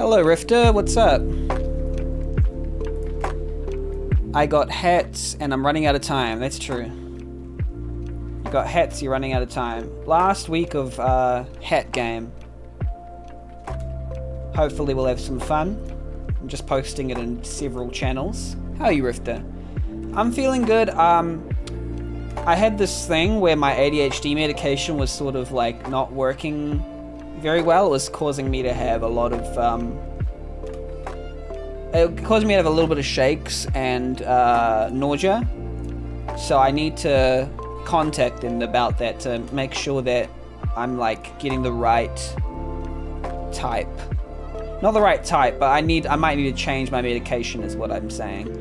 Hello, Rifter. What's up? I got hats and I'm running out of time. That's true. You got hats, you're running out of time. Last week of hat game. Hopefully we'll have some fun. I'm just posting it in several channels. How are you, Rifter? I'm feeling good. I had this thing where my ADHD medication was sort of like not working very well. It was causing me to have a lot of it caused me to have a little bit of shakes and nausea. So I need to contact them about that to make sure that I'm like getting the right type. Not the right type, but I might need to change my medication is what I'm saying.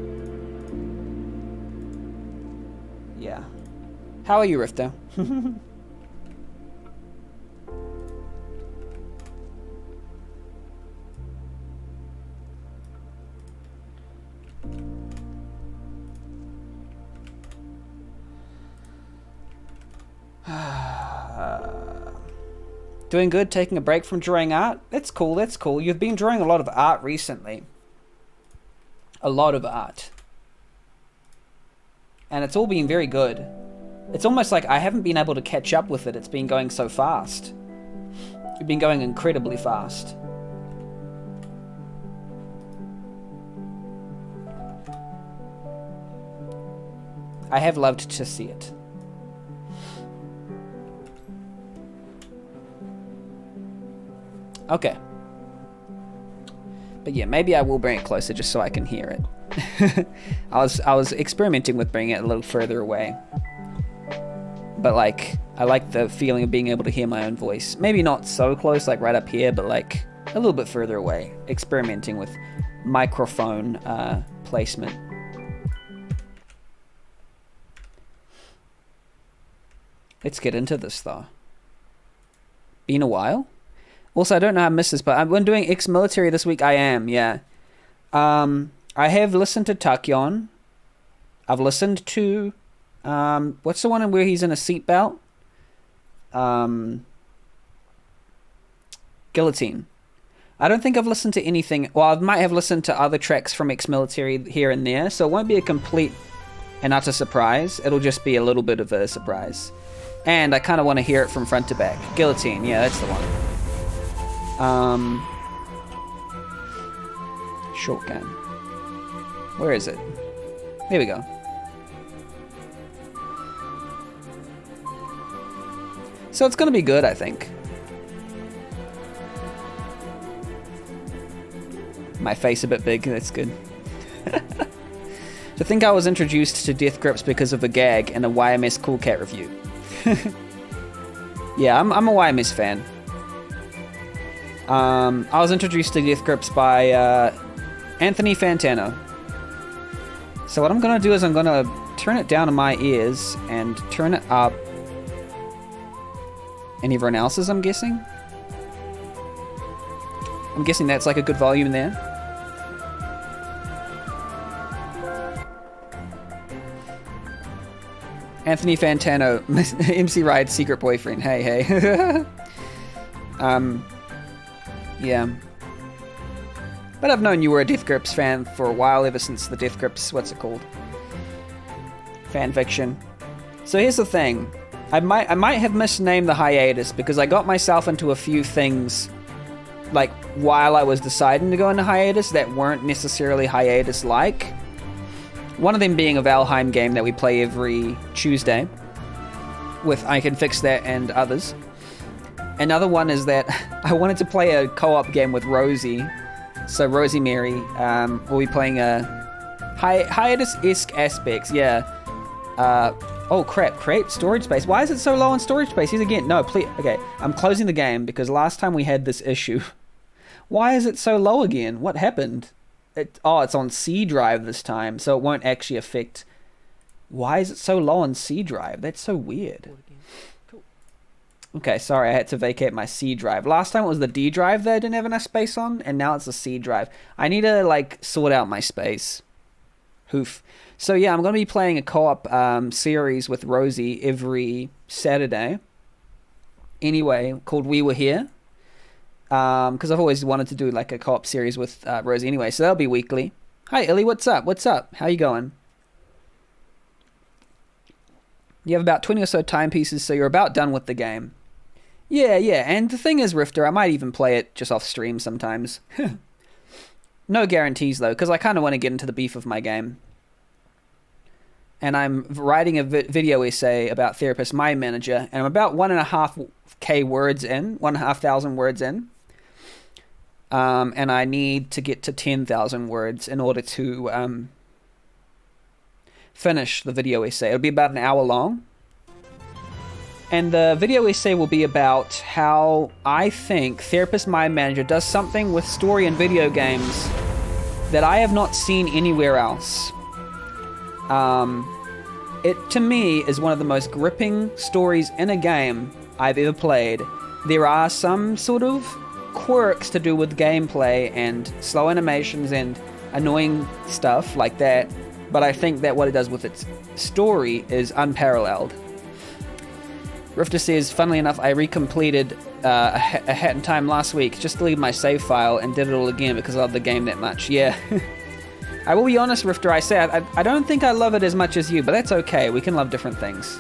Yeah. How are you, Rifter? Doing good, taking a break from drawing art. That's cool, that's cool. You've been drawing a lot of art recently. A lot of art. And it's all been very good. It's almost like I haven't been able to catch up with it. It's been going so fast. It's been going incredibly fast. I have loved to see it. Okay. But yeah, maybe I will bring it closer just so I can hear it. I was experimenting with bringing it a little further away. But like, I like the feeling of being able to hear my own voice. Maybe not so close, like right up here, but like a little bit further away. Experimenting with microphone placement. Let's get into this though. Been a while? Also, I don't know how I missed this, but I've been doing ex-military this week. I am, yeah. I have listened to Tachyon. I've listened to... what's the one where he's in a seatbelt? Guillotine. I don't think I've listened to anything... Well, I might have listened to other tracks from ex-military here and there, so it won't be a complete and utter surprise. It'll just be a little bit of a surprise. And I kind of want to hear it from front to back. Guillotine, yeah, that's the one. Shotgun. Where is it? Here we go. So it's gonna be good, I think. My face a bit big, that's good. To think I was introduced to Death Grips because of a gag in a YMS Cool Cat review. Yeah, I'm a YMS fan. I was introduced to Death Grips by Anthony Fantano. So what I'm going to do is I'm going to turn it down in my ears and turn it up in everyone else's, I'm guessing. I'm guessing that's like a good volume there. Anthony Fantano, MC Ride's secret boyfriend. Hey, hey. Yeah. But I've known you were a Death Grips fan for a while, ever since the Death Grips, what's it called? Fan fiction. So here's the thing. I might have misnamed the hiatus because I got myself into a few things like while I was deciding to go into hiatus that weren't necessarily hiatus-like. One of them being a Valheim game that we play every Tuesday with I Can Fix That and others. Another one is that I wanted to play a co-op game with Rosie. So Rosie Mary, we'll be playing a hiatus-esque aspects, yeah. Oh crap, create storage space. Why is it so low on storage space? Here's again, no, please, okay. I'm closing the game because last time we had this issue. Why is it so low again? What happened? It's on C drive this time, so it won't actually affect. Why is it so low on C drive? That's so weird. Okay, sorry, I had to vacate my C drive. Last time it was the D drive that I didn't have enough space on, and now it's the C drive. I need to, like, sort out my space. Hoof. So yeah, I'm going to be playing a co-op series with Rosie every Saturday. Anyway, called We Were Here. because I've always wanted to do like a co-op series with Rosie anyway, so that'll be weekly. Hi, Illy, what's up? What's up? How you going? You have about 20 or so timepieces, so you're about done with the game. Yeah, and the thing is, Rifter, I might even play it just off stream sometimes. No guarantees, though, because I kind of want to get into the beef of my game. And I'm writing a video essay about Therapist My Manager, and I'm about 1.5k words in, 1,500 words in. And I need to get to 10,000 words in order to finish the video essay. It'll be about an hour long. And the video essay will be about how I think Therapist My Manager does something with story in video games that I have not seen anywhere else. It, to me, is one of the most gripping stories in a game I've ever played. There are some sort of quirks to do with gameplay and slow animations and annoying stuff like that, but I think that what it does with its story is unparalleled. Rifter says, funnily enough, I recompleted a Hat in Time last week. Just deleted my save file and did it all again because I love the game that much. Yeah. I will be honest, Rifter, I say I don't think I love it as much as you, but that's okay. We can love different things.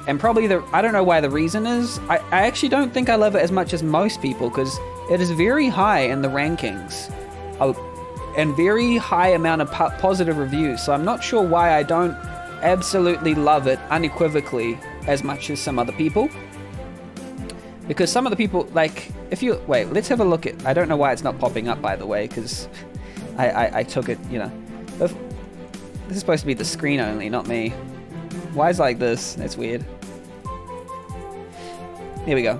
And probably I don't know why the reason is. I actually don't think I love it as much as most people because it is very high in the rankings. And very high amount of positive reviews. So I'm not sure why I don't absolutely love it unequivocally as much as some other people. Because some of the people, like, if you... Wait, let's have a look at... I don't know why it's not popping up, by the way, because I took it, you know. This is supposed to be the screen only, not me. Why is it like this? That's weird. Here we go.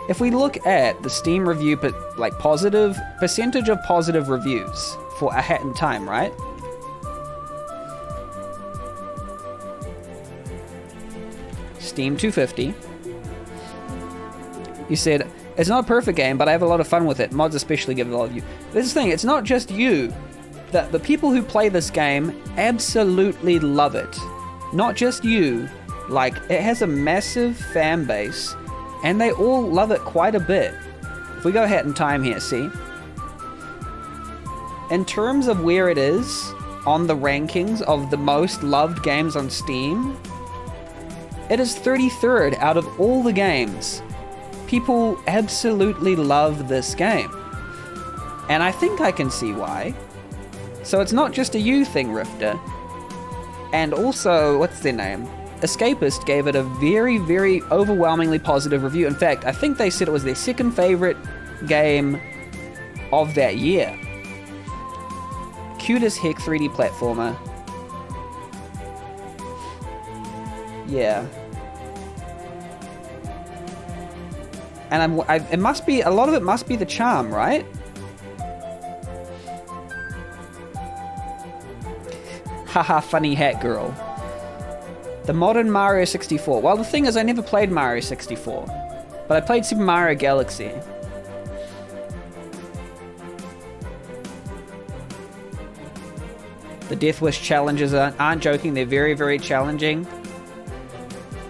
If we look at the Steam review, like, percentage of positive reviews for A Hat in Time, right? Steam 250. You said, it's not a perfect game, but I have a lot of fun with it. Mods especially give it a lot of you. This is the thing, it's not just you. The people who play this game absolutely love it. Not just you. Like, it has a massive fan base, and they all love it quite a bit. If we go Hat in Time here, see? In terms of where it is on the rankings of the most loved games on Steam, it is 33rd out of all the games. People absolutely love this game. And I think I can see why. So it's not just a you thing, Rifter. And also, what's their name? Escapist gave it a very, very overwhelmingly positive review. In fact, I think they said it was their second favorite game of that year. Cute as heck 3D platformer. Yeah. And it must be, a lot of it must be the charm, right? Haha, funny hat girl. The modern Mario 64. Well, the thing is, I never played Mario 64. But I played Super Mario Galaxy. The Death Wish challenges aren't joking, they're very, very challenging.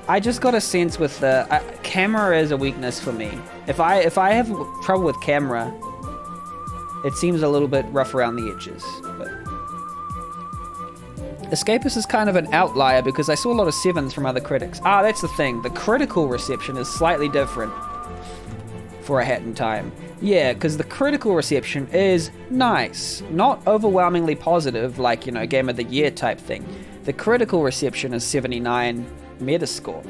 I just got a sense with the... camera is a weakness for me. If I have trouble with camera, it seems a little bit rough around the edges. But Escapist is kind of an outlier because I saw a lot of 7s from other critics. Ah, that's the thing. The critical reception is slightly different for A Hat in Time. Yeah, because the critical reception is nice. Not overwhelmingly positive, like, you know, Game of the Year type thing. The critical reception is 79 Metascore.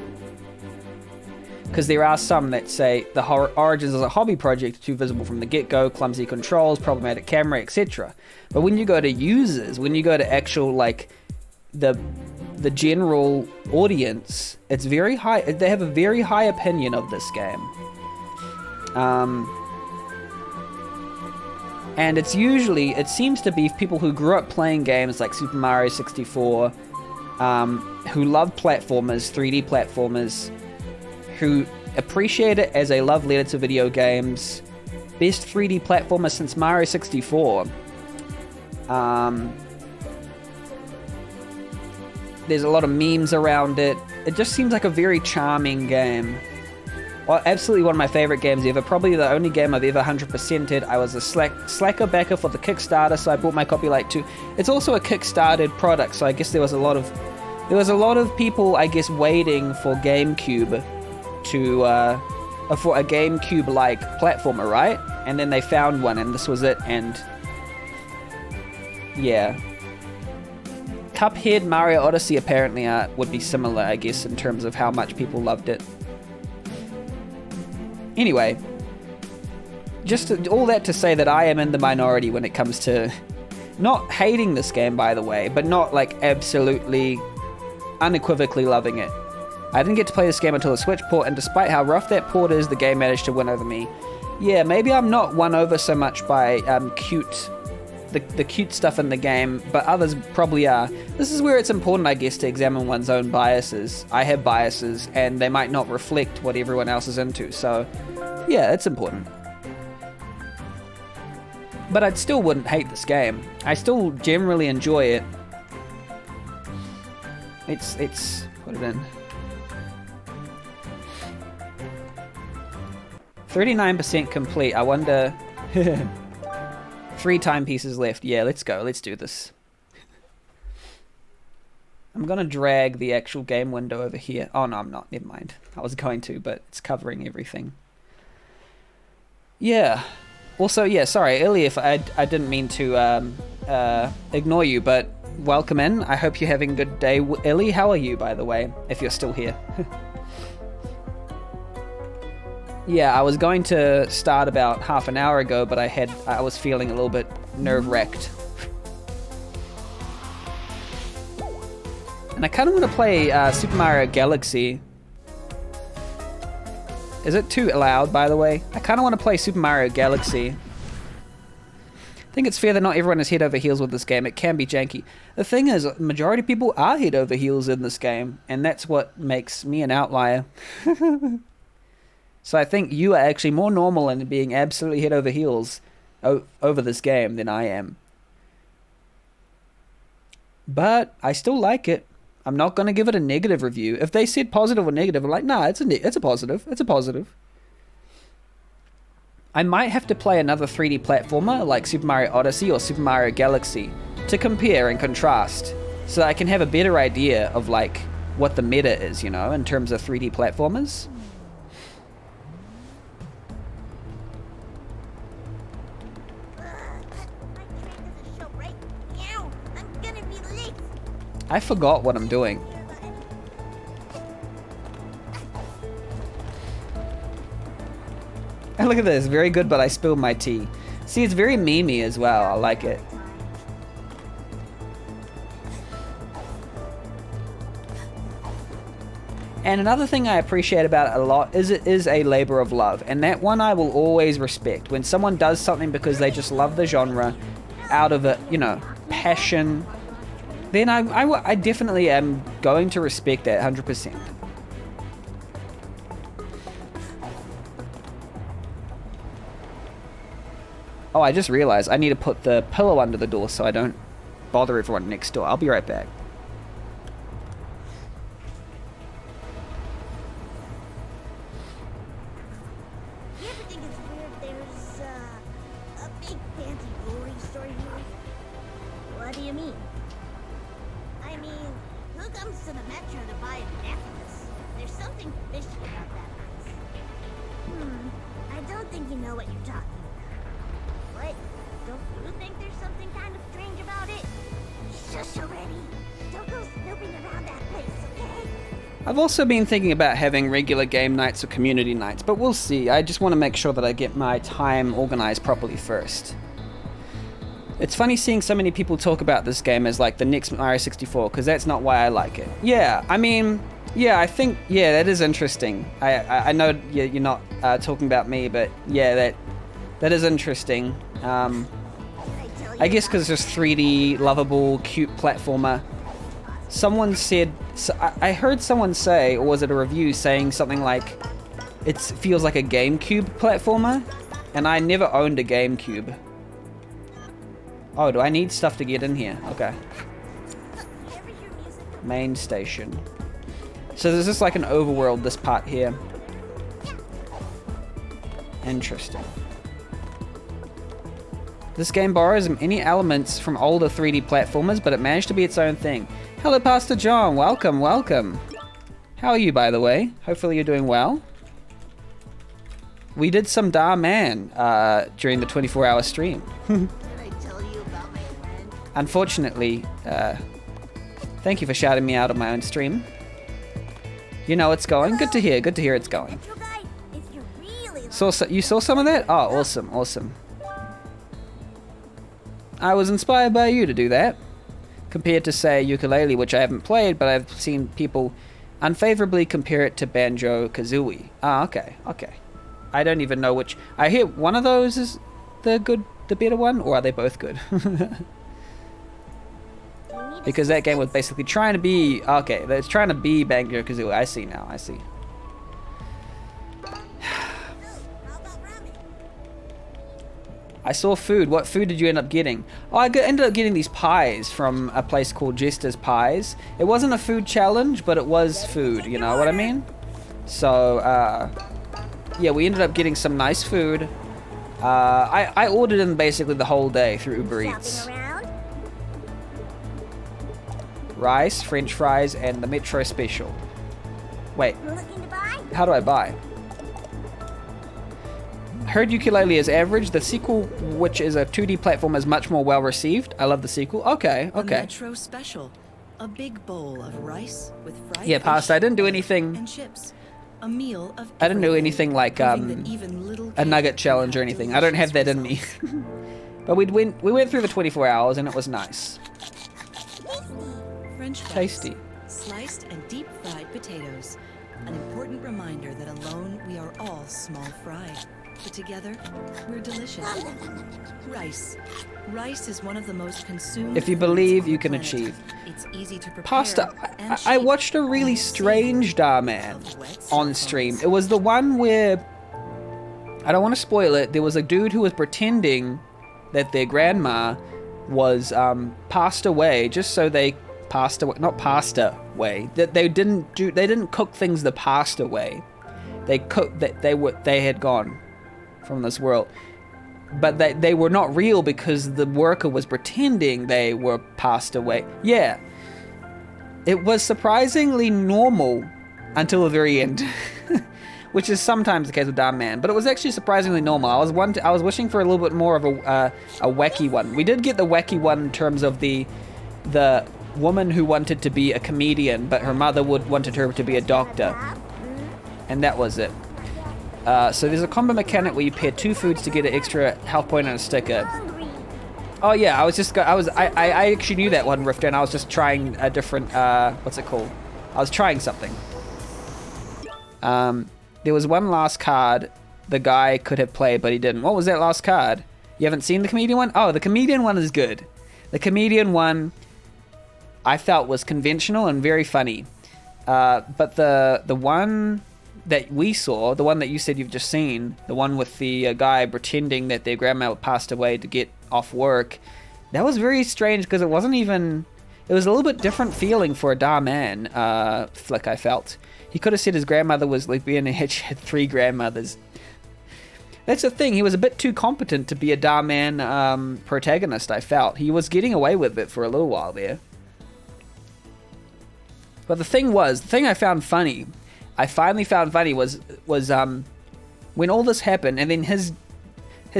Because there are some that say the origins as a hobby project too visible from the get-go, clumsy controls, problematic camera, etc. But when you go to users, when you go to actual, like, the general audience, it's very high. They have a very high opinion of this game. And it's usually, it seems to be people who grew up playing games like Super Mario 64, who love platformers, 3D platformers, who appreciate it as a love letter to video games. Best 3D platformer since Mario 64. There's a lot of memes around it. It just seems like a very charming game. Well, absolutely one of my favorite games ever. Probably the only game I've ever 100%ed. I was a slacker backer for the Kickstarter, so I bought my copy like 2. It's also a Kickstarted product, so I guess there was a lot of people, I guess, waiting for GameCube for a GameCube-like platformer, right? And then they found one, and this was it. And yeah, Cuphead, Mario Odyssey apparently would be similar, I guess, in terms of how much people loved it. Anyway, all that to say that I am in the minority when it comes to not hating this game, by the way, but not like absolutely, unequivocally loving it. I didn't get to play this game until the Switch port, and despite how rough that port is, the game managed to win over me. Yeah, maybe I'm not won over so much by the cute stuff in the game, but others probably are. This is where it's important, I guess, to examine one's own biases. I have biases, and they might not reflect what everyone else is into, so yeah, it's important. But I still wouldn't hate this game. I still generally enjoy it. It's put it in. 39% complete. I wonder. 3 timepieces left. Yeah, let's go. Let's do this. I'm gonna drag the actual game window over here. Oh no, I'm not. Never mind. I was going to, but it's covering everything. Yeah. Also, yeah, sorry, Illy, if I didn't mean to ignore you, but welcome in. I hope you're having a good day. Illy, how are you, by the way, if you're still here? Yeah, I was going to start about half an hour ago, but I was feeling a little bit nerve-wracked. And I kind of want to play Super Mario Galaxy. Is it too loud, by the way? I kind of want to play Super Mario Galaxy. I think it's fair that not everyone is head over heels with this game. It can be janky. The thing is, the majority of people are head over heels in this game, and that's what makes me an outlier. So I think you are actually more normal in being absolutely head over heels over this game than I am. But I still like it. I'm not going to give it a negative review. If they said positive or negative, I'm like, nah, it's a positive. It's a positive. I might have to play another 3D platformer like Super Mario Odyssey or Super Mario Galaxy to compare and contrast, so that I can have a better idea of like what the meta is, you know, in terms of 3D platformers. I forgot what I'm doing. And look at this, very good, but I spilled my tea. See, it's very memey as well. I like it. And another thing I appreciate about it a lot is it is a labor of love, and that one I will always respect. When someone does something because they just love the genre, out of it, you know, passion, then I definitely am going to respect that 100%. Oh, I just realized I need to put the pillow under the door so I don't bother everyone next door. I'll be right back. You ever think it's weird there's a big fancy jewelry store here? What do you mean? I mean, who comes to the metro to buy a necklace? There's something fishy about that place. I don't think you know what you're talking about. What? Don't you think there's something kind of strange about it? Shush already. Don't go snooping around that place, okay? I've also been thinking about having regular game nights or community nights, but we'll see. I just want to make sure that I get my time organized properly first. It's funny seeing so many people talk about this game as like the next Mario 64, because that's not why I like it. Yeah, I mean, yeah, I think, yeah, that is interesting. I know you're not talking about me, but yeah, that is interesting. I guess because it's just 3D, lovable, cute platformer. Someone said, I heard someone say, or was it a review saying something like, it feels like a GameCube platformer, and I never owned a GameCube. Oh, do I need stuff to get in here? Okay. Main station. So there's just like an overworld, this part here. Interesting. This game borrows many elements from older 3D platformers, but it managed to be its own thing. Hello, Pastor John. Welcome, welcome. How are you, by the way? Hopefully you're doing well. We did some Da Man during the 24-hour stream. Did I tell you about my friend? Unfortunately, thank you for shouting me out on my own stream. You know it's going. Good to hear. Good to hear it's going. Intro guide, if you really You saw some of that? Oh, awesome, awesome. I was inspired by you to do that. Compared to, say, Yooka-Laylee, which I haven't played, but I've seen people unfavorably compare it to Banjo-Kazooie. Ah, okay, okay. I don't even know which. I hear one of those is the better one, or are they both good? Because that game was basically trying to be, okay, it's trying to be Banjo-Kazooie. I see now, I see. How about ramen? I saw food. What food did you end up getting? Oh, ended up getting these pies from a place called Jester's Pies. It wasn't a food challenge, but it was food, you know what I mean? So, yeah, we ended up getting some nice food. I ordered in basically the whole day through Uber Eats. Shopping around? Rice, French fries, and the Metro Special. Wait, Looking to buy? how do I buy? Heard Yooka-Laylee is average. The sequel, which is a 2D platform, is much more well received. I love the sequel. Okay, The okay. Metro Special, a big bowl of rice with fried Yeah, fish Pastor, I didn't do anything. and chips. A meal of I didn't do everything, anything like proving that even little a kids nugget can challenge or have anything. I don't have that in me. delicious But we went through the 24 hours and it was nice. results. French fries, Tasty. sliced and deep fried potatoes. An important reminder that alone we are all small fry, but together we're delicious. Rice. Rice is one of the most consumed. If you foods believe, on you the can planet. achieve. It's easy to prepare. Pasta. and I shape watched a really and strange savor Man of wet on cell stream. phones. It was the one where, I don't want to spoil it, there was a dude who was pretending that their grandma was passed away just so they passed away, not passed away, that they didn't cook things the pasta way. They cooked that they had gone from this world. But they were not real because the worker was pretending they were passed away. Yeah. It was surprisingly normal until the very end. Which is sometimes the case with Dumb Man. But it was actually surprisingly normal. I was wishing for a little bit more of a wacky one. We did get the wacky one in terms of the woman who wanted to be a comedian, but her mother wanted her to be a doctor. And that was it. So there's a combo mechanic where you pair 2 foods to get an extra health point and a sticker. Hungry. Oh yeah, I actually knew that one, Rifter, and I was just trying a different, what's it called? I was trying something. There was one last card the guy could have played, but he didn't. What was that last card? You haven't seen the comedian one? Oh, the comedian one is good. The comedian one I felt was conventional and very funny. But the one that we saw, the one that you said you've just seen, the one with the guy pretending that their grandma passed away to get off work, that was very strange because it wasn't even... It was a little bit different feeling for a Da Man flick, I felt. He could have said his grandmother was like being a hitch, had 3 grandmothers. That's the thing, he was a bit too competent to be a Da Man protagonist, I felt. He was getting away with it for a little while there. But the thing I found funny, I finally found funny was when all this happened and then his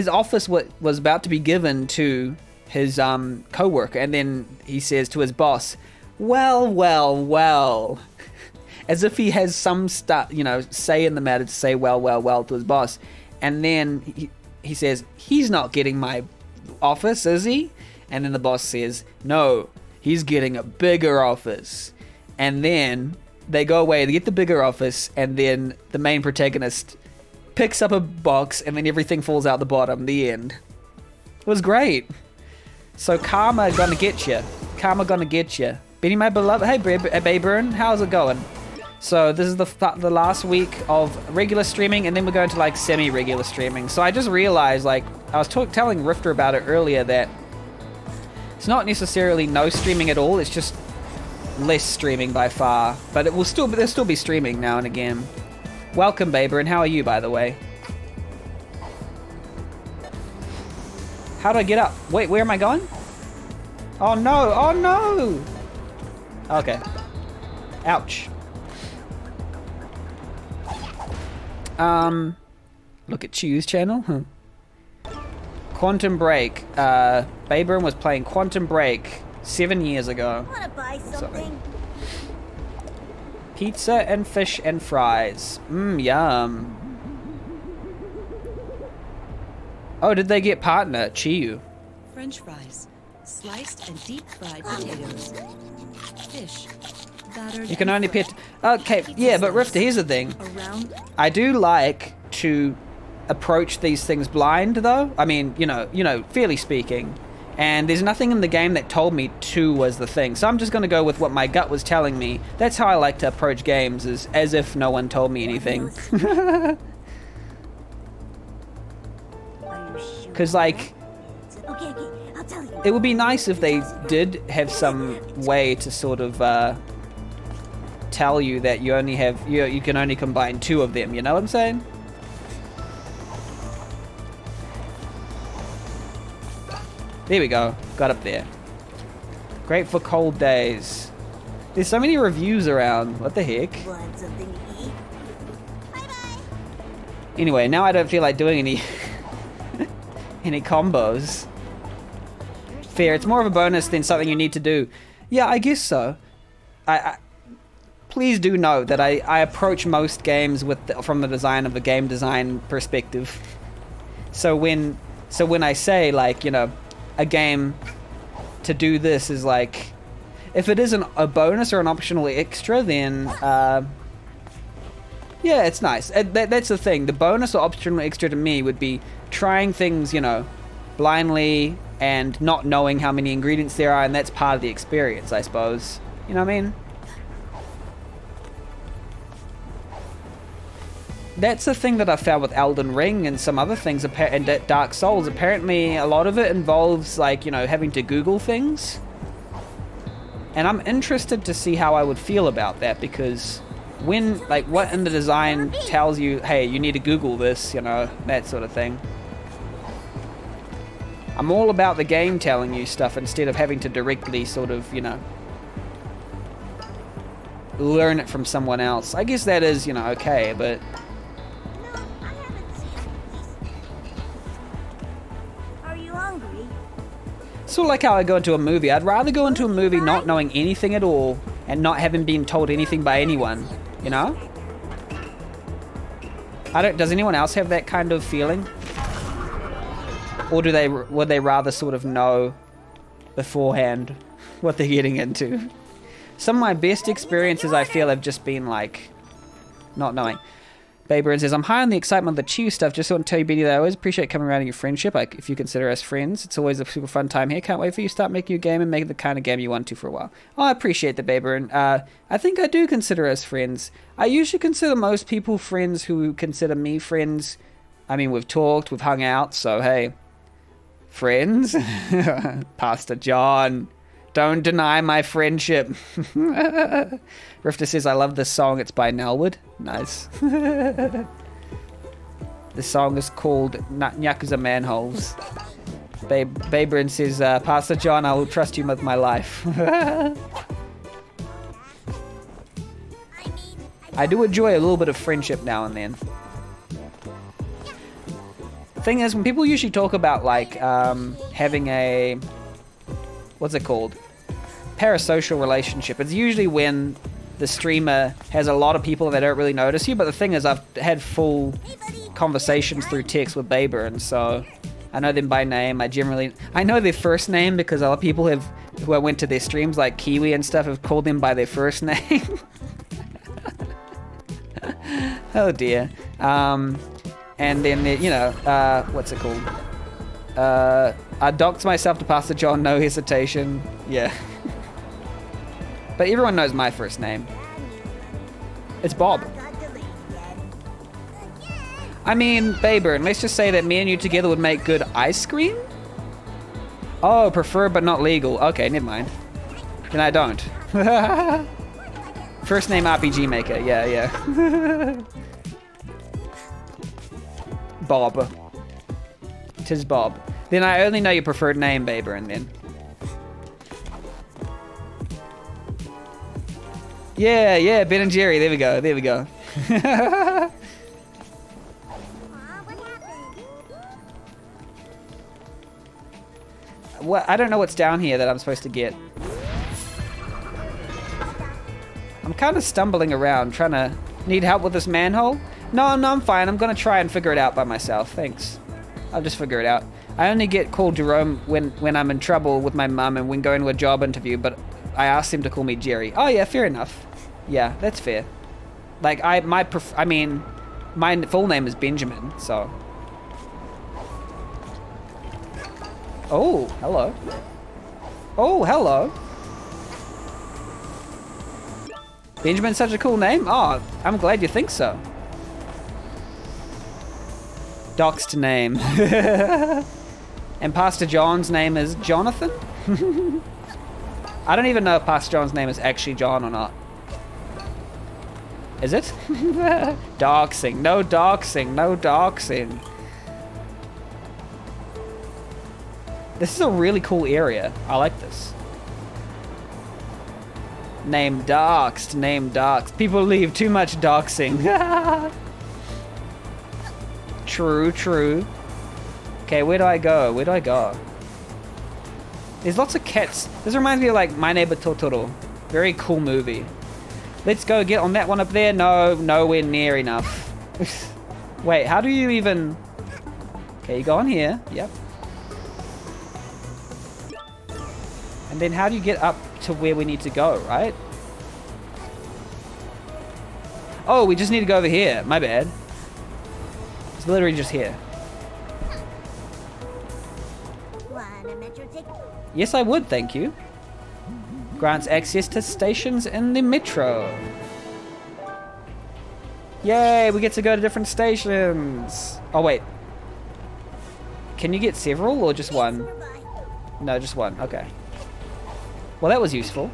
office was about to be given to his co-worker, and then he says to his boss, well, as if he has some say in the matter to say well to his boss. And then he says, he's not getting my office, is he? And then the boss says, no, he's getting a bigger office. And then they go away, they get the bigger office, and then the main protagonist picks up a box, and then everything falls out the bottom. The end. It was great. So karma gonna get you. Karma gonna get you. Benny, my beloved. Hey, Bayburn, how's it going? So this is the last week of regular streaming, and then we're going to like semi-regular streaming. So I just realized, like, I was telling Rifter about it earlier, that it's not necessarily no streaming at all. It's just less streaming by far, but there'll still be streaming now and again. Welcome, Baber, and how are you, by the way? How do I get up? Wait, where am I going? Oh no, oh no! Okay. Ouch. Look at Chew's channel. Quantum Break. Baberin was playing Quantum Break 7 years ago. Wanna buy something? Pizza and fish and fries. Yum. Oh, did they get partner? Chiyu. French fries, sliced and deep fried potatoes, fish, battered. You can only and pit. Okay, yeah, but Rifter, here's the thing. around. I do like to approach these things blind, though. I mean, you know, fairly speaking. And there's nothing in the game that told me 2 was the thing. So I'm just going to go with what my gut was telling me. That's how I like to approach games, is as if no one told me anything. Because, like, Okay, I'll tell you. it would be nice if they did have some way to sort of tell you that you only have you can only combine 2 of them. You know what I'm saying? There we go. Got up there. Great for cold days. There's so many reviews around. What the heck? Want something to eat? Bye-bye. Anyway, now I don't feel like doing any any combos. Fair. It's more of a bonus than something you need to do. Yeah, I guess so. I please do know that I approach most games from the design of a game design perspective. So when I say, like, you know, a game to do this is like, if it isn't a bonus or an optional extra, then yeah, it's nice. That's the thing. The bonus or optional extra to me would be trying things, you know, blindly and not knowing how many ingredients there are, and that's part of the experience, I suppose. You know what I mean? That's the thing that I found with Elden Ring and some other things, and Dark Souls. Apparently, a lot of it involves, like, you know, having to Google things. And I'm interested to see how I would feel about that, because when, like, what in the design tells you, hey, you need to Google this, you know, that sort of thing. I'm all about the game telling you stuff instead of having to directly sort of, you know, learn it from someone else. I guess that is, you know, okay, but No, I haven't seen these. Are you hungry? sort of like how I go into a movie. I'd rather go into a movie not knowing anything at all and not having been told anything by anyone, you know? Does anyone else have that kind of feeling? Or would they rather sort of know beforehand what they're getting into? Some of my best experiences, I feel, have just been like not knowing. Baberin says, I'm high on the excitement of the Chew stuff. Just want to tell you, Benny, that I always appreciate coming around in your friendship. Like, if you consider us friends, it's always a super fun time here. Can't wait for you to start making your game and make the kind of game you want to for a while. Oh, I appreciate that, Baberin. I think I do consider us friends. I usually consider most people friends who consider me friends. I mean, we've talked, we've hung out, so hey. Friends? Pastor John. Don't deny my friendship. Rifter says, I love this song. It's by Nelwood. Nice. The song is called Nyakuza Manholes. Baberin says, Pastor John, I will trust you with my life. I do enjoy a little bit of friendship now and then. Thing is, when people usually talk about, like, having a... what's it called? Parasocial relationship. It's usually when the streamer has a lot of people that don't really notice you, but the thing is, I've had full conversations through text with Baberin, so I know them by name. I know their first name because a lot of people who I went to their streams, like Kiwi and stuff, have called them by their first name. Oh dear. And then, you know, what's it called? I doxed myself to Pastor John, no hesitation. Yeah. But everyone knows my first name. It's Bob. I mean, Baberin, let's just say that me and you together would make good ice cream? Oh, preferred but not legal. Okay, never mind. Then I don't. First name RPG Maker. Yeah. Bob. 'Tis Bob. Then I only know your preferred name, Baber, and then. Yeah, Ben and Jerry. There we go. Aw, what happened? What? I don't know what's down here that I'm supposed to get. I'm kind of stumbling around, trying to... Need help with this manhole? No, I'm fine. I'm going to try and figure it out by myself. Thanks. I'll just figure it out. I only get called Jerome when I'm in trouble with my mum and when going to a job interview, but I asked him to call me Jerry. Oh, yeah, fair enough. Yeah, that's fair. Like, my full name is Benjamin, so... Oh, hello. Oh, hello. Benjamin's such a cool name? Oh, I'm glad you think so. Doxed name. And Pastor John's name is Jonathan? I don't even know if Pastor John's name is actually John or not. Is it? Doxing. No doxing. No doxing. This is a really cool area. I like this. Name doxed. Name doxed. People leave too much doxing. True. Okay, where do I go? Where do I go? There's lots of cats. This reminds me of like My Neighbor Totoro. Very cool movie. Let's go get on that one up there. No, nowhere near enough. Wait, how do you even... Okay, you go on here. Yep. And then how do you get up to where we need to go, right? Oh, we just need to go over here. My bad. It's literally just here. Want a metro ticket? Yes, I would, thank you. Grants access to stations in the metro. Yay, we get to go to different stations. Oh, wait. Can you get several or just one? No, just one. Okay. Well, that was useful.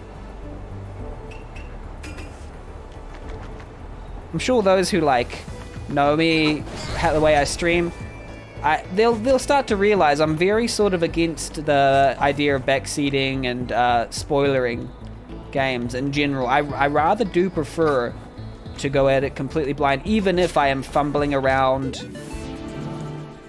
I'm sure those who like know me, the way I stream, they'll start to realize I'm very sort of against the idea of backseating and spoilering games in general. I rather do prefer to go at it completely blind, even if I am fumbling around.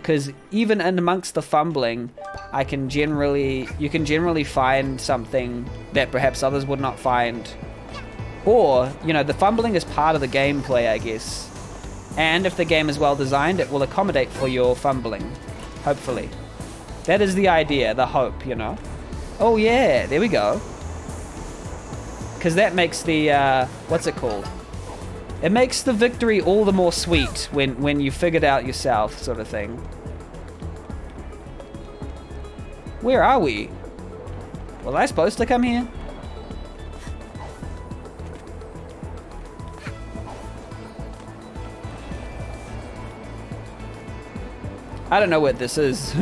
Because even in amongst the fumbling, you can generally find something that perhaps others would not find. Or, you know, the fumbling is part of the gameplay, I guess. And if the game is well designed, it will accommodate for your fumbling. Hopefully. That is the idea, the hope, you know. Oh yeah, there we go. Because that makes the, what's it called? It makes the victory all the more sweet when you figured out yourself, sort of thing. Where are we? Was I supposed to come here? I don't know what this is.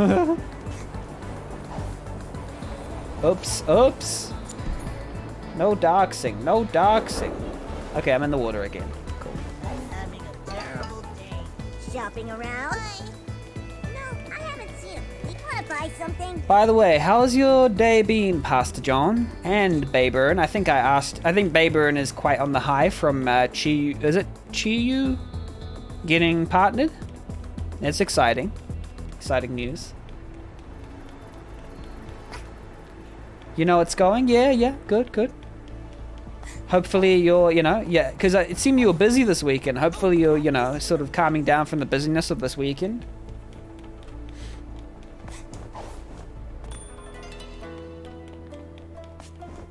Oops. No doxing, no doxing. Okay, I'm in the water again. Cool. I'm having a terrible day. Shopping around? No, I haven't seen him. Do you want to buy something? By the way, how's your day been, Pastor John? And Bayburn? I think Bayburn is quite on the high from Chiyu. Is it Chiyu getting partnered? It's exciting. Exciting news. You know it's going? Yeah, good. Hopefully you're, because it seemed you were busy this weekend. Hopefully you're, sort of calming down from the busyness of this weekend.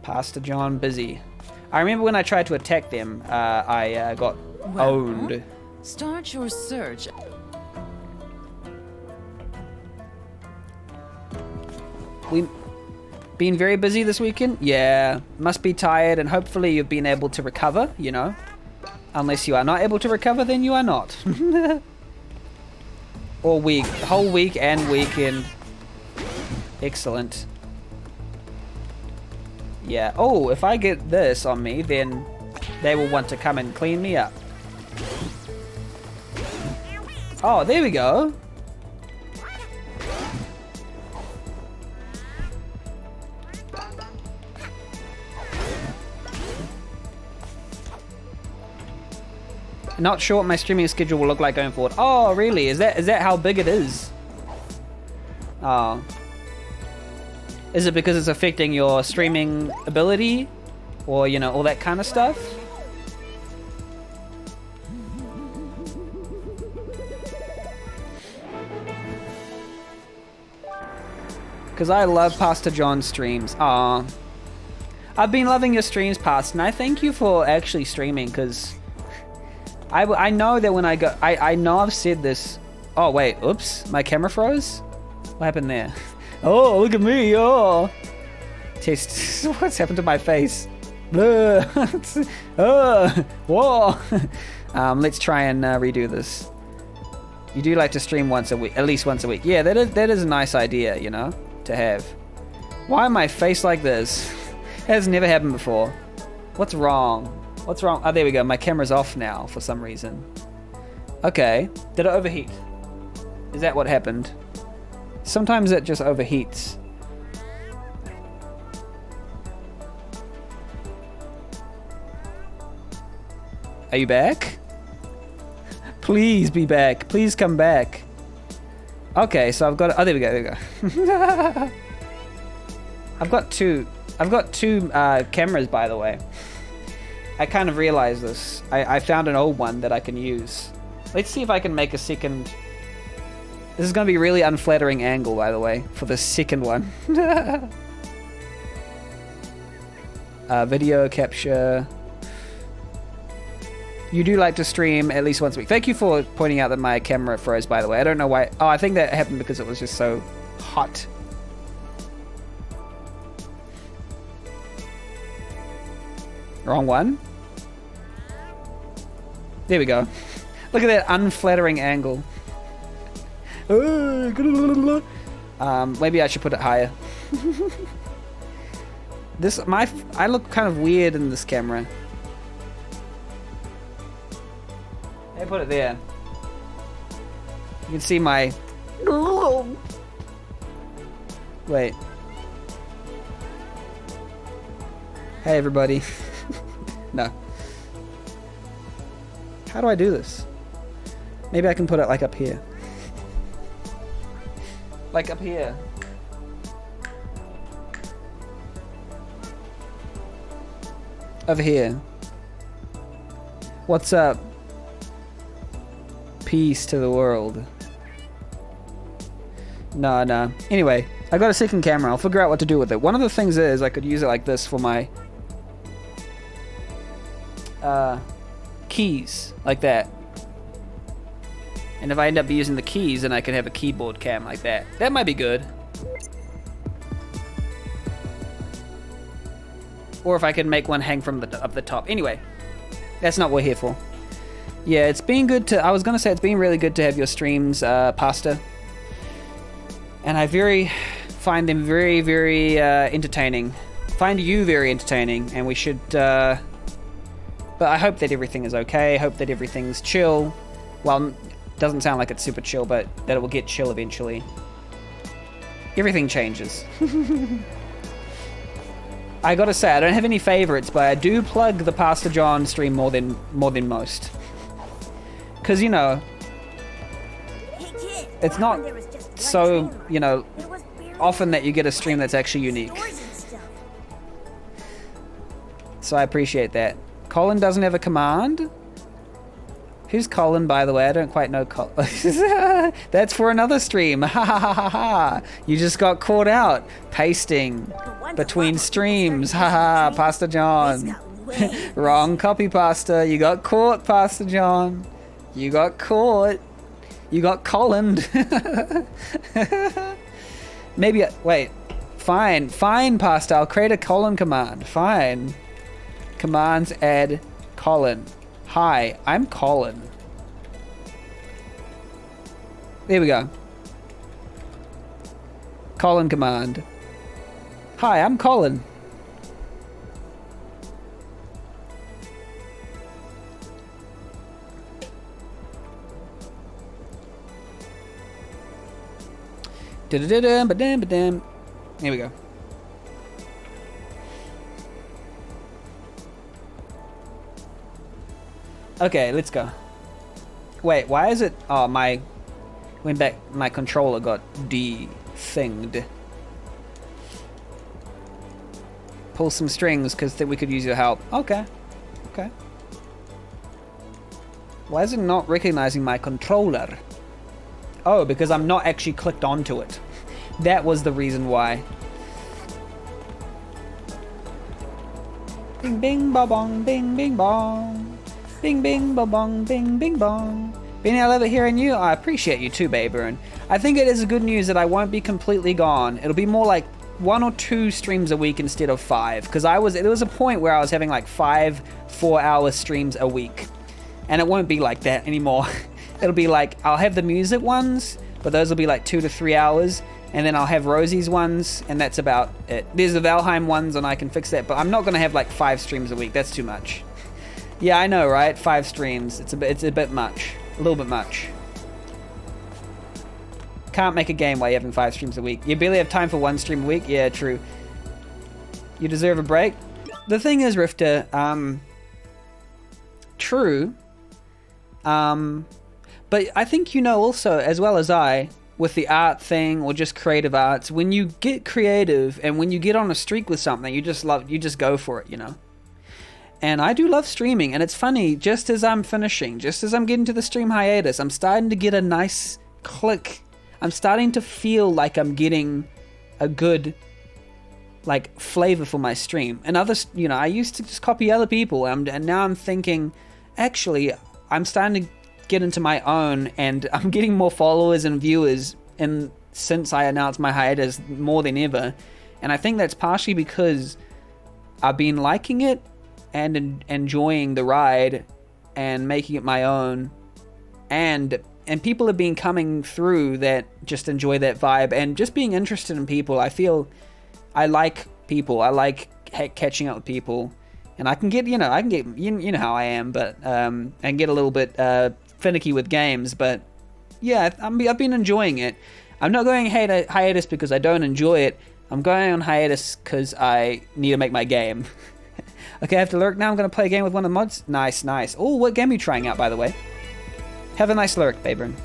Pastor John busy. I remember when I tried to attack them, I got owned. Start your search. We been very busy this weekend? Yeah, must be tired, and hopefully you've been able to recover, Unless you are not able to recover, then you are not. Or whole week and weekend. Excellent. Yeah, oh, if I get this on me, then they will want to come and clean me up. Oh, there we go. Not sure what my streaming schedule will look like going forward. Oh, really? Is that how big it is? Oh. Is it because it's affecting your streaming ability? Or, you know, all that kind of stuff? Because I love Pastor John's streams. Aw. I've been loving your streams, Pastor, and I thank you for actually streaming, because I know that when I go... I know I've said this... Oh, wait. Oops. My camera froze? What happened there? Oh, look at me. Oh. Test. What's happened to my face? Whoa. Let's try and redo this. You do like to stream once a week, at least once a week. Yeah, that is a nice idea, you know, to have. Why am I face like this? It has never happened before. What's wrong? What's wrong? Oh, there we go. My camera's off now for some reason. Okay. Did it overheat? Is that what happened? Sometimes it just overheats. Are you back? Please be back. Please come back. Okay, so I've got... Oh, there we go. There we go. I've got two cameras, by the way. I kind of realized this. I found an old one that I can use. Let's see if I can make a second... This is going to be a really unflattering angle, by the way, for the second one. Video capture... You do like to stream at least once a week. Thank you for pointing out that my camera froze, by the way. I don't know why. Oh, I think that happened because it was just so hot. Wrong one. There we go. Look at that unflattering angle. Maybe I should put it higher. I look kind of weird in this camera. I put it there. You can see my... Wait. Hey, everybody. No. How do I do this? Maybe I can put it like up here. Like up here. Over here. What's up? Peace to the world. No. Anyway, I got a second camera. I'll figure out what to do with it. One of the things is I could use it like this for my keys, like that. And if I end up using the keys, then I could have a keyboard cam like that. That might be good. Or if I could make one hang from up the top. Anyway, that's not what we're here for. Yeah, it's been good to... I was going to say it's been really good to have your streams, Pasta. And I find them very, very entertaining. Find you very entertaining, and we should... but I hope that everything is okay. I hope that everything's chill. Well, doesn't sound like it's super chill, but that it will get chill eventually. Everything changes. I gotta say, I don't have any favorites, but I do plug the Pastor John stream more than most. Because, you know, it's not so, you know, often that you get a stream that's actually unique. So I appreciate that. Colin doesn't have a command? Who's Colin, by the way? I don't quite know Colin. That's for another stream. Ha ha ha ha ha. You just got caught out. Pasting between streams. Ha ha, Pastor John. Wrong copy, Pastor. You got caught, Pastor John. You got caught. You got Colined. Maybe... Wait. Fine, Pastor. I'll create a Colin command. Fine. Commands add Colin. Hi, I'm Colin. There we go. Colin command. Hi, I'm Colin. Here we go. Okay, let's go. Wait, why is it? Oh, my controller got de-thinged. Pull some strings because we could use your help. Okay. Okay. Why is it not recognizing my controller? Oh, because I'm not actually clicked onto it. That was the reason why. Bing bing ba bong, bing bing bong. Bing bing ba bong, bing bing bong. Benny, I love it hearing you. I appreciate you too, Baburn. I think it is good news that I won't be completely gone. It'll be more like 1 or 2 streams a week instead of 5. Because there was a point where I was having like 5 4-hour streams a week. And it won't be like that anymore. It'll be like, I'll have the music ones, but those will be like 2 to 3 hours. And then I'll have Rosie's ones, and that's about it. There's the Valheim ones, and I can fix that. But I'm not going to have like 5 streams a week. That's too much. Yeah, I know, right? 5 streams. It's a bit much. A little bit much. Can't make a game while you're having 5 streams a week. You barely have time for 1 stream a week? Yeah, true. You deserve a break? The thing is, Rifter, true. But I think you know also, as well as I, with the art thing or just creative arts, when you get creative and when you get on a streak with something, you just go for it, you know? And I do love streaming, and it's funny, just as I'm finishing, just as I'm getting to the stream hiatus, I'm starting to get a nice click. I'm starting to feel like I'm getting a good, like, flavor for my stream. And others, you know, I used to just copy other people, and now I'm thinking, actually, I'm starting to get into my own, and I'm getting more followers and viewers since I announced my hiatus more than ever. And I think that's partially because I've been liking it and enjoying the ride and making it my own, and people have been coming through that just enjoy that vibe and just being interested in people. I feel I like people. I like catching up with people, and I can get you know how I am, but and get a little bit finicky with games. But yeah, I've been enjoying it. I'm not going hiatus because I don't enjoy it. I'm going on hiatus because I need to make my game. Okay, I have to lurk now. I'm going to play a game with one of the mods. Nice, nice. Oh, what game are you trying out, by the way? Have a nice lurk, Baburn.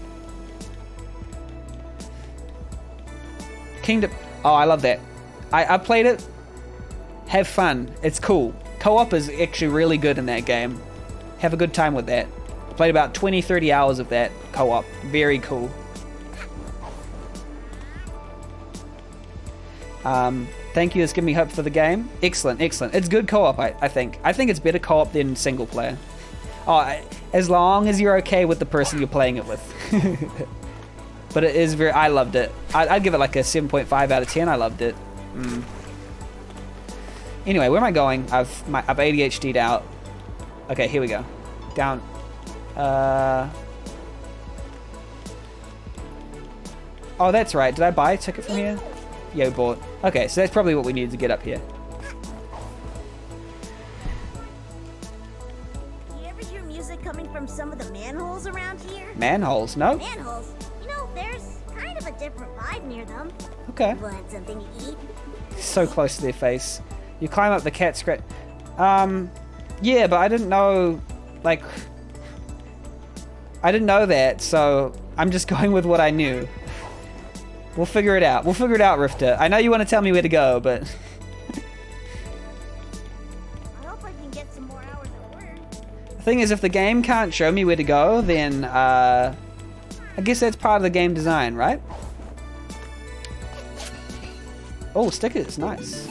Kingdom. Oh, I love that. I played it. Have fun. It's cool. Co-op is actually really good in that game. Have a good time with that. Played about 20-30 hours of that co-op. Very cool. Thank you, it's given me hope for the game. Excellent, excellent. It's good co-op, I think. I think it's better co-op than single player. Oh, as long as you're okay with the person you're playing it with. But it is I loved it. I'd give it like a 7.5 out of 10. I loved it. Anyway, where am I going? I've ADHD'd out. Okay, here we go. Down. Oh, that's right. Did I buy a ticket from here? Yeah, we bought. Okay, so that's probably what we needed to get up here. You ever hear music coming from some of the manholes around here? Manholes? No? Manholes? You know, there's kind of a different vibe near them. Okay. Want something to eat? So close to their face. You climb up the cat scratch. Yeah, but I didn't know, like, I didn't know that, so I'm just going with what I knew. We'll figure it out. We'll figure it out, Rifter. I know you want to tell me where to go, but... I hope I can get some more hours at work. The thing is, if the game can't show me where to go, then, I guess that's part of the game design, right? Oh, stickers. Nice.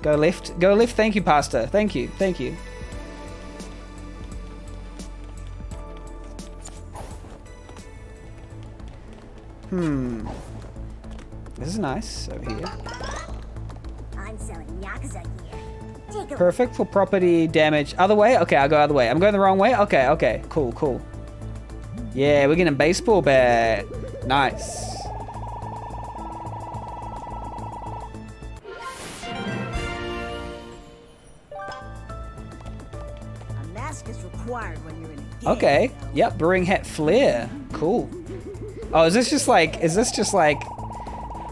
Go left. Go left. Thank you, Pastor. Thank you. Thank you. This is nice over here. I'm selling Yakuza gear. Take a Perfect for property damage. Other way? Okay, I'll go other way. I'm going the wrong way? Okay, okay. Cool, cool. Yeah, we're getting a baseball bat. Nice. A mask is required when you're in a game. Okay. Yep, brewing hat flair. Cool. Oh, is this just like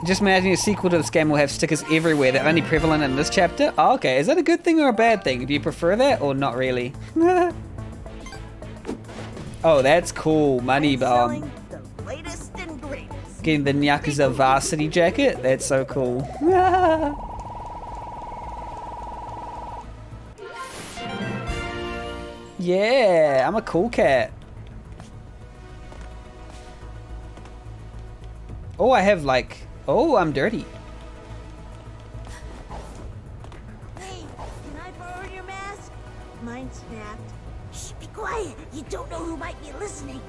Just imagine a sequel to this game will have stickers everywhere. They're only prevalent in this chapter. Oh, okay. Is that a good thing or a bad thing? Do you prefer that or not really? Oh, that's cool. Money bomb. Selling the latest and greatest. Getting the Yakuza varsity jacket. That's so cool. Yeah, I'm a cool cat. Oh, I have like... Oh, I'm dirty. Hey, can I borrow your mask? Mine snapped. Shh, be quiet. You don't know who might be listening.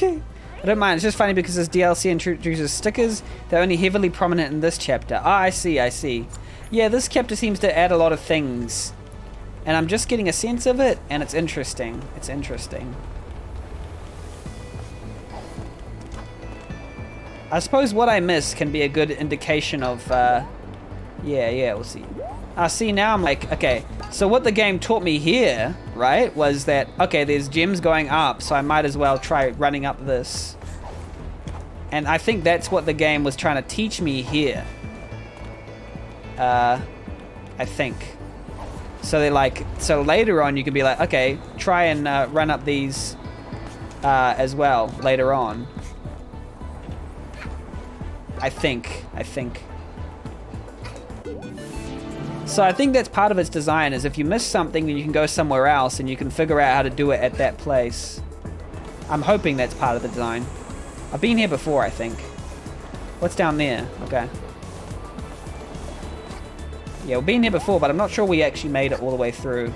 I don't mind. It's just funny because this DLC introduces stickers. They're only heavily prominent in this chapter. Ah, I see, I see. Yeah, this chapter seems to add a lot of things. And I'm just getting a sense of it, and it's interesting. It's interesting. I suppose what I miss can be a good indication of, yeah, we'll see. See, now I'm like, okay, so what the game taught me here, right, was that, okay, there's gems going up, so I might as well try running up this. And I think that's what the game was trying to teach me here. I think. So they're like, so later on you can be like, okay, try and run up these as well later on. I think. So I think that's part of its design, is if you miss something, then you can go somewhere else and you can figure out how to do it at that place. I'm hoping that's part of the design. I've been here before, I think. What's down there? Okay. Yeah, we've been here before, but I'm not sure we actually made it all the way through.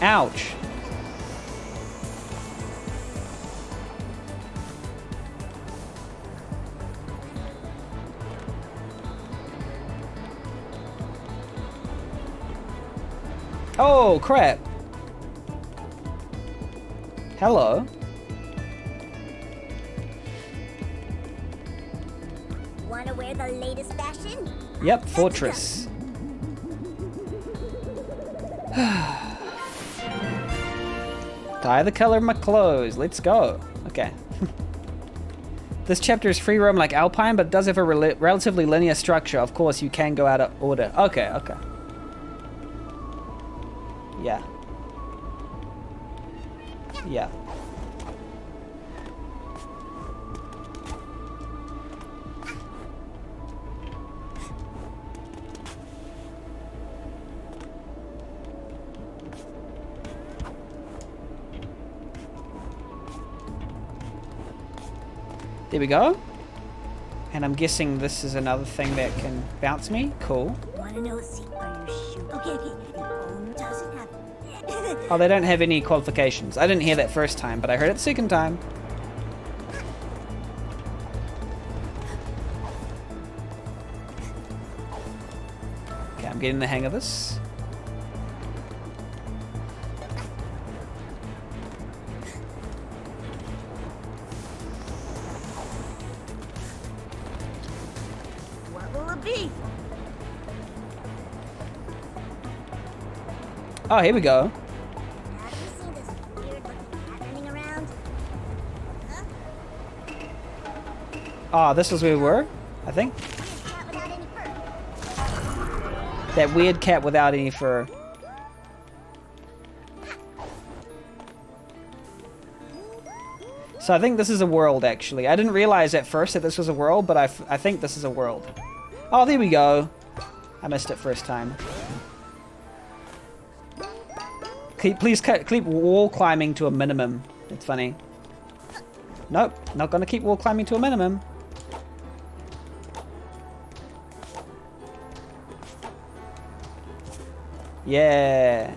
Ouch. Oh, crap. Hello. Wanna wear the latest fashion? Yep, fortress. Dye the color of my clothes. Let's go. Okay. This chapter is free roam like Alpine, but it does have a relatively linear structure. Of course, you can go out of order. Okay. Yeah. There we go. And I'm guessing this is another thing that can bounce me. Cool. Wanna know a secret on your shoe? Okay. The owner doesn't have. Oh, they don't have any qualifications. I didn't hear that first time, but I heard it second time. Okay, I'm getting the hang of this. What will it be? Oh, here we go. Have you seen this weird looking cat running around? Huh? Oh, this is where we were, I think. Weird cat without any fur. That weird cat without any fur. So I think this is a world, actually. I didn't realize at first that this was a world, but I think this is a world. Oh, there we go. I missed it first time. Please keep wall climbing to a minimum. It's funny. Nope, not gonna keep wall climbing to a minimum. Yeah.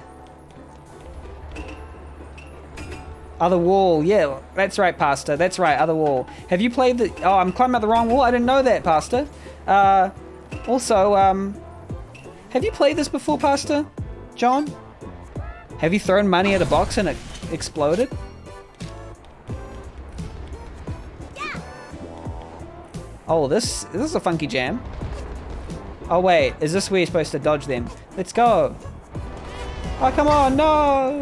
Other wall. Yeah, that's right, Pastor. That's right, other wall. Have you played the... Oh, I'm climbing up the wrong wall? I didn't know that, Pastor. Also, have you played this before, Pastor John? Have you thrown money at a box and it exploded? Yeah. Oh, this is a funky jam. Oh, wait. Is this where you're supposed to dodge them? Let's go. Oh, come on. No.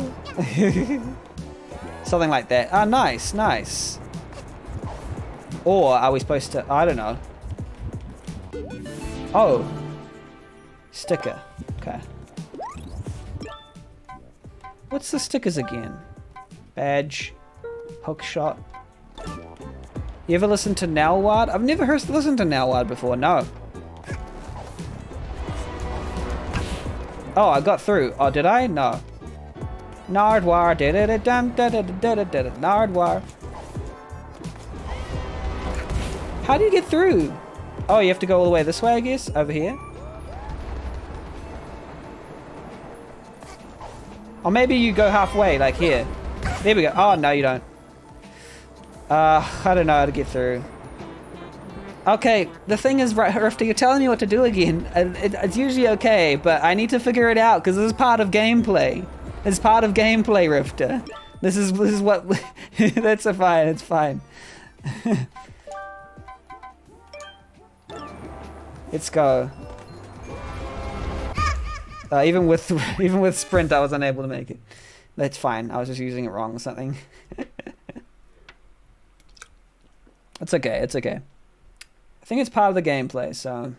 Something like that. Oh, nice. Or are we supposed to... I don't know. Oh. Sticker. Okay. What's the stickers again? Badge. Hook shot. You ever listened to Nalwad? I've never listened to Nalwad before, no. Oh, I got through. Oh, did I? No. Nardwar. Nardwar. How do you get through? Oh, you have to go all the way this way, I guess? Over here? Or maybe you go halfway, like here. There we go. Oh, no, you don't. I don't know how to get through. Okay, the thing is, Rifter, you're telling me what to do again. It's usually okay, but I need to figure it out because this is part of gameplay. It's part of gameplay, Rifter. This is what. That's fine. It's fine. Let's go. Even with sprint, I was unable to make it. That's fine. I was just using it wrong or something. It's okay. It's okay. I think it's part of the gameplay, so.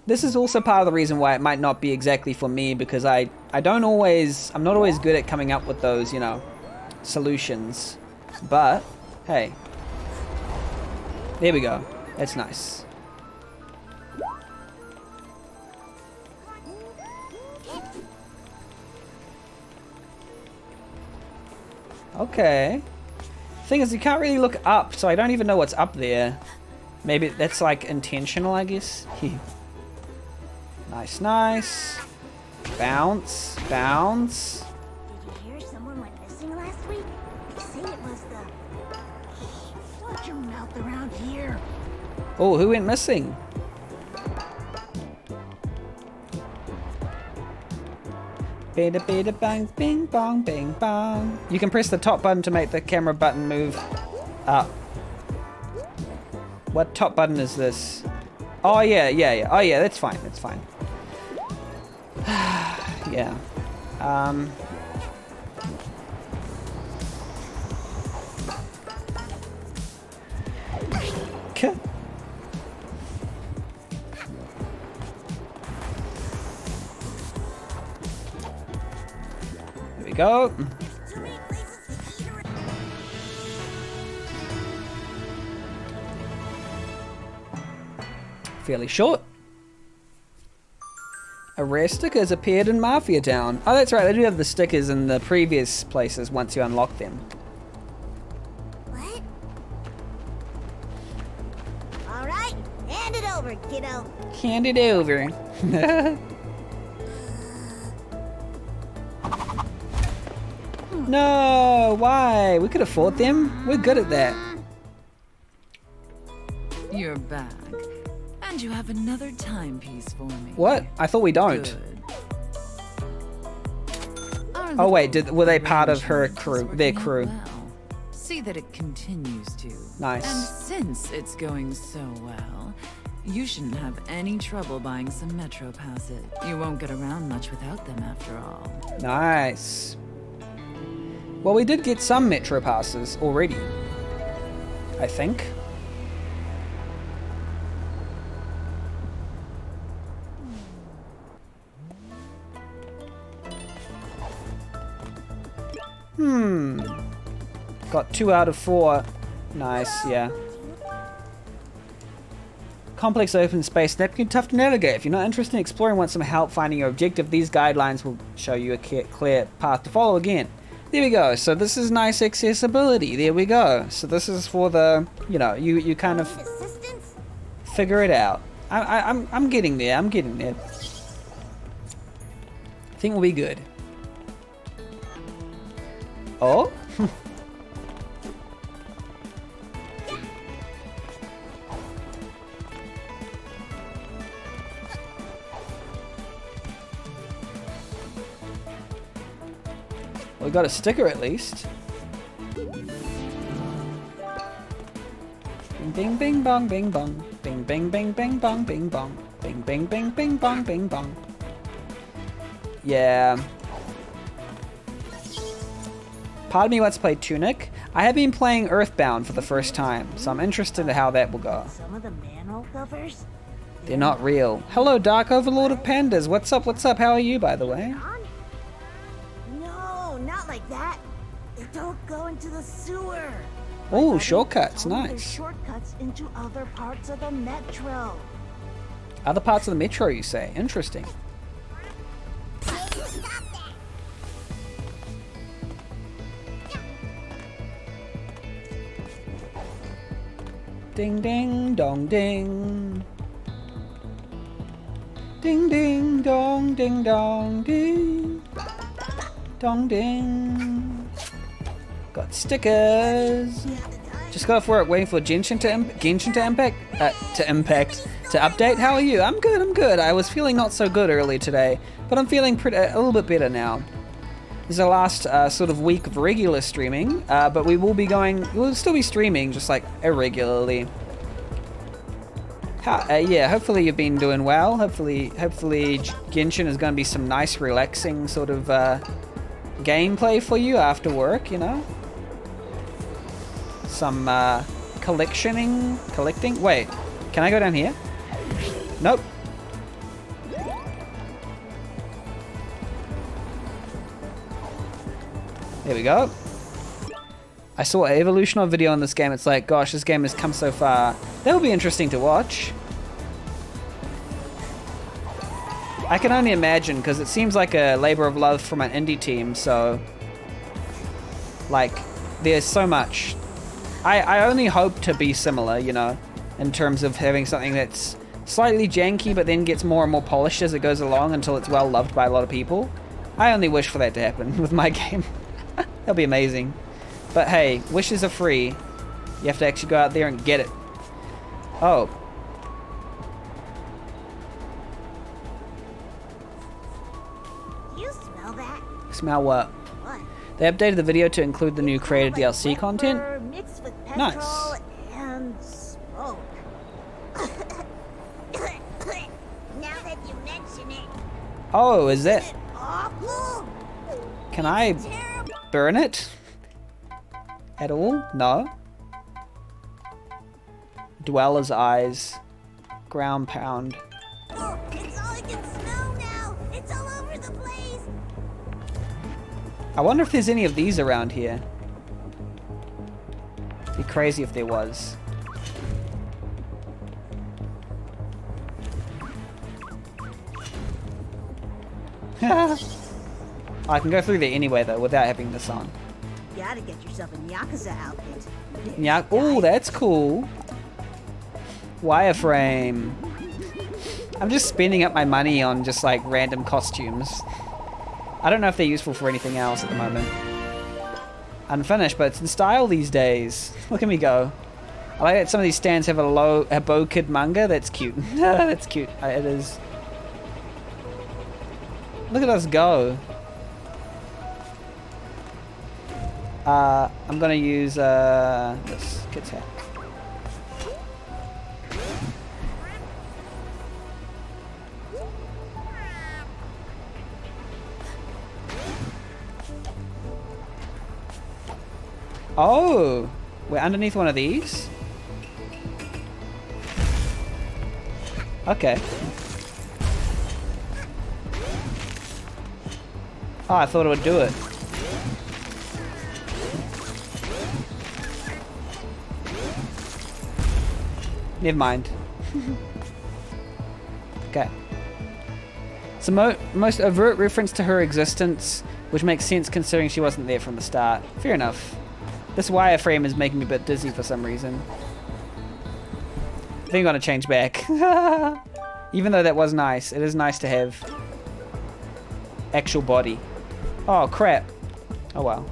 This is also part of the reason why it might not be exactly for me, because I'm not always good at coming up with those, you know, solutions. But hey, there we go. That's nice. Okay. Thing is, you can't really look up, so I don't even know what's up there. Maybe that's like intentional, I guess. Nice, nice. Bounce, bounce. Did you hear someone went missing last week? They say it was the... Watch your mouth around here. Oh, who went missing? Bada bada bang, bing bong, bing bong. You can press the top button to make the camera button move up. What top button is this? Oh yeah, yeah, yeah. Oh yeah, that's fine, that's fine. Yeah. Okay. There we go. Too many places to eat or... Fairly short. A rare sticker has appeared in Mafia Town. Oh, that's right. They do have the stickers in the previous places once you unlock them. What? All right, hand it over, kiddo. Hand it over. No, why? We could afford them. We're good at that. You're back. And you have another timepiece for me. What? I thought we don't. Good. Oh wait, were they part of her crew? Their crew? Well. See that it continues to. Nice. And since it's going so well, you shouldn't have any trouble buying some Metro passes. You won't get around much without them after all. Nice. Well, we did get some Metro passes already, I think. Got 2 out of 4. Nice, yeah. Complex open space napkin, tough to navigate. If you're not interested in exploring, want some help finding your objective, these guidelines will show you a clear path to follow again. There we go. So this is nice accessibility. There we go. So this is for the, you know, you kind of Need assistance? figure it out. I'm getting there. I'm getting there. I think we'll be good. Oh? We got a sticker at least. Bing bing bing bong bing bong. Bing bing bing bing bong bing bong. Bing bing bing bing bong bing bong. Yeah. Part of me wants to play Tunic. I have been playing Earthbound for the first time, so I'm interested in how that will go. Some of the manhole covers? They're not real. Hello, Dark Overlord of Pandas. What's up? What's up? How are you, by the way? No, not like that. They don't go into the sewer. Oh, Buddy shortcuts. told me there's Nice. shortcuts into other parts of the metro. Other parts of the metro, you say? Interesting. Ding ding dong ding. Ding ding dong ding dong ding. Dong ding. Got stickers. Just got off work waiting for Genshin to update. How are you? I'm good, I'm good. I was feeling not so good earlier today, but I'm feeling a little bit better now. This is the last sort of week of regular streaming, but we'll still be streaming, just like irregularly. Yeah, hopefully you've been doing well. Hopefully Genshin is going to be some nice, relaxing sort of gameplay for you after work, you know? Some collecting. Wait, can I go down here? Nope. There we go. I saw an evolutional video on this game. It's like, gosh, this game has come so far. That will be interesting to watch. I can only imagine, because it seems like a labor of love from an indie team, so... Like, there's so much. I only hope to be similar, you know, in terms of having something that's slightly janky, but then gets more and more polished as it goes along until it's well loved by a lot of people. I only wish for that to happen with my game. That'll be amazing. But hey, wishes are free. You have to actually go out there and get it. Oh. You smell that? Smell what? What? They updated the video to include the new created DLC content. Rubber mixed with petrol Nice. and smoke. Now that you mention it, Oh, is that... it's awful. Can I Terrible. burn it? At all? No. Dweller's eyes. Ground pound. Oh, it's all I can smell now. It's all over the place. I wonder if there's any of these around here. Be crazy if there was. I can go through there anyway though without having this on. Gotta get yourself a Yakuza outfit. Yeah. Oh, that's cool. Wireframe. I'm just spending up my money on just like random costumes. I don't know if they're useful for anything else at the moment. Unfinished, but it's in style these days. Look at me go. I like that some of these stands have a Bo Kid manga. That's cute. That's cute. It is. Look at us go. I'm gonna use this kid's hat. Oh, we're underneath one of these. Okay. Oh, I thought it would do it. Never mind. Okay. It's the most overt reference to her existence, which makes sense considering she wasn't there from the start. Fair enough. This wireframe is making me a bit dizzy for some reason. I think I'm gonna change back. Even though that was nice, it is nice to have actual body. Oh crap. Oh well.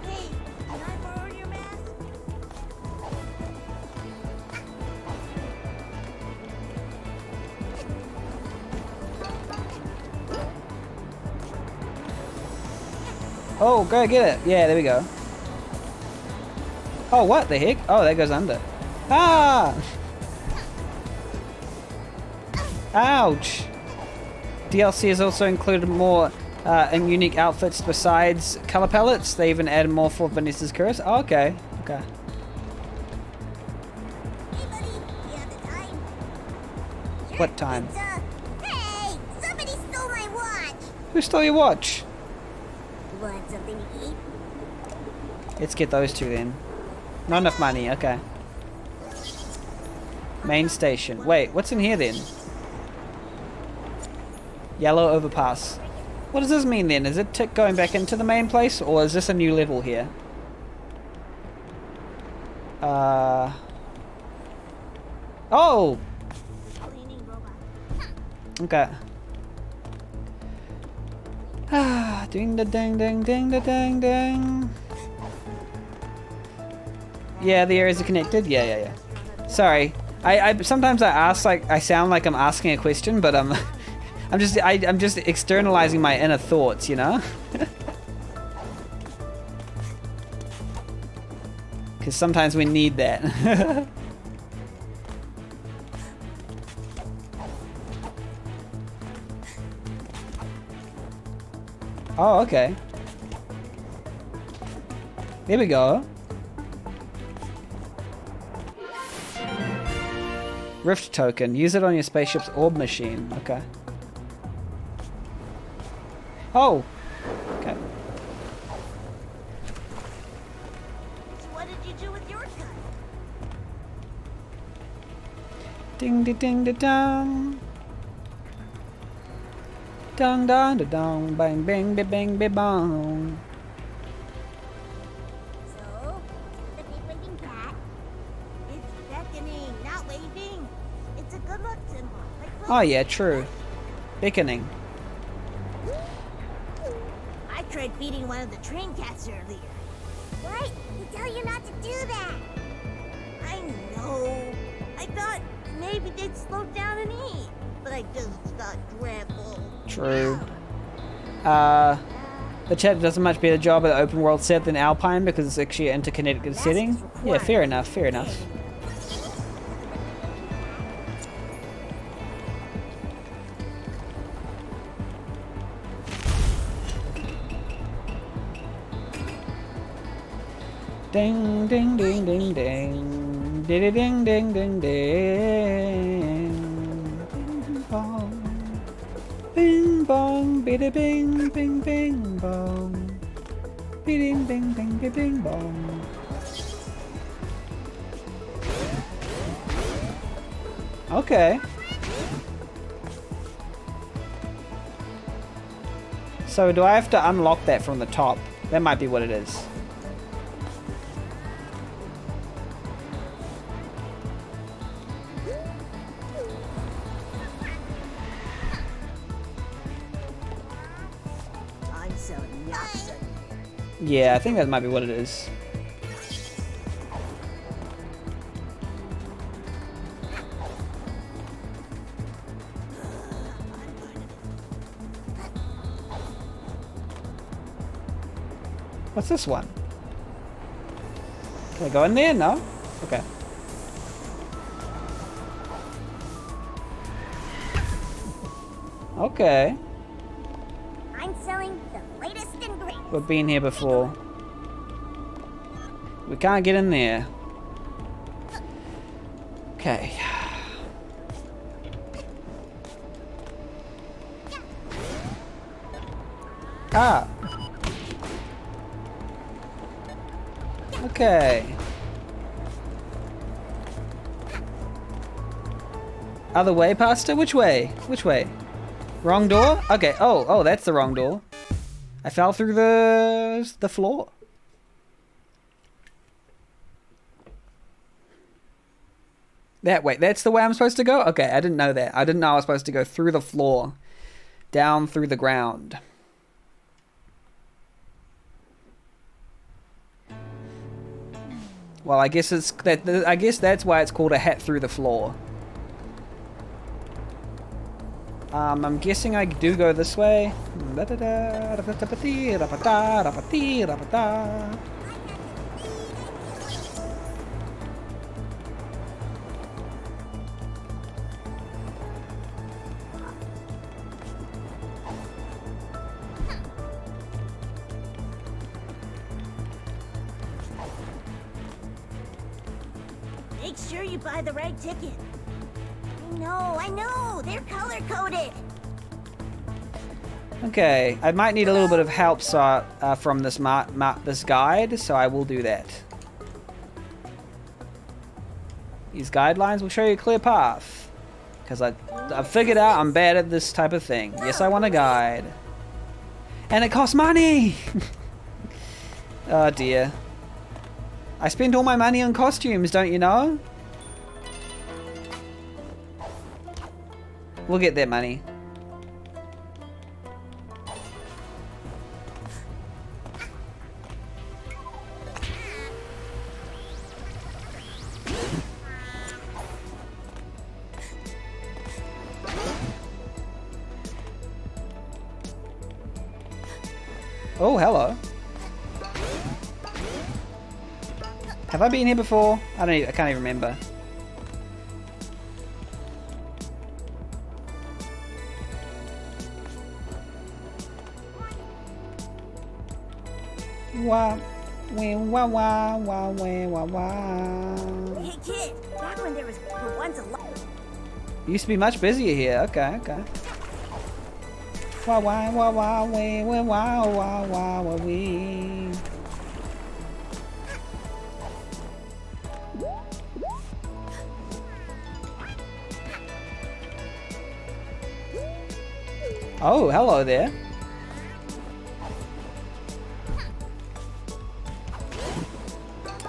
Hey, can I borrow your mask? Oh, go get it. Yeah, there we go. Oh, what the heck? Oh, that goes under. Ah! Ouch! DLC has also included more and unique outfits besides color palettes. They even added more for Vanessa's Curse. Oh, okay. Okay. Hey, buddy, you have the time? Sure, What time? it's, hey, somebody stole my watch. Who stole your watch? Want something to eat? Let's get those two then. Not enough money. Okay. Main station. Wait, what's in here then? Yellow overpass. What does this mean then? Is it going back into the main place, or is this a new level here? Oh! Cleaning robot. Okay. Ah, ding da ding ding ding da ding ding. Yeah, the areas are connected. Yeah. Sorry. I sometimes I ask like I sound like I'm asking a question, but I'm I'm just externalizing my inner thoughts, you know? Because sometimes we need that. Oh, okay. There we go. Rift token. Use it on your spaceship's orb machine. Okay. Oh! Okay. So what did you do with your gun? Ding da ding da dong. Dong dong da dong. Bang bang ba bang ba bong. So, the big waving cat? It's beckoning, not waving. It's a good luck symbol. Like Oh yeah, true. Beckoning. I tried feeding one of the train cats earlier. What? They tell you not to do that. I know. I thought maybe they'd slow down and eat, but I just got dreadful. True. The chat does a much better job at the open world set than Alpine because it's actually an interconnected setting. Yeah, fair enough, fair enough. Ding ding ding ding ding. Ding ding ding ding ding. Bing bong. Bing bong. Biddy bing bing bing bong. Bing bing bing bing bing bong. Okay. So do I have to unlock that from the top? That might be what it is. I'm so nuts. Yeah, I think that might be what it is. What's this one? Can I go in there? No? Okay. Okay. I'm selling the latest and greatest. We've been here before. We can't get in there. Okay. Ah. Okay. Other way, Pasta? Which way? Which way? Wrong door? Okay. Oh, that's the wrong door. I fell through the floor. That way. That's the way I'm supposed to go? Okay, I didn't know that. I didn't know I was supposed to go through the floor. Down through the ground. Well, I guess it's that. I guess that's why it's called a hat through the floor. I'm guessing I do go this way. make sure you buy the right ticket. I know, they're color-coded. Okay, I might need a little bit of help from this this guide, so I will do that. These guidelines will show you a clear path. Because I've figured out I'm bad at this type of thing. Yes, I want a guide. And it costs money! Oh dear. I spent all my money on costumes, don't you know? We'll get that money. Oh, hello. Have I been here before? I can't even remember. Wah, wah, wah, wah, wah, wah, wah. Hey kid, back when there was once a lot. Used to be much busier here. Okay, okay. Wah, wah, wah, wah, wah, wah, wah, wah, wah, wah, wee. Oh, hello there.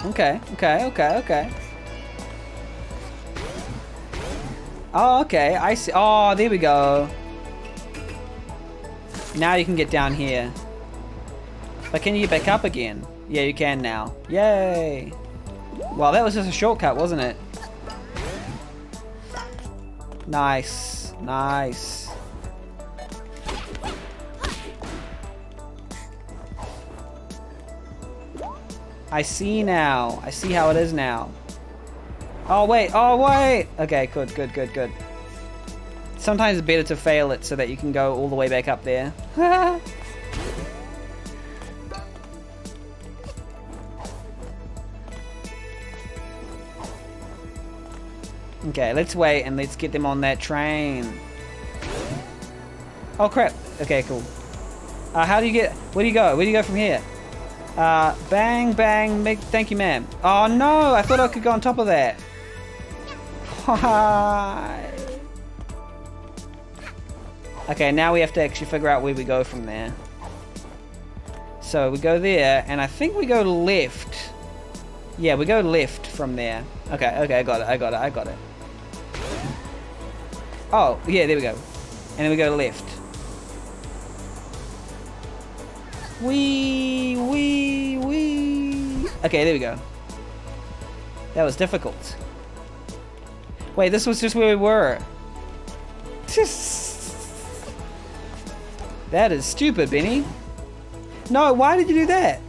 Okay, okay, okay, okay. Oh, okay, I see. Oh, there we go. Now you can get down here. But can you get back up again? Yeah, you can now. Yay! Well, that was just a shortcut, wasn't it? Nice, nice. I see now. I see how it is now. Oh, wait. Oh, wait. Okay, good, good, good, good. Sometimes it's better to fail it so that you can go all the way back up there. Okay, let's wait and let's get them on that train. Oh, crap. Okay, cool. How do you get... Where do you go? Where do you go from here? Bang, bang, thank you, ma'am. Oh, no, I thought I could go on top of that. Okay, now we have to actually figure out where we go from there. So we go there, and I think we go left. Yeah, we go left from there. Okay, okay, I got it, I got it, I got it. Oh, yeah, there we go. And then we go left. Wee, wee, wee. Okay, there we go. That was difficult. Wait, this was just where we were. That is stupid, Benny. No, why did you do that?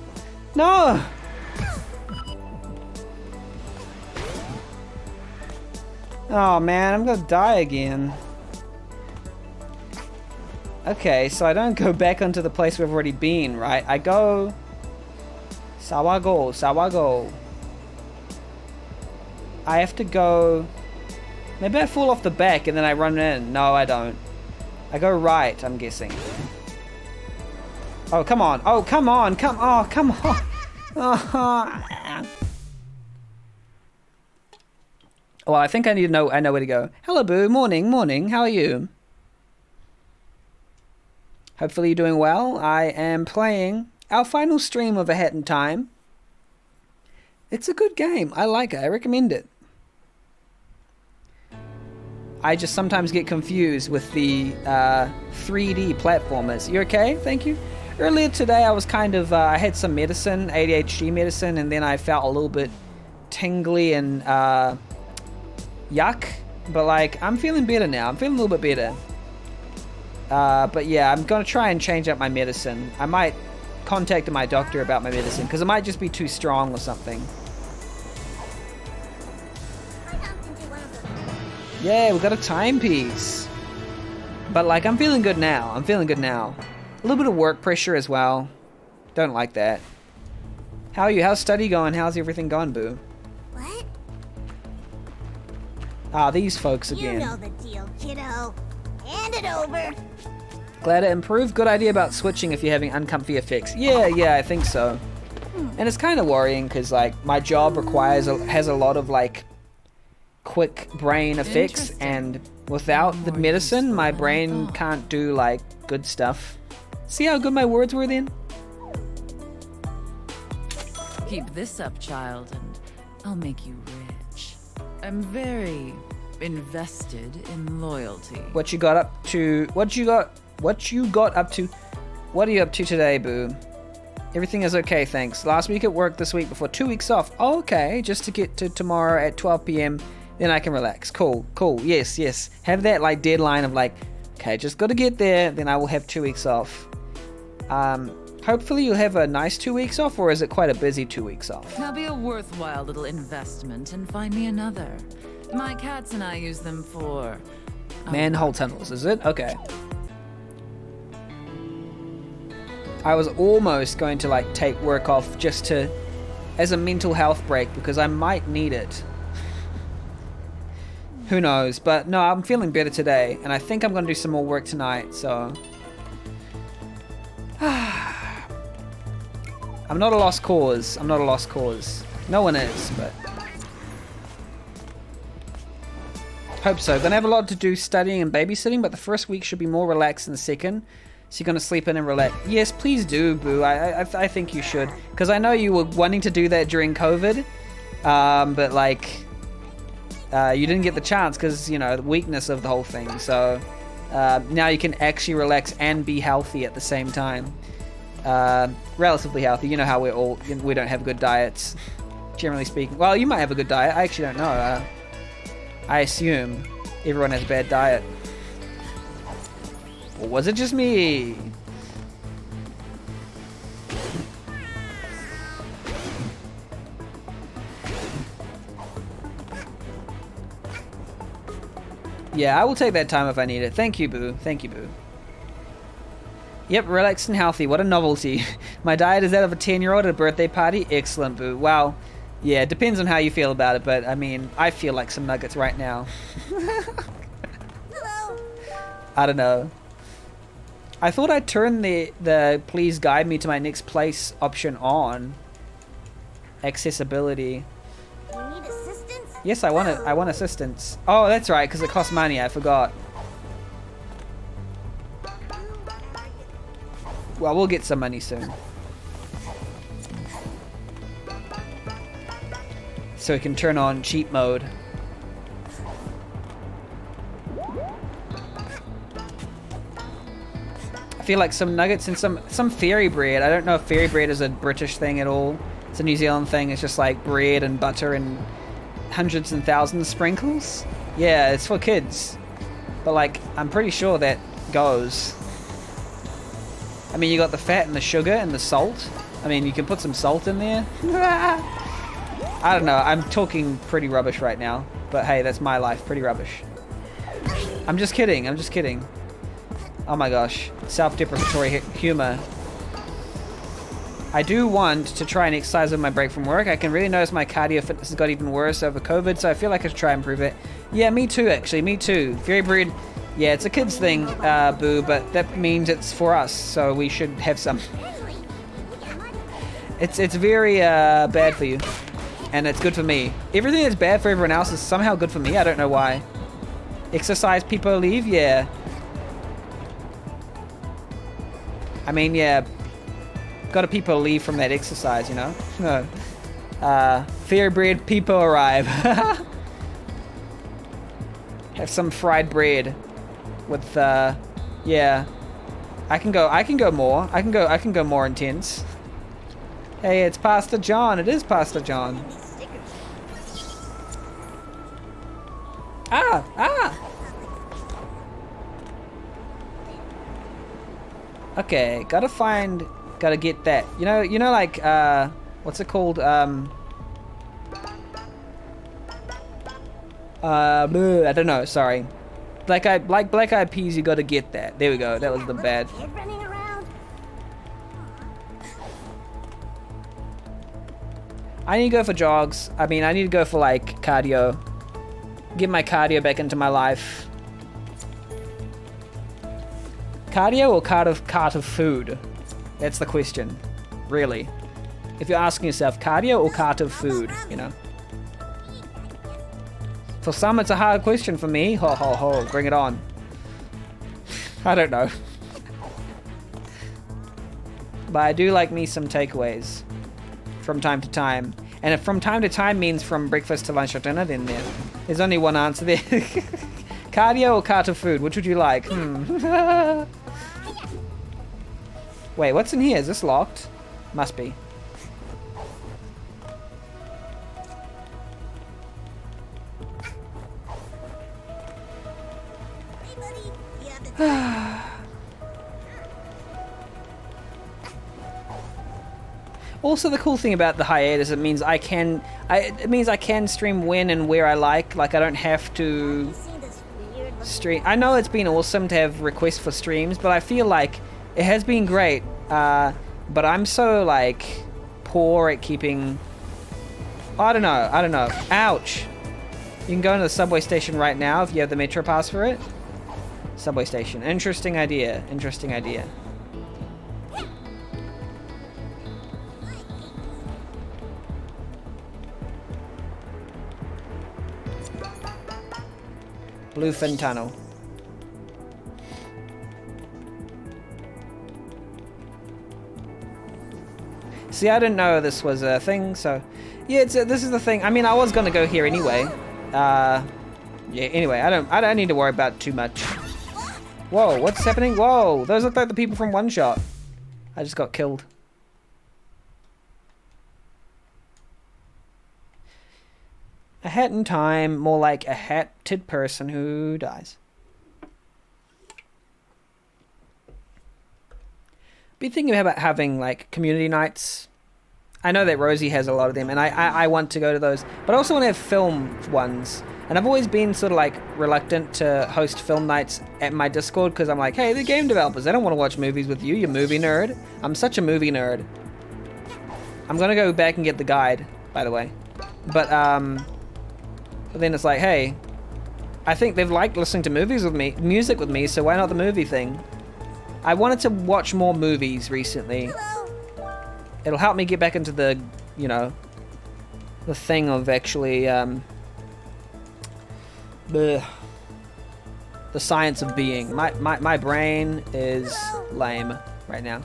No! Oh man, I'm gonna die again. Okay, so I don't go back onto the place we've already been, right? I go... Sawago, Sawago. I have to go... Maybe I fall off the back and then I run in. No, I don't. I go right, I'm guessing. Oh, come on. Oh, come on. Come on. Come on. Oh. Well, I think I know where to go. Hello, Boo. Morning, morning. How are you? Hopefully you're doing well. I am playing our final stream of A Hat in Time. It's a good game. I like it. I recommend it. I just sometimes get confused with the 3D platformers. You okay? Thank you. Earlier today I was kind of, I had some medicine, ADHD medicine, and then I felt a little bit tingly and yuck. But like, I'm feeling better now. I'm feeling a little bit better. But yeah, I'm going to try and change up my medicine. I might contact my doctor about my medicine, because it might just be too strong or something. Yeah, we got a timepiece. But like, I'm feeling good now. I'm feeling good now. A little bit of work pressure as well. Don't like that. How are you? How's study going? How's everything going, Boo? What? Ah, these folks You again. know the deal, kiddo. Hand it over. Glad it improved. Good idea about switching if you're having uncomfy effects. Yeah, I think so. And it's kind of worrying because like my job has a lot of like quick brain effects, Interesting. and without the More medicine, useful my than I brain thought. can't do like good stuff. See how good my words were then? Keep this up, child, and I'll make you rich. I'm very invested in loyalty. What you got up to? What you got up to? What are you up to today, Boo? Everything is okay, thanks. Last week at work, this week before, 2 weeks off. Oh, okay, just to get to tomorrow at 12 p.m. Then I can relax. Cool. Yes. Have that like deadline of like, okay, just got to get there. Then I will have 2 weeks off. Hopefully you'll have a nice 2 weeks off, or is it quite a busy 2 weeks off? Now be a worthwhile little investment and find me another. My cats and I use them for... Manhole tunnels, is it? Okay. I was almost going to like take work off just to, as a mental health break, because I might need it. Who knows? But no, I'm feeling better today, and I think I'm going to do some more work tonight, so... I'm not a lost cause. No one is, but... Hope so. Gonna have a lot to do studying and babysitting, but the first week should be more relaxed than the second. So you're gonna sleep in and relax. Yes, please do, Boo. I think you should, because I know you were wanting to do that during COVID, but like you didn't get the chance because the weakness of the whole thing. So now you can actually relax and be healthy at the same time. Relatively healthy. You know how we don't have good diets, generally speaking. Well, you might have a good diet. I actually don't know. I assume everyone has a bad diet. Or was it just me? Yeah, I will take that time if I need it. Thank you, Boo. Yep, relaxed and healthy. What a novelty. My diet is that of a 10-year-old at a birthday party. Excellent, Boo. Wow. Yeah, it depends on how you feel about it, but I mean, I feel like some nuggets right now. Hello. I don't know. I thought I'd turn the please guide me to my next place option on. Accessibility. You need assistance? Yes, I want assistance. Oh, that's right, because it costs money. I forgot. Well, we'll get some money soon. So we can turn on cheat mode. I feel like some nuggets and some fairy bread. I don't know if fairy bread is a British thing at all. It's a New Zealand thing. It's just like bread and butter and hundreds and thousands of sprinkles. Yeah, it's for kids. But like, I'm pretty sure that goes. I mean, you got the fat and the sugar and the salt. I mean, you can put some salt in there. I don't know. I'm talking pretty rubbish right now. But hey, that's my life. Pretty rubbish. I'm just kidding. Oh my gosh. Self-deprecatory humor. I do want to try and exercise on my break from work. I can really notice my cardio fitness has got even worse over COVID, so I feel like I should try and improve it. Yeah, me too, actually. Me too. Fairy bread. Yeah, it's a kid's thing, Boo, but that means it's for us, so we should have some. It's very bad for you, and it's good for me. Everything that's bad for everyone else is somehow good for me. I don't know why. Exercise people leave, yeah. I mean, yeah. Gotta people leave from that exercise, you know? No. Fairy bread people arrive. Have some fried bread with yeah. I can go more. I can go more intense. Hey, it's Pastor John. It is Pastor John. Ah! Okay, gotta get that. You know like what's it called? I don't know, sorry. Like black eyed peas, you gotta get that. There we go, that was the bad. Kid running around? I need to go for jogs. I mean, I need to go for like cardio. get my cardio back into my life. Cardio or cart of food? That's the question, really. If you're asking yourself, cardio or cart of food, you know? For some, it's a hard question. For me, ho ho ho, bring it on. I don't know. But I do like me some takeaways from time to time. And if from time to time means from breakfast to lunch or dinner, then there's only one answer there. Cardio or cart of food? Which would you like? Wait, what's in here? Is this locked? Must be. Hey, buddy. You have the time? Also, the cool thing about the hiatus, it means I can stream when and where I like. Like, I don't have to You seen this weird looking stream. I know it's been awesome to have requests for streams, but I feel like it has been great. But I'm so, like, poor at keeping... I don't know. Ouch. You can go into the subway station right now if you have the Metro Pass for it. Subway station. Interesting idea. Bluefin Tunnel. See, I didn't know this was a thing, so... Yeah, this is the thing. I mean, I was gonna go here anyway. Yeah, anyway, I don't need to worry about it too much. Whoa, what's happening? Whoa, those look like the people from One Shot. I just got killed. A hat in time, more like a hatted person who dies. Been thinking about having like community nights. I know that Rosie has a lot of them, and I want to go to those, but I also want to have film ones. And I've always been sort of like reluctant to host film nights at my Discord because I'm like, hey, they're game developers. They don't want to watch movies with you, you movie nerd. I'm such a movie nerd. I'm gonna go back and get the guide, by the way. But then it's like, hey, I think they've liked listening to music with me, so why not the movie thing? I wanted to watch more movies recently. It'll help me get back into the, you know, the thing of actually, the science of being. My brain is lame right now.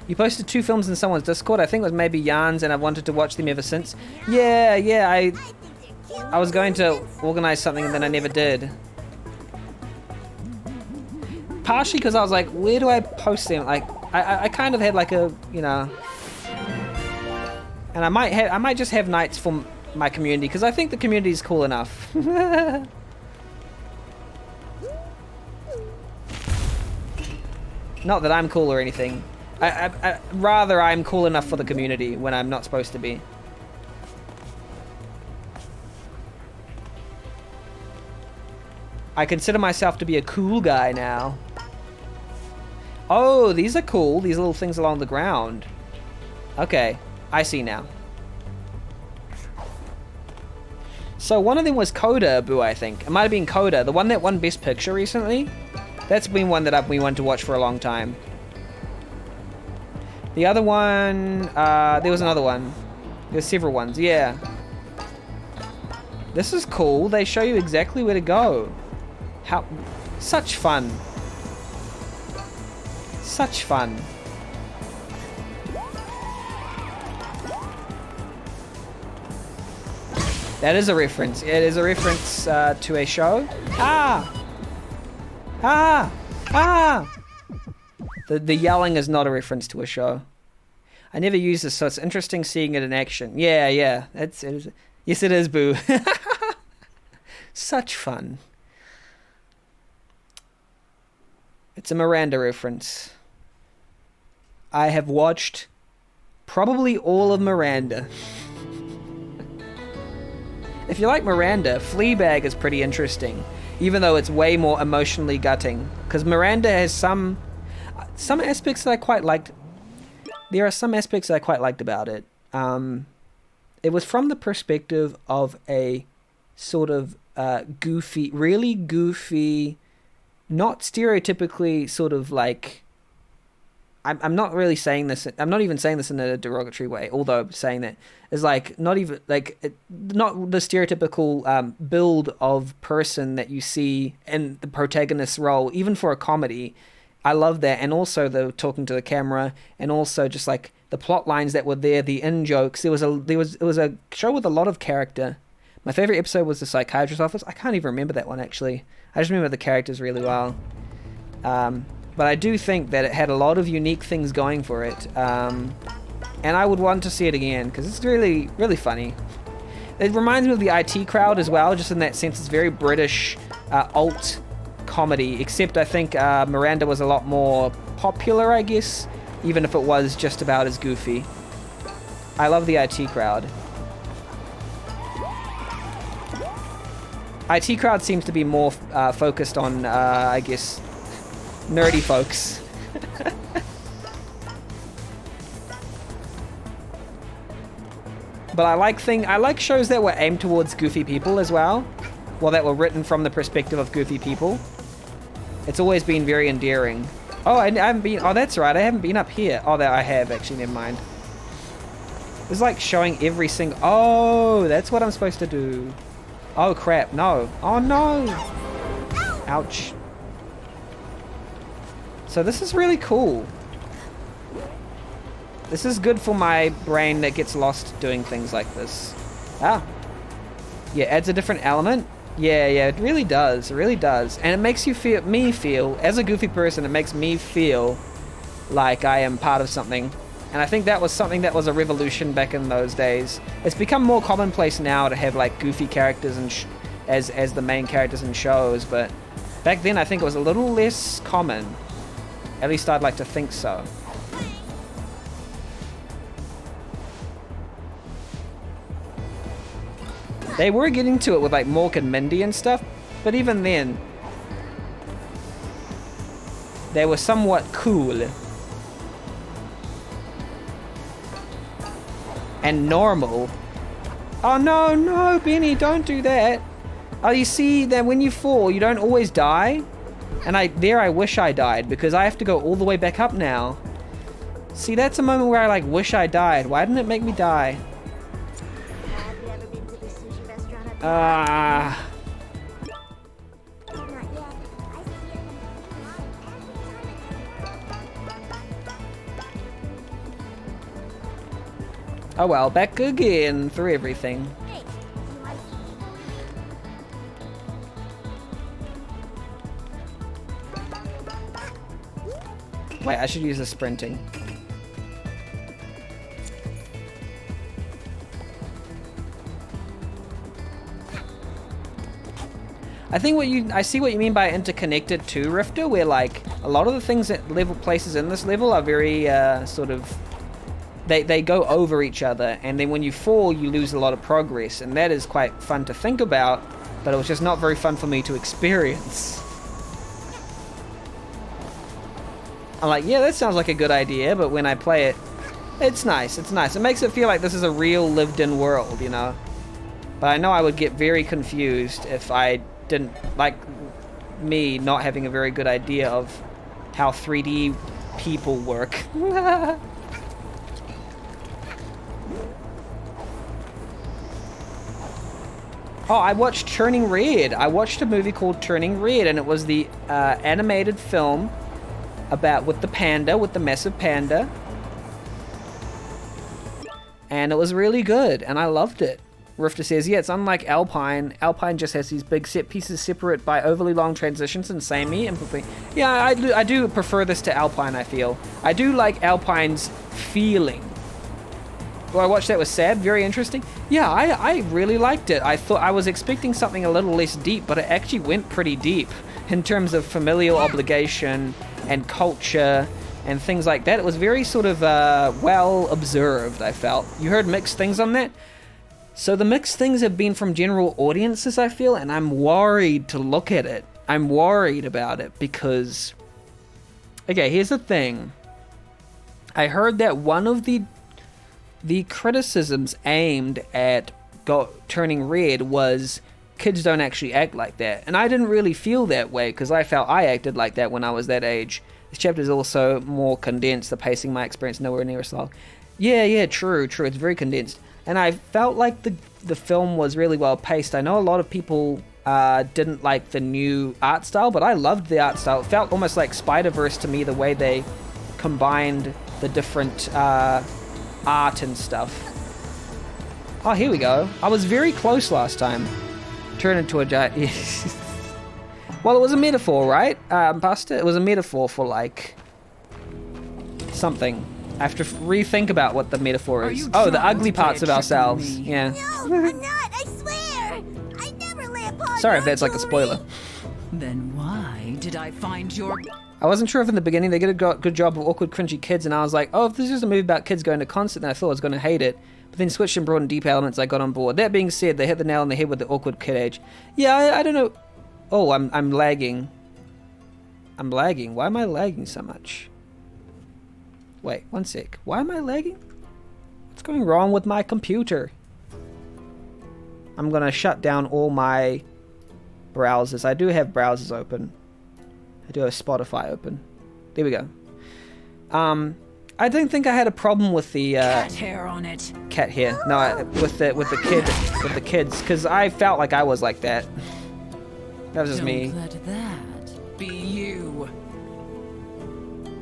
You posted 2 films in someone's Discord. I think it was maybe Jan's, and I've wanted to watch them ever since. Yeah, I was going to organize something, and then I never did. Partially because I was like, where do I post them? Like, I kind of had like a, you know, and I might just have nights for my community because I think the community is cool enough. Not that I'm cool or anything. Rather, I'm cool enough for the community when I'm not supposed to be. I consider myself to be a cool guy now. Oh, these are cool. These little things along the ground. Okay, I see now. So one of them was Coda, Boo, I think. It might have been Coda, the one that won Best Picture recently. That's been one that we wanted to watch for a long time. The other one, there was another one. There's several ones, yeah. This is cool. They show you exactly where to go. How, such fun. Such fun. That is a reference. It is a reference to a show. The yelling is not a reference to a show. I never use this, so it's interesting seeing it in action. Yeah. It is. Yes, it is, Boo. Such fun. It's a Miranda reference. I have watched probably all of Miranda. If you like Miranda, Fleabag is pretty interesting, even though it's way more emotionally gutting. Because Miranda has some aspects that I quite liked. There are some aspects that I quite liked about it. It was from the perspective of a sort of goofy, really goofy, not stereotypically sort of like. I'm not really saying this. I'm not even saying this in a derogatory way. Although saying that is like not even like not the stereotypical build of person that you see in the protagonist's role, even for a comedy. I love that, and also the talking to the camera, and also just like the plot lines that were there, the in jokes. It was a show with a lot of character. My favorite episode was the psychiatrist's office. I can't even remember that one actually. I just remember the characters really well. But I do think that it had a lot of unique things going for it. And I would want to see it again because it's really, really funny. It reminds me of the IT Crowd as well, just in that sense. It's very British alt comedy, except I think Miranda was a lot more popular, I guess, even if it was just about as goofy. I love the IT Crowd. IT Crowd seems to be more focused on, I guess, nerdy folks. But I like shows that were aimed towards goofy people as well. Well, that were written from the perspective of goofy people. It's always been very endearing. Oh, I haven't been. Oh, that's right. I haven't been up here. Oh, that I have actually. Never mind. It's like showing every single. Oh, that's what I'm supposed to do. Oh crap! No. Oh no. Ouch. So this is really cool. This is good for my brain that gets lost doing things like this. Ah. Yeah, adds a different element. Yeah, it really does. It really does. And it makes me feel, as a goofy person, it makes me feel like I am part of something. And I think that was something that was a revolution back in those days. It's become more commonplace now to have like goofy characters and as the main characters in shows, but back then I think it was a little less common. At least I'd like to think so. They were getting to it with like Mork and Mindy and stuff, but even then, they were somewhat cool and normal. Oh no, Benny, don't do that. Oh, you see that when you fall, you don't always die? And I wish I died because I have to go all the way back up now. See, that's a moment where I like wish I died. Why didn't it make me die? Have you ever been to the sushi restaurant up here? Ah. Not yet. I see it every time. Oh well, back again through everything. Hey, you like Wait, I should use the sprinting. I see what you mean by interconnected too, Rifter, where like a lot of the things that places in this level are very sort of they go over each other, and then when you fall you lose a lot of progress, and that is quite fun to think about, but it was just not very fun for me to experience. I'm like, yeah, that sounds like a good idea, but when I play it, it's nice. It makes it feel like this is a real lived-in world, you know? But I know I would get very confused if I didn't, like me, not having a very good idea of how 3D people work. Oh, I watched Turning Red. I watched a movie called Turning Red, and it was the animated film with the massive panda. And it was really good, and I loved it. Rifter says, yeah, it's unlike Alpine. Alpine just has these big set pieces separate by overly long transitions and samey. Yeah, I do prefer this to Alpine, I feel. I do like Alpine's feeling. Well, I watched that with Sad, very interesting. Yeah, I really liked it. I thought I was expecting something a little less deep, but it actually went pretty deep in terms of familial obligation and culture and things like that. It was very sort of well observed, I felt. You heard mixed things on that? So the mixed things have been from general audiences, I feel, and I'm worried to look at it. I'm worried about it because... Okay, here's the thing. I heard that one of the criticisms aimed at Turning Red was kids don't actually act like that. And I didn't really feel that way because I felt I acted like that when I was that age. This chapter is also more condensed, the pacing, my experience, nowhere near as long. Yeah, true. It's very condensed. And I felt like the film was really well paced. I know a lot of people didn't like the new art style, but I loved the art style. It felt almost like Spider-Verse to me, the way they combined the different art and stuff. Oh, here we go. I was very close last time. Turn into a giant... Well, it was a metaphor, right, Buster? It was a metaphor for, like, something. I have to rethink about what the metaphor is. Oh, the ugly parts of ourselves. Yeah. No, I'm not. I swear. I never lay a paw. Sorry if that's like a spoiler. Then why did I find your... I wasn't sure if in the beginning they did a good job of awkward, cringy kids, and I was like, oh, if this is a movie about kids going to concert, then I thought I was going to hate it. But then switched and brought in deep elements, I got on board. That being said, they hit the nail on the head with the awkward kid age. Yeah, I don't know. Oh, I'm lagging. I'm lagging. Why am I lagging so much? Wait, one sec. Why am I lagging? What's going wrong with my computer? I'm gonna shut down all my browsers. I do have browsers open. I do have Spotify open. There we go. I didn't think I had a problem with the cat hair on it. Cat hair. No, with the kids, because I felt like I was like that. That was just me. Don't let that be you.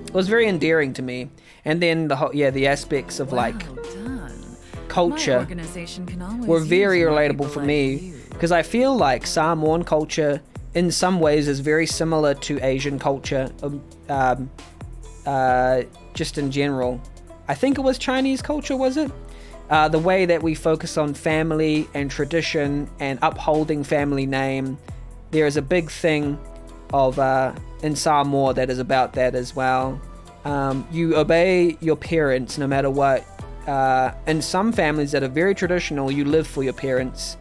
It was very endearing to me, and then the aspects of like Well done. culture My organization can always were very use more relatable people for like me, you. because I feel like Samoan culture in some ways is very similar to Asian culture, just in general. I think it was Chinese culture, was it? The way that we focus on family and tradition and upholding family name. There is a big thing of in Samoa that is about that as well. You obey your parents no matter what. In some families that are very traditional, you live for your parents.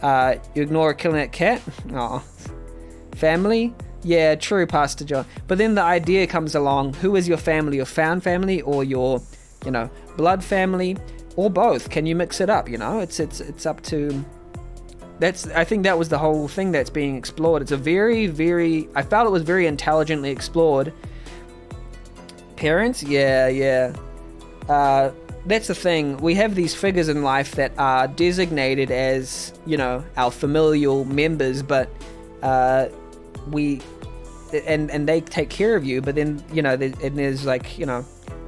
You ignore killing that cat? Aw. Family? Yeah, true, Pastor John. But then the idea comes along, who is your family? Your found family or your, blood family? Or both? Can you mix it up, It's up to... I think that was the whole thing that's being explored. It's a very, very... I felt it was very intelligently explored. Parents? Yeah. That's the thing. We have these figures in life that are designated as, our familial members, but we... And they take care of you, but then, there's like,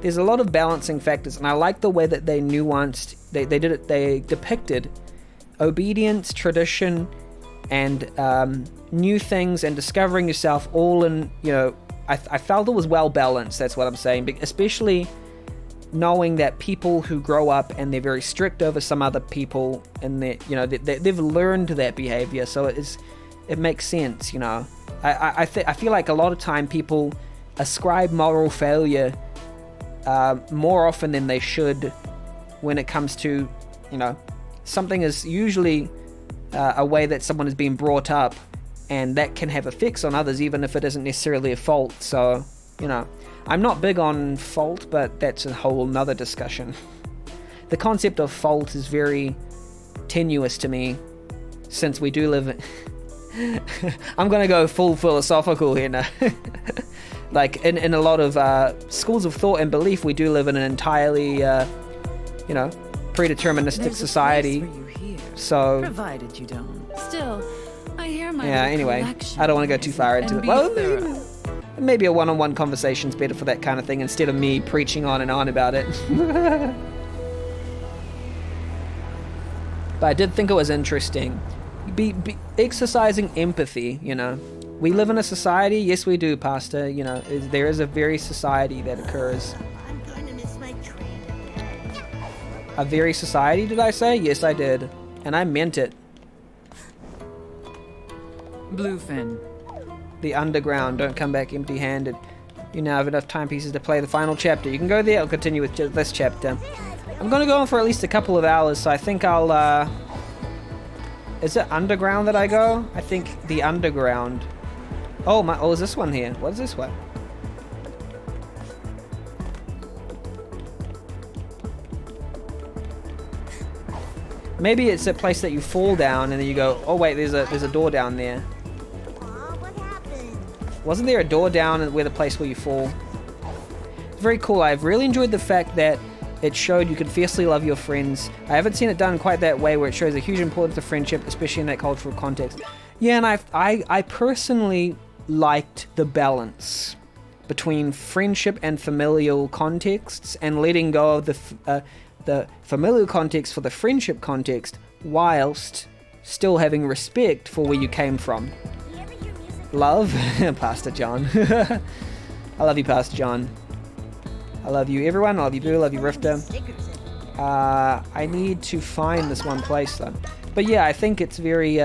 there's a lot of balancing factors, and I like the way that they nuanced... They depicted obedience, tradition, and new things and discovering yourself all in, I felt it was well balanced. That's what I'm saying, especially knowing that people who grow up and they're very strict over some other people, and they've learned that behavior, so it makes sense. I feel like a lot of time people ascribe moral failure more often than they should when it comes to, something is usually a way that someone is being brought up, and that can have effects on others even if it isn't necessarily a fault. So, I'm not big on fault, but that's a whole nother discussion. The concept of fault is very tenuous to me, since we do live in... I'm gonna go full philosophical here now. Like, in a lot of schools of thought and belief, we do live in an entirely, predeterministic There's society. a place for you here, So... provided you don't. Still, I hear my Yeah, little anyway, collection I don't want to go too far into and it. be Well, thorough. maybe a one-on-one conversation's better for that kind of thing instead of me preaching on and on about it. But I did think it was interesting. Be exercising empathy, We live in a society, yes we do, Pastor, there is a very society that occurs. I'm going to miss my train again. A very society, did I say? Yes, I did. And I meant it. Bluefin. The underground, don't come back empty-handed. You now have enough timepieces to play the final chapter. You can go there, I'll continue with this chapter. I'm gonna go on for at least a couple of hours, so I think I'll, Is it underground that I go? I think the underground. Oh, is this one here? What is this one? Maybe it's a place that you fall down and then you go, oh wait, there's a door down there. Aw, what happened? Wasn't there a door down where the place where you fall? Very cool. I've really enjoyed the fact that it showed you could fiercely love your friends. I haven't seen it done quite that way, where it shows a huge importance of friendship, especially in that cultural context. Yeah, and I personally liked the balance between friendship and familial contexts, and letting go of the familial context for the friendship context, whilst still having respect for where you came from. Do you ever hear music? Love, Pastor John. I love you, Pastor John. I love you, everyone. I love you, Boo. I love you, Rifter. Stickers in. I need to find this one place, though. But yeah, I think it's very,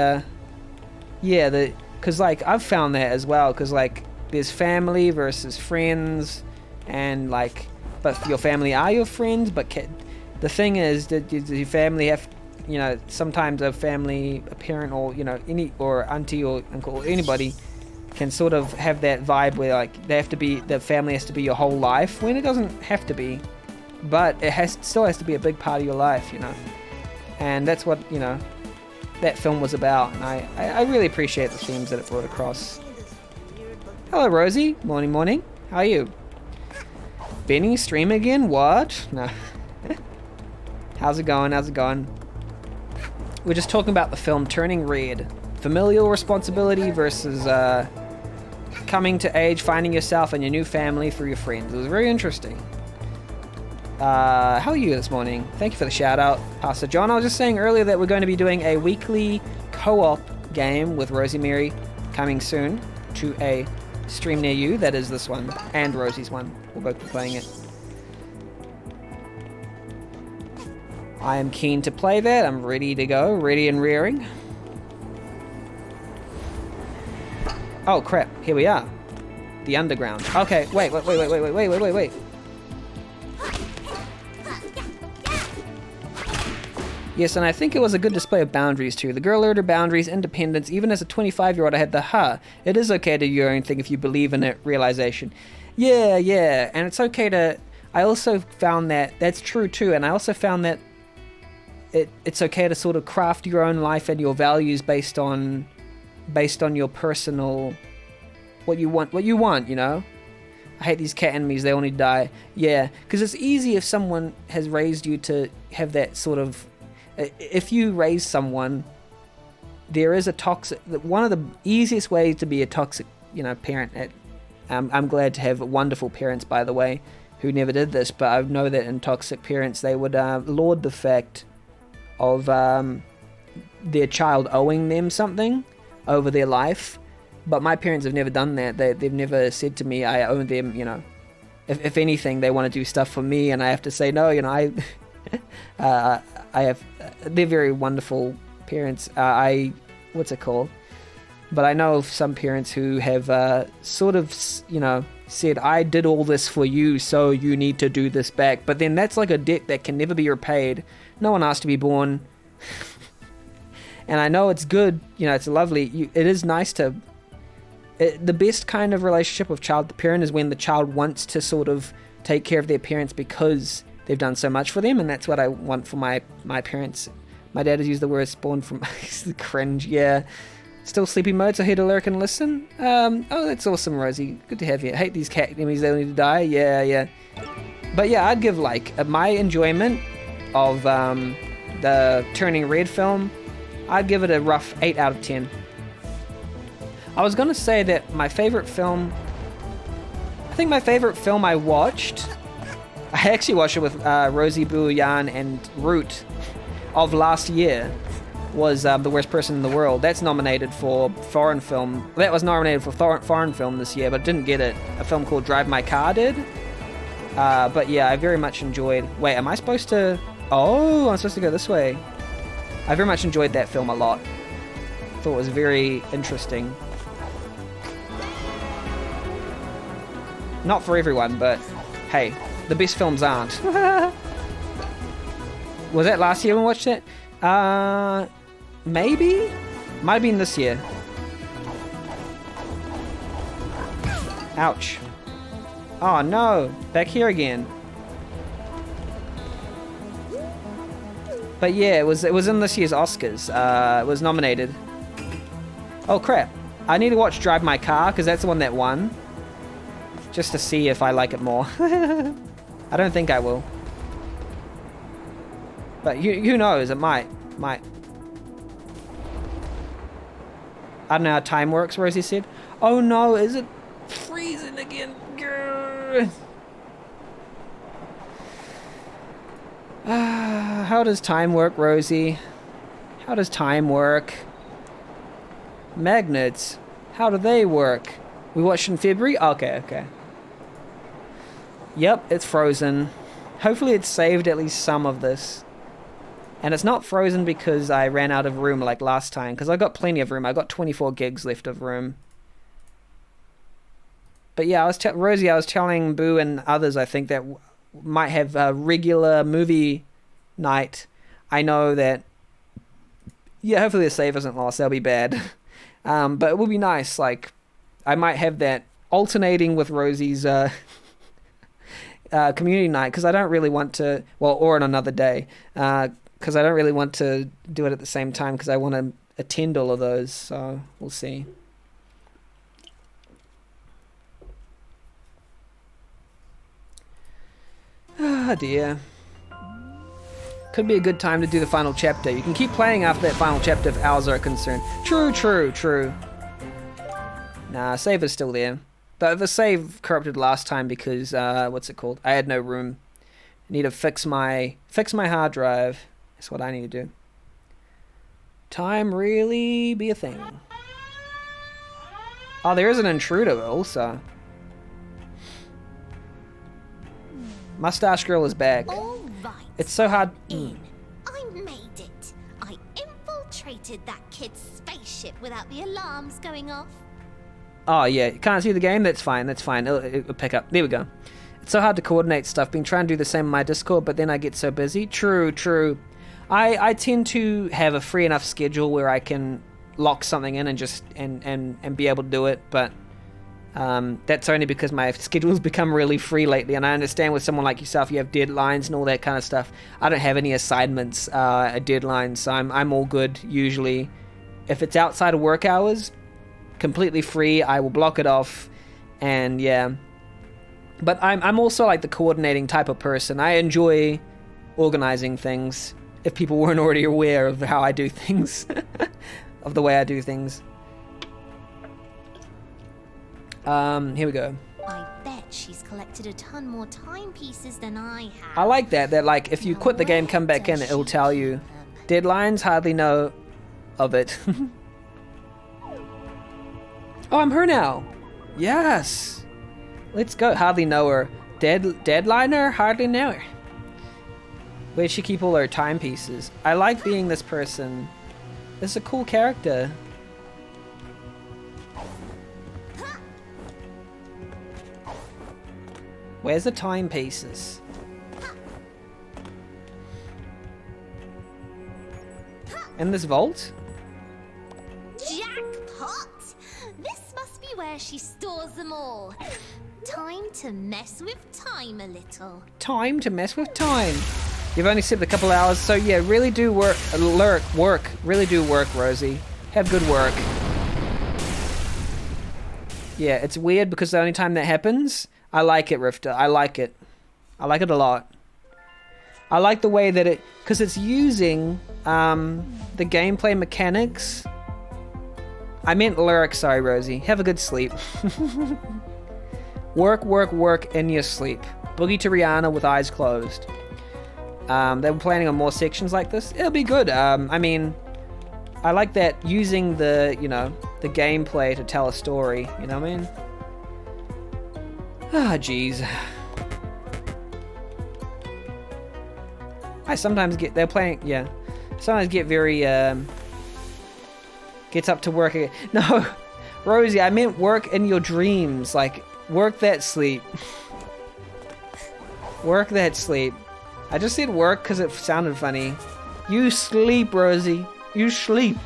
because, like, I've found that as well, because, like, there's family versus friends, and, like, but your family are your friends, but the thing is that your family have, you know, sometimes a family, a parent, or, you know, or auntie or uncle or anybody can sort of have that vibe where, like, the family has to be your whole life, when it doesn't have to be, but it still has to be a big part of your life, you know. And that's what, you know, that film was about, and I really appreciate the themes that it brought across. Hello, Rosie. Morning. How are you? Benny, stream again? What? No. How's it going? We're just talking about the film Turning Red. Familial responsibility versus coming to age, finding yourself and your new family through your friends. It was very interesting. How are you this morning? Thank you for the shout out, Pastor John. I was just saying earlier that we're going to be doing a weekly co-op game with Rosie Mary coming soon to a stream near you. That is this one and Rosie's one. We'll both be playing it. I am keen to play that. I'm ready to go, ready and rearing. Oh crap, here we are. The underground. Okay, wait. Yes, and I think it was a good display of boundaries too. The girl learned her boundaries, independence. Even as a 25-year-old, I had the it is okay to do your own thing if you believe in it realization. Yeah, and it's okay to... I also found that that's true too, and I also found that it's okay to sort of craft your own life and your values based on your personal... what you want, you know? I hate these cat enemies, they all need to die. Yeah, because it's easy if someone has raised you to have that sort of... If you raise someone, there is a toxic... One of the easiest ways to be a toxic, you know, parent... I'm glad to have wonderful parents, by the way, who never did this, but I know that in toxic parents, they would laud the fact of their child owing them something over their life. But my parents have never done that. They've never said to me, I owe them, you know. If anything, they want to do stuff for me, and I have to say, no, you know, I have... They're very wonderful parents. What's it called? But I know of some parents who have sort of, you know, said, I did all this for you, so you need to do this back. But then that's like a debt that can never be repaid. No one asked to be born. And I know it's good, you know, it's lovely. It is nice to... the best kind of relationship with child to parent is when the child wants to sort of take care of their parents because they've done so much for them, and that's what I want for my parents. My dad has used the word spawn from cringe, yeah. Still sleepy mode, so here to lurk and listen. Oh, that's awesome, Rosie. Good to have you. I hate these cat enemies, they need to die. Yeah. But yeah, I'd give, like, my enjoyment of the Turning Red film, I'd give it a rough 8 out of 10. I was going to say that my favorite film... I think my favorite film I watched... I actually watched it with Rosie, Boo, Jan, and Root of last year. Was The Worst Person in the World. That's nominated for foreign film. That was nominated for foreign film this year, but didn't get it. A film called Drive My Car did. But yeah, I very much enjoyed... Wait, am I supposed to... Oh, I'm supposed to go this way. I very much enjoyed that film a lot. Thought it was very interesting. Not for everyone, but hey, the best films aren't. Was that last year when we watched it? Maybe? Might have been this year. Ouch. Oh no, back here again. But yeah, it was in this year's Oscars. It was nominated. Oh crap! I need to watch Drive My Car because that's the one that won. Just to see if I like it more. I don't think I will. But who knows? It might. I don't know how time works, Rosie said. Oh no, is it freezing again? Grr. How does time work, Rosie? How does time work? Magnets. How do they work? We watched in February? Okay. Yep, it's frozen. Hopefully it's saved at least some of this. And it's not frozen because I ran out of room like last time, because I got plenty of room. I got 24 gigs left of room. But yeah, Rosie, I was telling Boo and others, I think, that might have a regular movie night. I know that, yeah, hopefully the save isn't lost. That'll be bad. But it will be nice. Like, I might have that alternating with Rosie's community night, because I don't really want to, well, or on another day, because I don't really want to do it at the same time, because I want to attend all of those. So we'll see. Ah, dear. Could be a good time to do the final chapter. You can keep playing after that final chapter if hours are concerned. True. Nah, save is still there. The save corrupted last time because, what's it called? I had no room. I need to fix my hard drive. That's what I need to do. Time really be a thing. Oh, there is an intruder also. Mustache Girl is back. All right. It's so hard. I made it. I infiltrated that kid's spaceship without the alarms going off. Oh yeah, you can't see the game? That's fine. It'll pick up. There we go. It's so hard to coordinate stuff. Been trying to do the same on my Discord, but then I get so busy. True. I tend to have a free enough schedule where I can lock something in and just and be able to do it, but that's only because my schedule's become really free lately, and I understand with someone like yourself, you have deadlines and all that kind of stuff. I don't have any assignments, deadlines, so I'm all good usually. If it's outside of work hours, completely free, I will block it off, and yeah. But I'm also like the coordinating type of person. I enjoy organizing things, if people weren't already aware of how I do things, of the way I do things. Here we go. I bet she's collected a ton more timepieces than I have. I like that like if you quit the game, come back in, it'll tell you. Deadlines, hardly know of it. Oh, I'm her now. Yes. Let's go. Hardly know her. Deadliner? Hardly know her. Where'd she keep all her timepieces? I like being this person. This is a cool character. Where's the timepieces? In this vault? Jackpot! This must be where she stores them all. Time to mess with time a little. Time to mess with time. You've only slept a couple hours, so yeah, really do work. Really do work, Rosie. Have good work. Yeah, it's weird because the only time that happens, I like it, Rifter. I like it. I like it a lot. I like the way that because it's using the gameplay mechanics. I meant lyrics, sorry, Rosie. Have a good sleep. Work in your sleep. Boogie to Rihanna with eyes closed. They were planning on more sections like this. It'll be good. I mean, I like that using the gameplay to tell a story. You know what I mean? Ah, jeez. I sometimes get, sometimes get very, gets up to work again. No, Rosie, I meant work in your dreams. Like, work that sleep. Work that sleep. I just said work because it sounded funny. You sleep, Rosie. You sleep.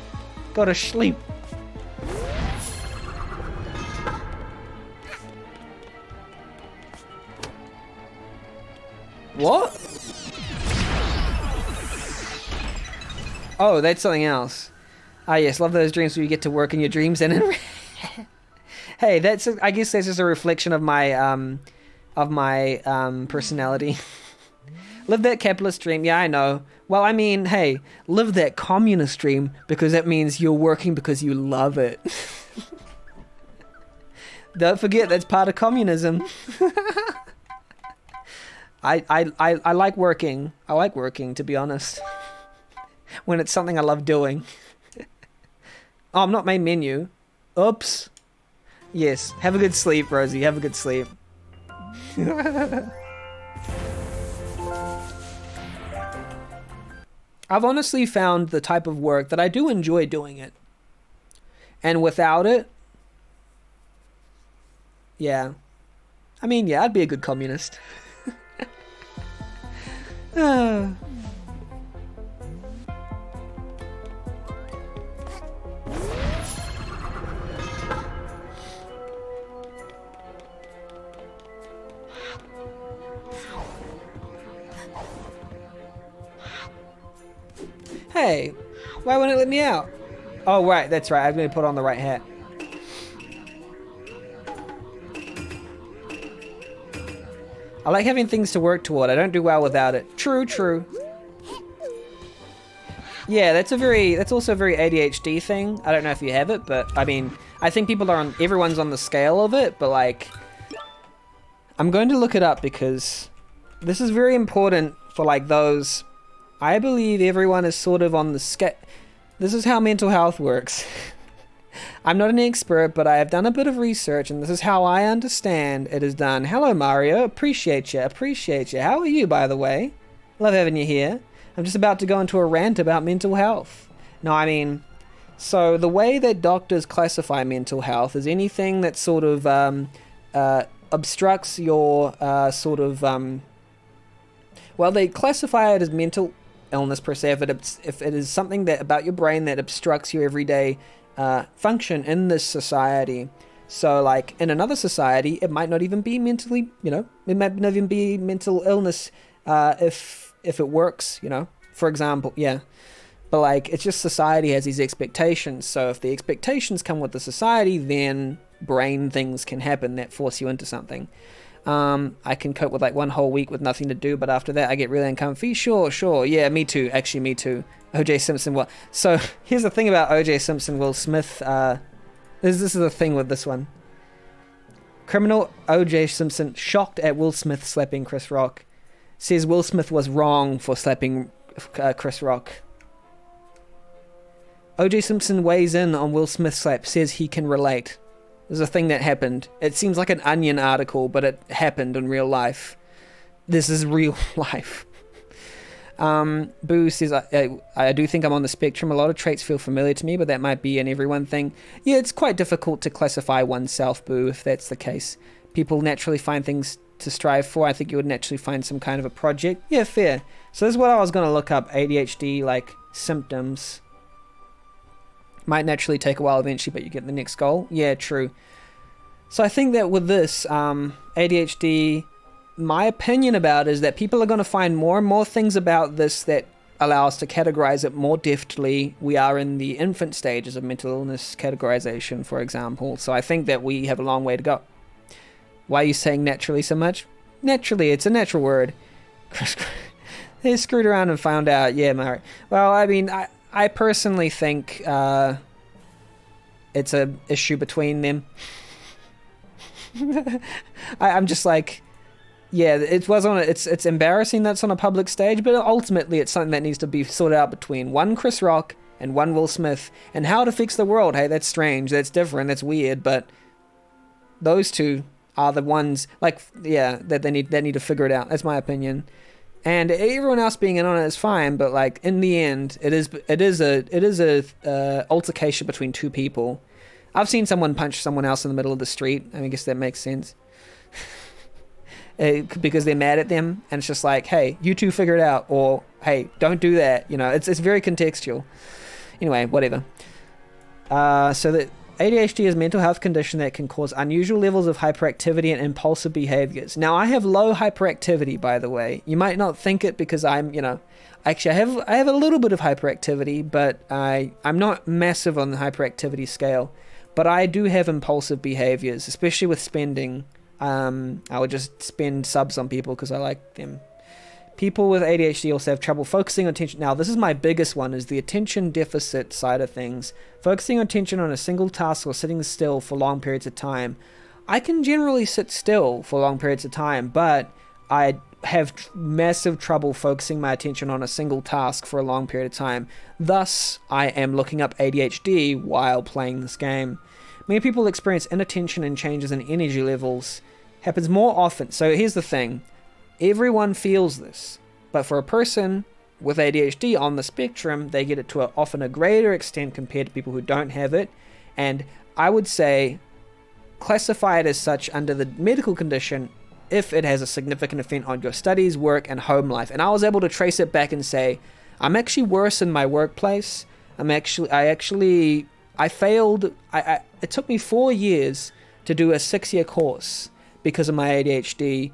Go to sleep. What? Oh, that's something else. Ah, yes, love those dreams where you get to work in your dreams and hey, I guess that's just a reflection of my personality. Live that capitalist dream. Yeah, I know. Well, I mean, hey, live that communist dream because that means you're working because you love it. Don't forget, that's part of communism. I like working. I like working, to be honest. When it's something I love doing. Oh, I'm not main menu. Oops. Yes. Have a good sleep, Rosie. Have a good sleep. I've honestly found the type of work that I do enjoy doing it. And without it, yeah. I mean, yeah, I'd be a good communist. Hey, why won't it let me out? Oh, right, that's right. I'm going to put on the right hat. I like having things to work toward. I don't do well without it. True, true. Yeah, that's also a very ADHD thing. I don't know if you have it, but I mean, I think everyone's on the scale of it, but like, I'm going to look it up because this is very important for like those. I believe everyone is sort of on the scale. This is how mental health works. I'm not an expert, but I have done a bit of research, and this is how I understand it is done. Hello, Mario. Appreciate you. How are you, by the way? Love having you here. I'm just about to go into a rant about mental health. No, I mean, so the way that doctors classify mental health is anything that sort of obstructs your well, they classify it as mental illness per se if it is something that about your brain that obstructs your everyday function in this society. So like in another society, it might not even be mentally, it might not even be mental illness if it works, for example, yeah. But like, it's just society has these expectations. So if the expectations come with the society, then brain things can happen that force you into something. I can cope with like 1 whole week with nothing to do, but after that I get really uncomfy. Sure. Yeah, me too. Actually, me too. OJ Simpson. Well, so here's the thing about OJ Simpson, Will Smith. This is the thing with this one. Criminal OJ Simpson shocked at Will Smith slapping Chris Rock. Says Will Smith was wrong for slapping Chris Rock. OJ Simpson weighs in on Will Smith's slap. Says he can relate. There's a thing that happened. It seems like an Onion article, but it happened in real life. This is real life. Boo says, I do think I'm on the spectrum. A lot of traits feel familiar to me, but that might be an everyone thing. Yeah, it's quite difficult to classify oneself, Boo, if that's the case. People naturally find things to strive for. I think you would naturally find some kind of a project. Yeah, fair. So this is what I was going to look up. ADHD, like, symptoms. Might naturally take a while eventually, but you get the next goal. Yeah, true. So I think that with this, ADHD, my opinion about it is that people are going to find more and more things about this that allow us to categorize it more deftly. We are in the infant stages of mental illness categorization, for example. So I think that we have a long way to go. Why are you saying naturally so much? Naturally, it's a natural word. They screwed around and found out. Yeah, Mary. Well, I mean, I personally think it's an issue between them. I'm just like, yeah, it's embarrassing that's on a public stage, but ultimately it's something that needs to be sorted out between one Chris Rock and one Will Smith. And how to fix the world, hey, that's strange, that's different, that's weird, but those two are the ones, like, yeah, that they need to figure it out. That's my opinion. And everyone else being in on it is fine, but like in the end, it is a altercation between two people. I've seen someone punch someone else in the middle of the street. I mean, I guess that makes sense. Because they're mad at them, and it's just like, hey, you two figure it out, or hey, don't do that. It's very contextual. Anyway, whatever. So that ADHD is a mental health condition that can cause unusual levels of hyperactivity and impulsive behaviors. Now, I have low hyperactivity, by the way. You might not think it because I'm, actually I have a little bit of hyperactivity, but I'm not massive on the hyperactivity scale. But I do have impulsive behaviors, especially with spending. I would just spend subs on people because I like them. People with ADHD also have trouble focusing on attention. Now, this is my biggest one, is the attention deficit side of things. Focusing attention on a single task or sitting still for long periods of time. I can generally sit still for long periods of time, but I have massive trouble focusing my attention on a single task for a long period of time. Thus, I am looking up ADHD while playing this game. Many people experience inattention and changes in energy levels. Happens more often. So here's the thing. Everyone feels this, but for a person with ADHD on the spectrum, they get it to often a greater extent compared to people who don't have it. And I would say classify it as such under the medical condition if it has a significant effect on your studies, work, and home life. And I was able to trace it back and say, I'm actually worse in my workplace. I failed. It took me 4 years to do a 6-year course because of my ADHD.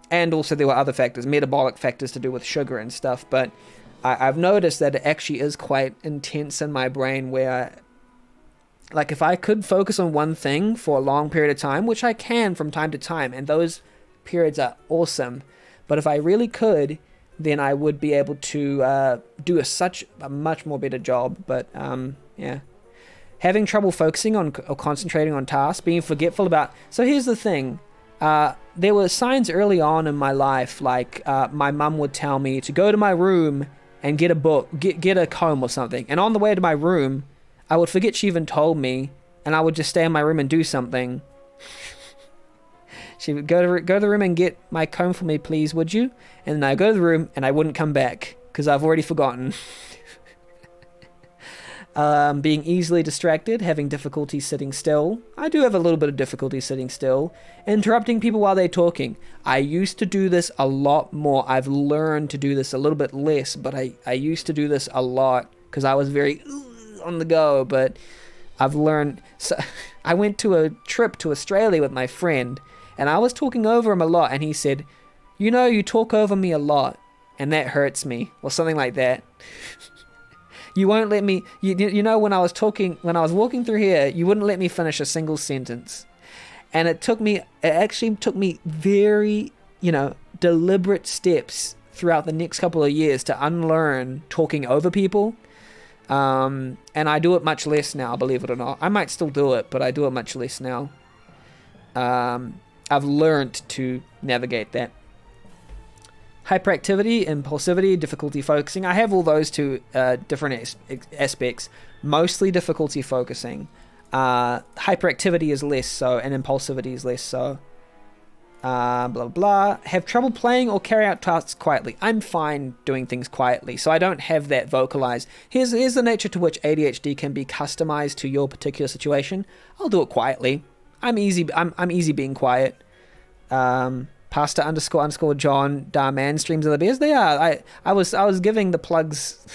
And also there were other factors, metabolic factors to do with sugar and stuff. But I've noticed that it actually is quite intense in my brain where, like, if I could focus on one thing for a long period of time, which I can from time to time, and those periods are awesome. But if I really could, then I would be able to do a much more better job. But yeah. Having trouble focusing on or concentrating on tasks, being forgetful about... So here's the thing. There were signs early on in my life, like my mum would tell me to go to my room and get a book, get a comb or something. And on the way to my room, I would forget she even told me, and I would just stay in my room and do something. She would go to the room and get my comb for me, please, would you? And then I'd go to the room and I wouldn't come back because I've already forgotten. Being easily distracted, having difficulty sitting still. I do have a little bit of difficulty sitting still. Interrupting people while they're talking. I used to do this a lot more. I've learned to do this a little bit less, but I used to do this a lot because I was very on the go, but I've learned. So I went to a trip to Australia with my friend, and I was talking over him a lot, and he said, you talk over me a lot, and that hurts me, or something like that. You won't let me, when I was walking through here, you wouldn't let me finish a single sentence. And it actually took me very, deliberate steps throughout the next couple of years to unlearn talking over people. And I do it much less now, believe it or not. I might still do it, but I do it much less now. I've learned to navigate that. Hyperactivity, impulsivity, difficulty focusing. I have all those two different aspects. Mostly difficulty focusing. Hyperactivity is less so, and impulsivity is less so. Blah, blah. Have trouble playing or carry out tasks quietly. I'm fine doing things quietly, so I don't have that vocalized. Here's the nature to which ADHD can be customized to your particular situation. I'll do it quietly. I'm easy being quiet. Pasta _ John Darman streams are the best. They are. I was giving the plugs.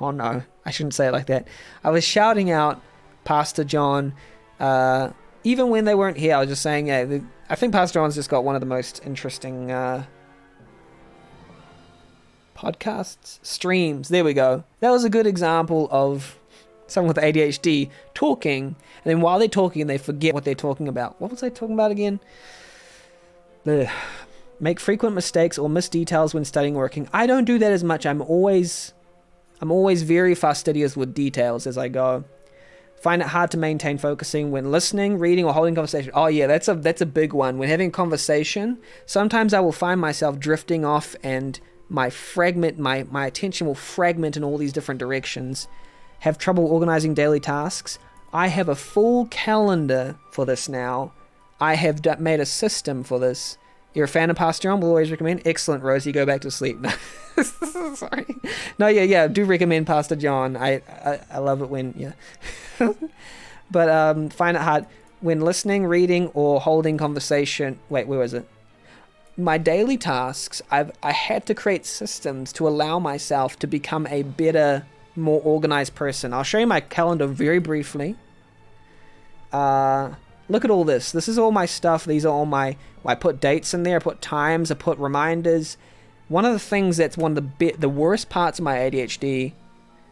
Oh no, I shouldn't say it like that. I was shouting out Pastor John, even when they weren't here. I was just saying, yeah. I think Pastor John's just got one of the most interesting podcasts, streams. There we go. That was a good example of someone with ADHD talking, and then while they're talking, they forget what they're talking about. What was I talking about again? Make frequent mistakes or miss details when studying or working. I don't do that as much. I'm always very fastidious with details as I go. Find it hard to maintain focusing when listening, reading, or holding conversation. Oh yeah, that's a big one. When having a conversation, sometimes I will find myself drifting off and my attention will fragment in all these different directions. Have trouble organizing daily tasks. I have a full calendar for this now. I have made a system for this. You're a fan of Pastor John? Will always recommend. Excellent, Rosie. Go back to sleep. Sorry. No, yeah. Do recommend Pastor John. I love it when, yeah. But find it hard when listening, reading, or holding conversation. Wait, where was it? My daily tasks. I had to create systems to allow myself to become a better, more organized person. I'll show you my calendar very briefly. Look at all this. This is all my stuff. These are all my... I put dates in there. I put times. I put reminders. One of the things that's one of the worst parts of my ADHD...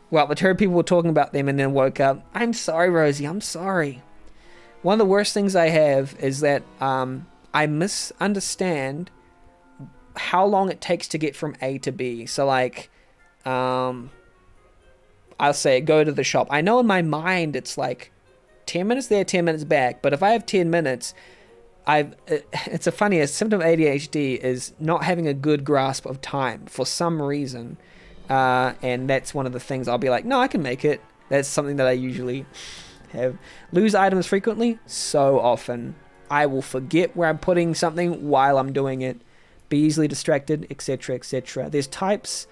Well, I've heard people were talking about them and then woke up. I'm sorry, Rosie. I'm sorry. One of the worst things I have is that I misunderstand how long it takes to get from A to B. So, like, I'll say go to the shop. I know in my mind it's like 10 minutes there, 10 minutes back. But if I have 10 minutes, it's a funny symptom of ADHD is not having a good grasp of time for some reason. And that's one of the things I'll be like, no, I can make it. That's something that I usually have. Lose items frequently, so often. I will forget where I'm putting something while I'm doing it. Be easily distracted, etc., etc. There's types.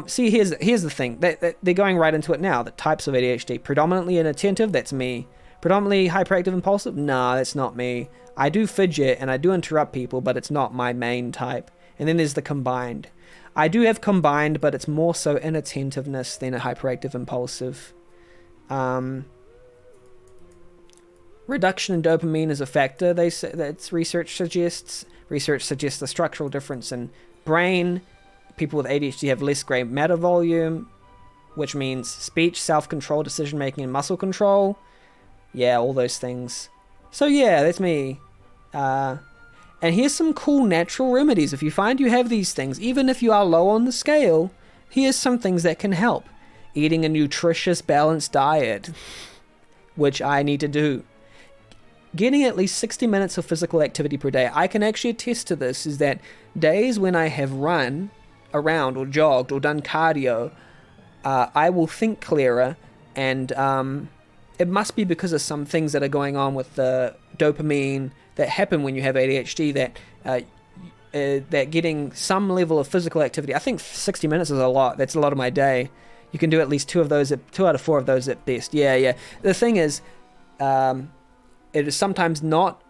See, here's the thing. They're going right into it now. The types of ADHD. Predominantly inattentive, that's me. Predominantly hyperactive impulsive, nah, that's not me. I do fidget and I do interrupt people, but it's not my main type. And then there's the combined. I do have combined, but it's more so inattentiveness than a hyperactive impulsive. Reduction in dopamine is a factor. They say that's research suggests. Research suggests a structural difference in brain. People with ADHD have less gray matter volume, which means speech, self-control, decision-making, and muscle control. Yeah, all those things. So yeah, that's me. And here's some cool natural remedies. If you find you have these things, even if you are low on the scale, here's some things that can help. Eating a nutritious, balanced diet, which I need to do. Getting at least 60 minutes of physical activity per day. I can actually attest to this, is that days when I have run around or jogged or done cardio, I will think clearer, and it must be because of some things that are going on with the dopamine that happen when you have ADHD, that getting some level of physical activity. I think 60 minutes is a lot. That's a lot of my day. You can do at least 2 out of 4 of those at best. Yeah. The thing is, it is sometimes not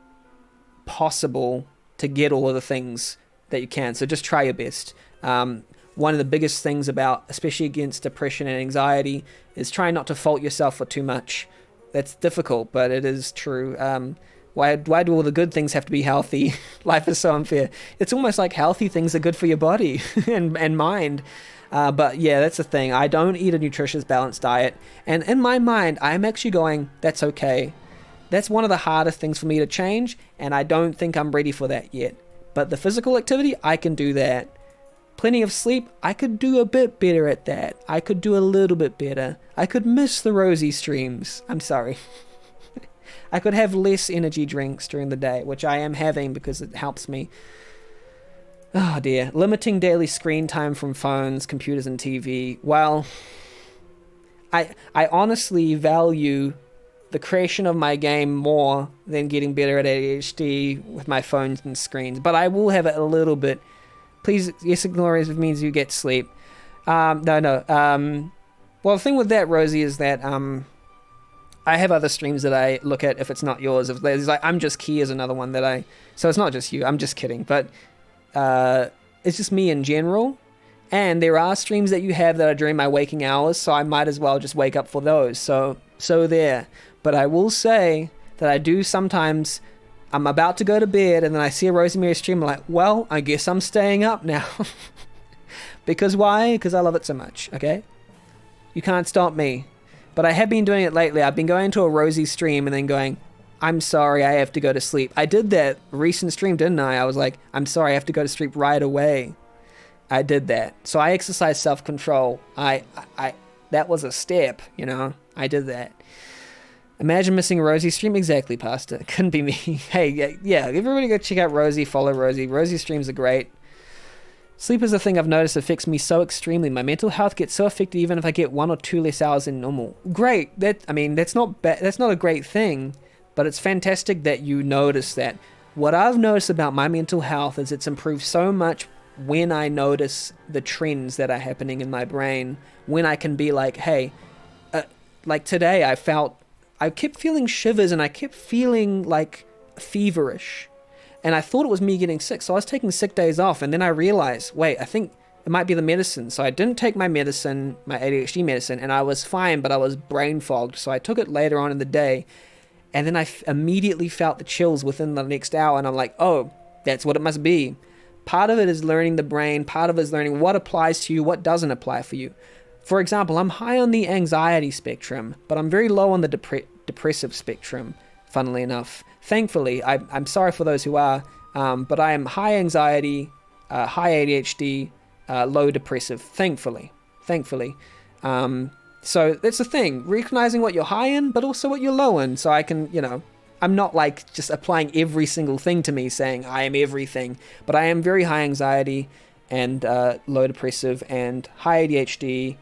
possible to get all of the things that you can. So just try your best. One of the biggest things about, especially against depression and anxiety, is try not to fault yourself for too much. That's difficult, but it is true. Why do all the good things have to be healthy? Life is so unfair. It's almost like healthy things are good for your body and mind. But yeah, that's the thing. I don't eat a nutritious, balanced diet. And in my mind, I'm actually going, that's okay. That's one of the hardest things for me to change, and I don't think I'm ready for that yet. But the physical activity, I can do that. Plenty of sleep, I could do a bit better at that. I could do a little bit better. I could miss the Rosie streams. I'm sorry. I could have less energy drinks during the day, which I am having because it helps me. Oh dear. Limiting daily screen time from phones, computers, and TV. Well, I honestly value the creation of my game more than getting better at ADHD with my phones and screens. But I will have it a little bit. Please, yes, ignore it if it means you get sleep. No. Well, the thing with that, Rosie, is that I have other streams that I look at if it's not yours. If there's like I'm Just Key is another one that I... So it's not just you. I'm just kidding. But it's just me in general. And there are streams that you have that are during my waking hours, so I might as well just wake up for those. So there. But I will say that I do sometimes... I'm about to go to bed, and then I see a Rosemary stream, I'm like, well, I guess I'm staying up now. Because why? Because I love it so much, okay? You can't stop me. But I have been doing it lately. I've been going to a Rosie stream and then going, I'm sorry, I have to go to sleep. I did that recent stream, didn't I? I was like, I'm sorry, I have to go to sleep right away. I did that. So I exercise self-control. I that was a step, you know? I did that. Imagine missing a Rosie stream. Exactly, Pasta. Couldn't be me. Hey, yeah, everybody go check out Rosie, follow Rosie. Rosie streams are great. Sleep is a thing I've noticed affects me so extremely. My mental health gets so affected even if I get 1 or 2 less hours than normal. Great. That's not that's not a great thing, but it's fantastic that you notice that. What I've noticed about my mental health is it's improved so much when I notice the trends that are happening in my brain, when I can be like, hey, like today I kept feeling shivers and I kept feeling like feverish. And I thought it was me getting sick. So I was taking sick days off. And then I realized, wait, I think it might be the medicine. So I didn't take my medicine, my ADHD medicine, and I was fine, but I was brain fogged. So I took it later on in the day. And then I immediately felt the chills within the next hour, and I'm like, oh, that's what it must be. Part of it is learning the brain, part of it is learning what applies to you, what doesn't apply for you. For example, I'm high on the anxiety spectrum, but I'm very low on the depressive spectrum, funnily enough. Thankfully, I'm sorry for those who are, but I am high anxiety, high ADHD, low depressive, thankfully. So that's the thing, recognizing what you're high in, but also what you're low in, so I can, I'm not like just applying every single thing to me saying I am everything, but I am very high anxiety and low depressive and high ADHD,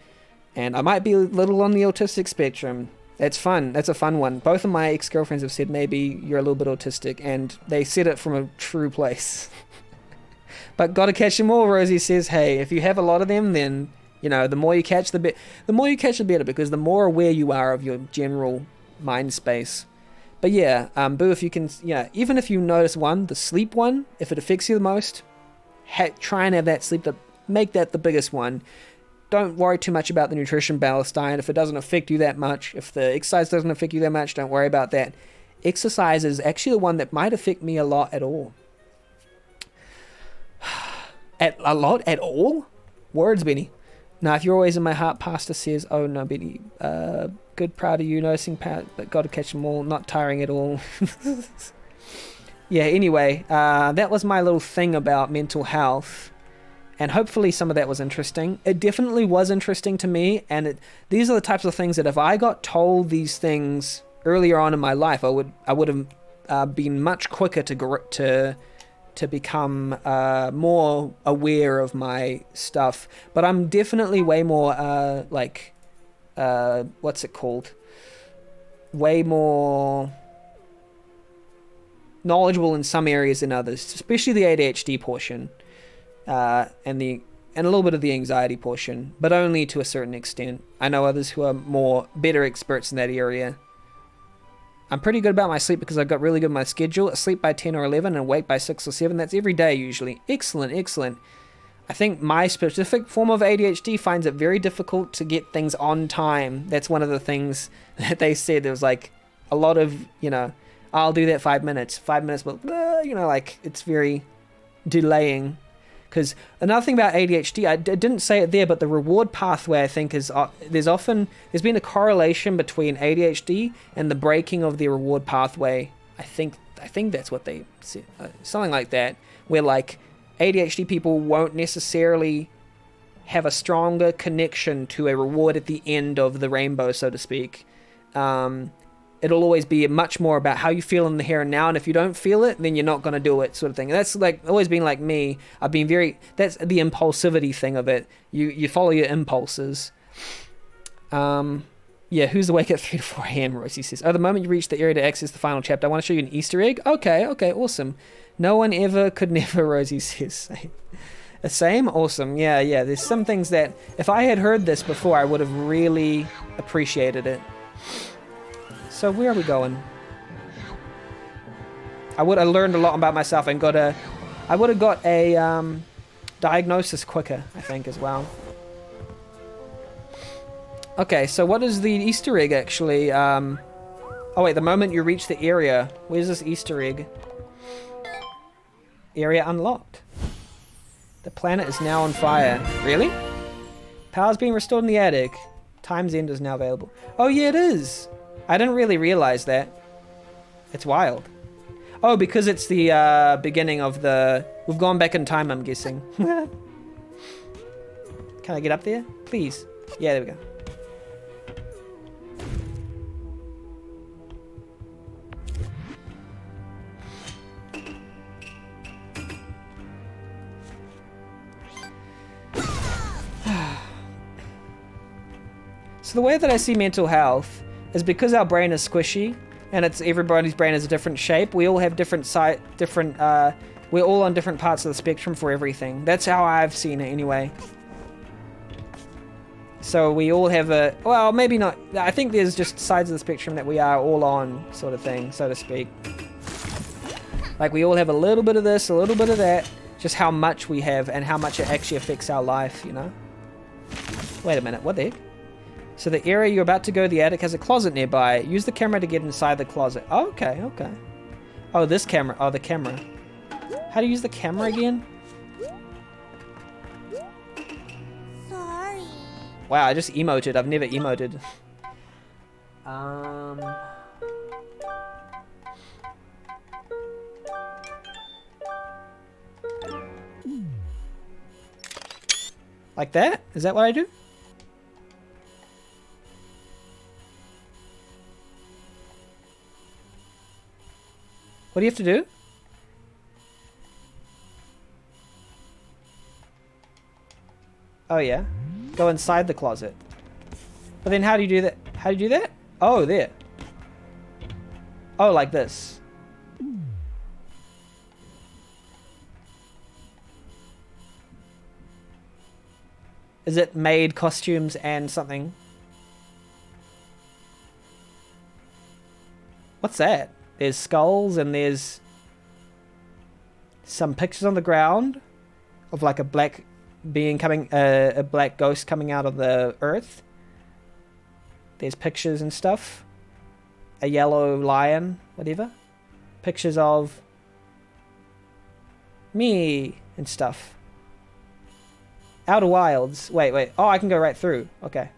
and I might be a little on the autistic spectrum. That's fun. That's a fun one. Both of my ex-girlfriends have said maybe you're a little bit autistic, and they said it from a true place. But gotta catch them all, Rosie says. Hey, if you have a lot of them, then the more you catch, the better, because the more aware you are of your general mind space. But yeah, Boo, if you can, even if you notice one, the sleep one, if it affects you the most, try and have that sleep, make that the biggest one. Don't worry too much about the nutrition, Palestine. If it doesn't affect you that much, if the exercise doesn't affect you that much, don't worry about that. Exercise is actually the one that might affect me a lot at all. A lot at all? Words, Benny. Now, if you're always in my heart, Pastor says, oh no, Benny, good, proud of you, noticing, but got to catch them all, not tiring at all. Yeah, anyway, that was my little thing about mental health, and hopefully some of that was interesting. It definitely was interesting to me, and these are the types of things that if I got told these things earlier on in my life, I would have been much quicker to become more aware of my stuff. But I'm definitely way more way more knowledgeable in some areas than others, especially the ADHD portion, and a little bit of the anxiety portion, but only to a certain extent. I know others who are better experts in that area. I'm pretty good about my sleep because I've got really good at my schedule. I sleep by 10 or 11 and awake by 6 or 7. That's every day usually. Excellent. I think my specific form of ADHD finds it very difficult to get things on time. That's one of the things that they said. There was like a lot of, I'll do that 5 minutes. 5 minutes, but, it's very delaying. Because another thing about ADHD, I didn't say it there, but the reward pathway, I think, is there's been a correlation between ADHD and the breaking of the reward pathway. I think that's what they said, something like that, where like ADHD people won't necessarily have a stronger connection to a reward at the end of the rainbow, so to speak. It'll always be much more about how you feel in the here and now, and if you don't feel it, then you're not going to do it, sort of thing. And that's like always been like me. I've been that's the impulsivity thing of it. You follow your impulses. Yeah, who's awake at 3 to 4 a.m., Rosie says. Oh, the moment you reach the area to access the final chapter, I want to show you an Easter egg. Okay, awesome. No one ever could never, Rosie says. The same? Awesome. Yeah, there's some things that, if I had heard this before, I would have really appreciated it. So where are we going? I learned a lot about myself and I would have got a diagnosis quicker, I think, as well. Okay, so what is the Easter egg actually? Oh wait, the moment you reach the area. Where's this Easter egg? Area unlocked. The planet is now on fire. Really? Power's being restored in the attic. Time's End is now available. Oh yeah, it is. I didn't really realize that. It's wild. Oh, because it's the beginning of the... We've gone back in time, I'm guessing. Can I get up there? Please. Yeah, there we go. So the way that I see mental health is because our brain is squishy, and everybody's brain is a different shape. We all have we're all on different parts of the spectrum for everything. That's how I've seen it anyway. So we all have well, maybe not. I think there's just sides of the spectrum that we are all on, sort of thing, so to speak. Like we all have a little bit of this, a little bit of that, just how much we have and how much it actually affects our life, Wait a minute, what the heck? So the area you're about to go, the attic, has a closet nearby. Use the camera to get inside the closet. Oh, okay, okay. Oh, this camera. Oh, the camera. How do you use the camera again? Sorry. Wow, I just emoted. I've never emoted. Like that? Is that what I do? What do you have to do? Oh yeah. Go inside the closet. But then how do you do that? How do you do that? Oh, there. Oh, like this. Is it made costumes and something? What's that? There's skulls and there's some pictures on the ground of like a black being coming, a black ghost coming out of the earth. There's pictures and stuff. A yellow lion, whatever. Pictures of me and stuff. Outer Wilds. Wait. Oh, I can go right through. Okay.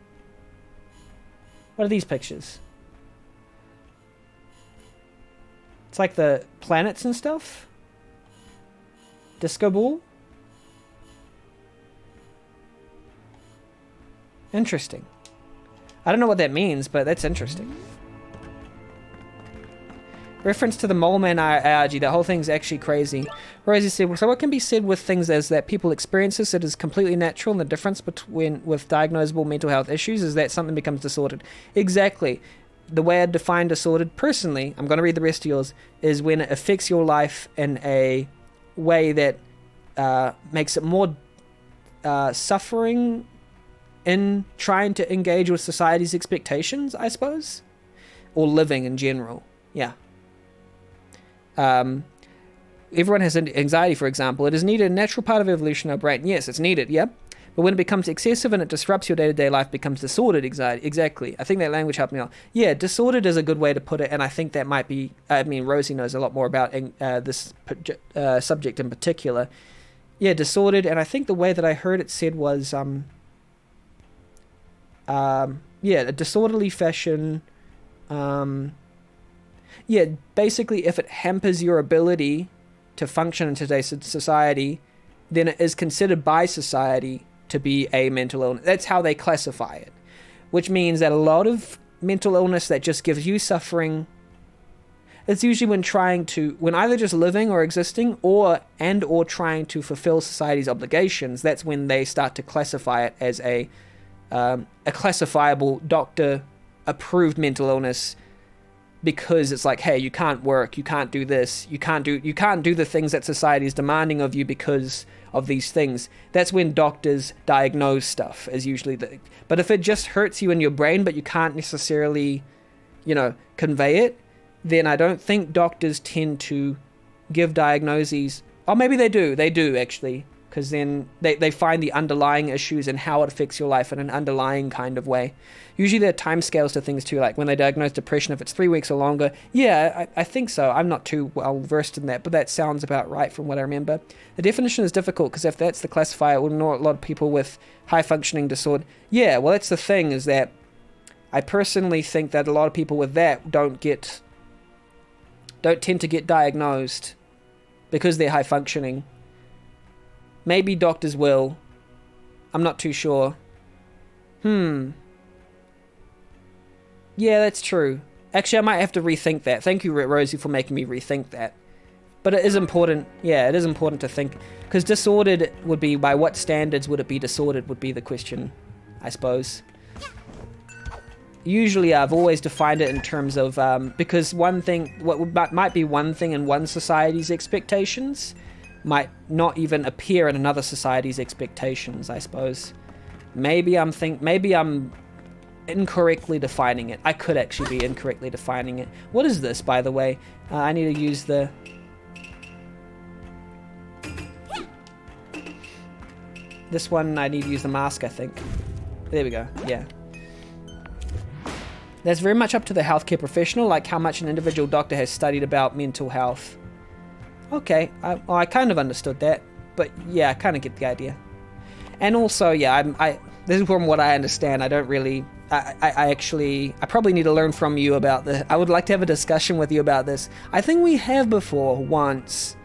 What are these pictures? It's like the planets and stuff. Disco ball. Interesting. I don't know what that means, but that's interesting. Reference to the Mole Man ARG, the whole thing's actually crazy. Rosie said, so what can be said with things as that people experience this, it is completely natural, and the difference between with diagnosable mental health issues is that something becomes disordered. Exactly. The way I define disordered personally, I'm going to read the rest of yours, is when it affects your life in a way that makes it more suffering in trying to engage with society's expectations, I suppose, or living in general. Yeah. Everyone has anxiety, for example. It is needed, a natural part of evolution of our brain. Yes, it's needed, yeah. But when it becomes excessive and it disrupts your day-to-day life, becomes disordered anxiety. Exactly. I think that language helped me out. Yeah, disordered is a good way to put it, and I think that might be, I mean, Rosie knows a lot more about this subject in particular. Yeah, disordered, and I think the way that I heard it said was, yeah, a disorderly fashion, yeah, basically if it hampers your ability to function in today's society, then it is considered by society to be a mental illness. That's how they classify it. Which means that a lot of mental illness that just gives you suffering, it's usually when either just living or existing or trying to fulfill society's obligations, that's when they start to classify it as a classifiable doctor approved mental illness, because it's like, hey, you can't work, you can't do this, you can't do the things that society is demanding of you because of these things. That's when doctors diagnose stuff, is usually but if it just hurts you in your brain but you can't necessarily, convey it, then I don't think doctors tend to give diagnoses. Oh, maybe they do actually, because then they find the underlying issues and how it affects your life in an underlying kind of way. Usually there are time scales to things too, like when they diagnose depression, if it's 3 weeks or longer. Yeah, I think so. I'm not too well versed in that, but that sounds about right from what I remember. The definition is difficult, because if that's the classifier, it will know a lot of people with high functioning disorder. Yeah, well, that's the thing, is that I personally think that a lot of people with that don't tend to get diagnosed because they're high functioning. Maybe doctors will. I'm not too sure. Yeah, that's true. Actually, I might have to rethink that. Thank you, Rosie, for making me rethink that. But it is important. Yeah, it is important to think. Because disordered would be, by what standards would it be disordered, would be the question, I suppose. Usually, I've always defined it in terms of, because one thing, what might be one thing in one society's expectations might not even appear in another society's expectations, I suppose. Maybe I'm incorrectly defining it. I could actually be incorrectly defining it. What is this, by the way? I need to use the... This one, I need to use the mask, I think. There we go, yeah. That's very much up to the healthcare professional, like how much an individual doctor has studied about mental health. Okay, I kind of understood that, but yeah, I kind of get the idea. And also, yeah, this is from what I understand. I don't really, I probably need to learn from you about this. I would like to have a discussion with you about this. I think we have before once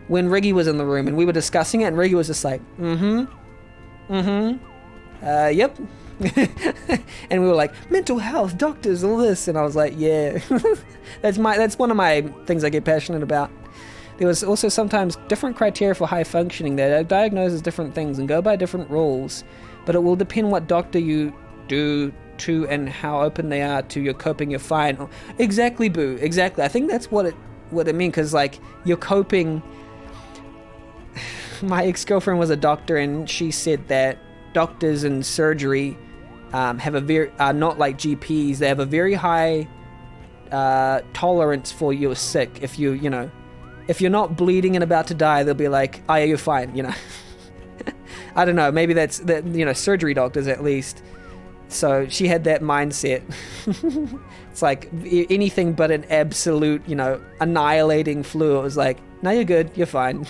when Riggy was in the room and we were discussing it, and Riggy was just like, yep. And we were like, mental health, doctors, all this, and I was like, yeah. that's one of my things I get passionate about. There was also sometimes different criteria for high functioning that diagnoses different things and go by different rules, but it will depend what doctor you do to and how open they are to your coping. You're fine. Exactly, Boo. Exactly. I think that's what it means, because like you're coping. My ex-girlfriend was a doctor, and she said that doctors in surgery are not like GPs. They have a very high tolerance for you're sick. If if you're not bleeding and about to die, they'll be like, oh yeah, you're fine, I don't know, maybe that's surgery doctors at least. So she had that mindset. It's like anything but an absolute, annihilating flu. It was like, no, you're good, you're fine.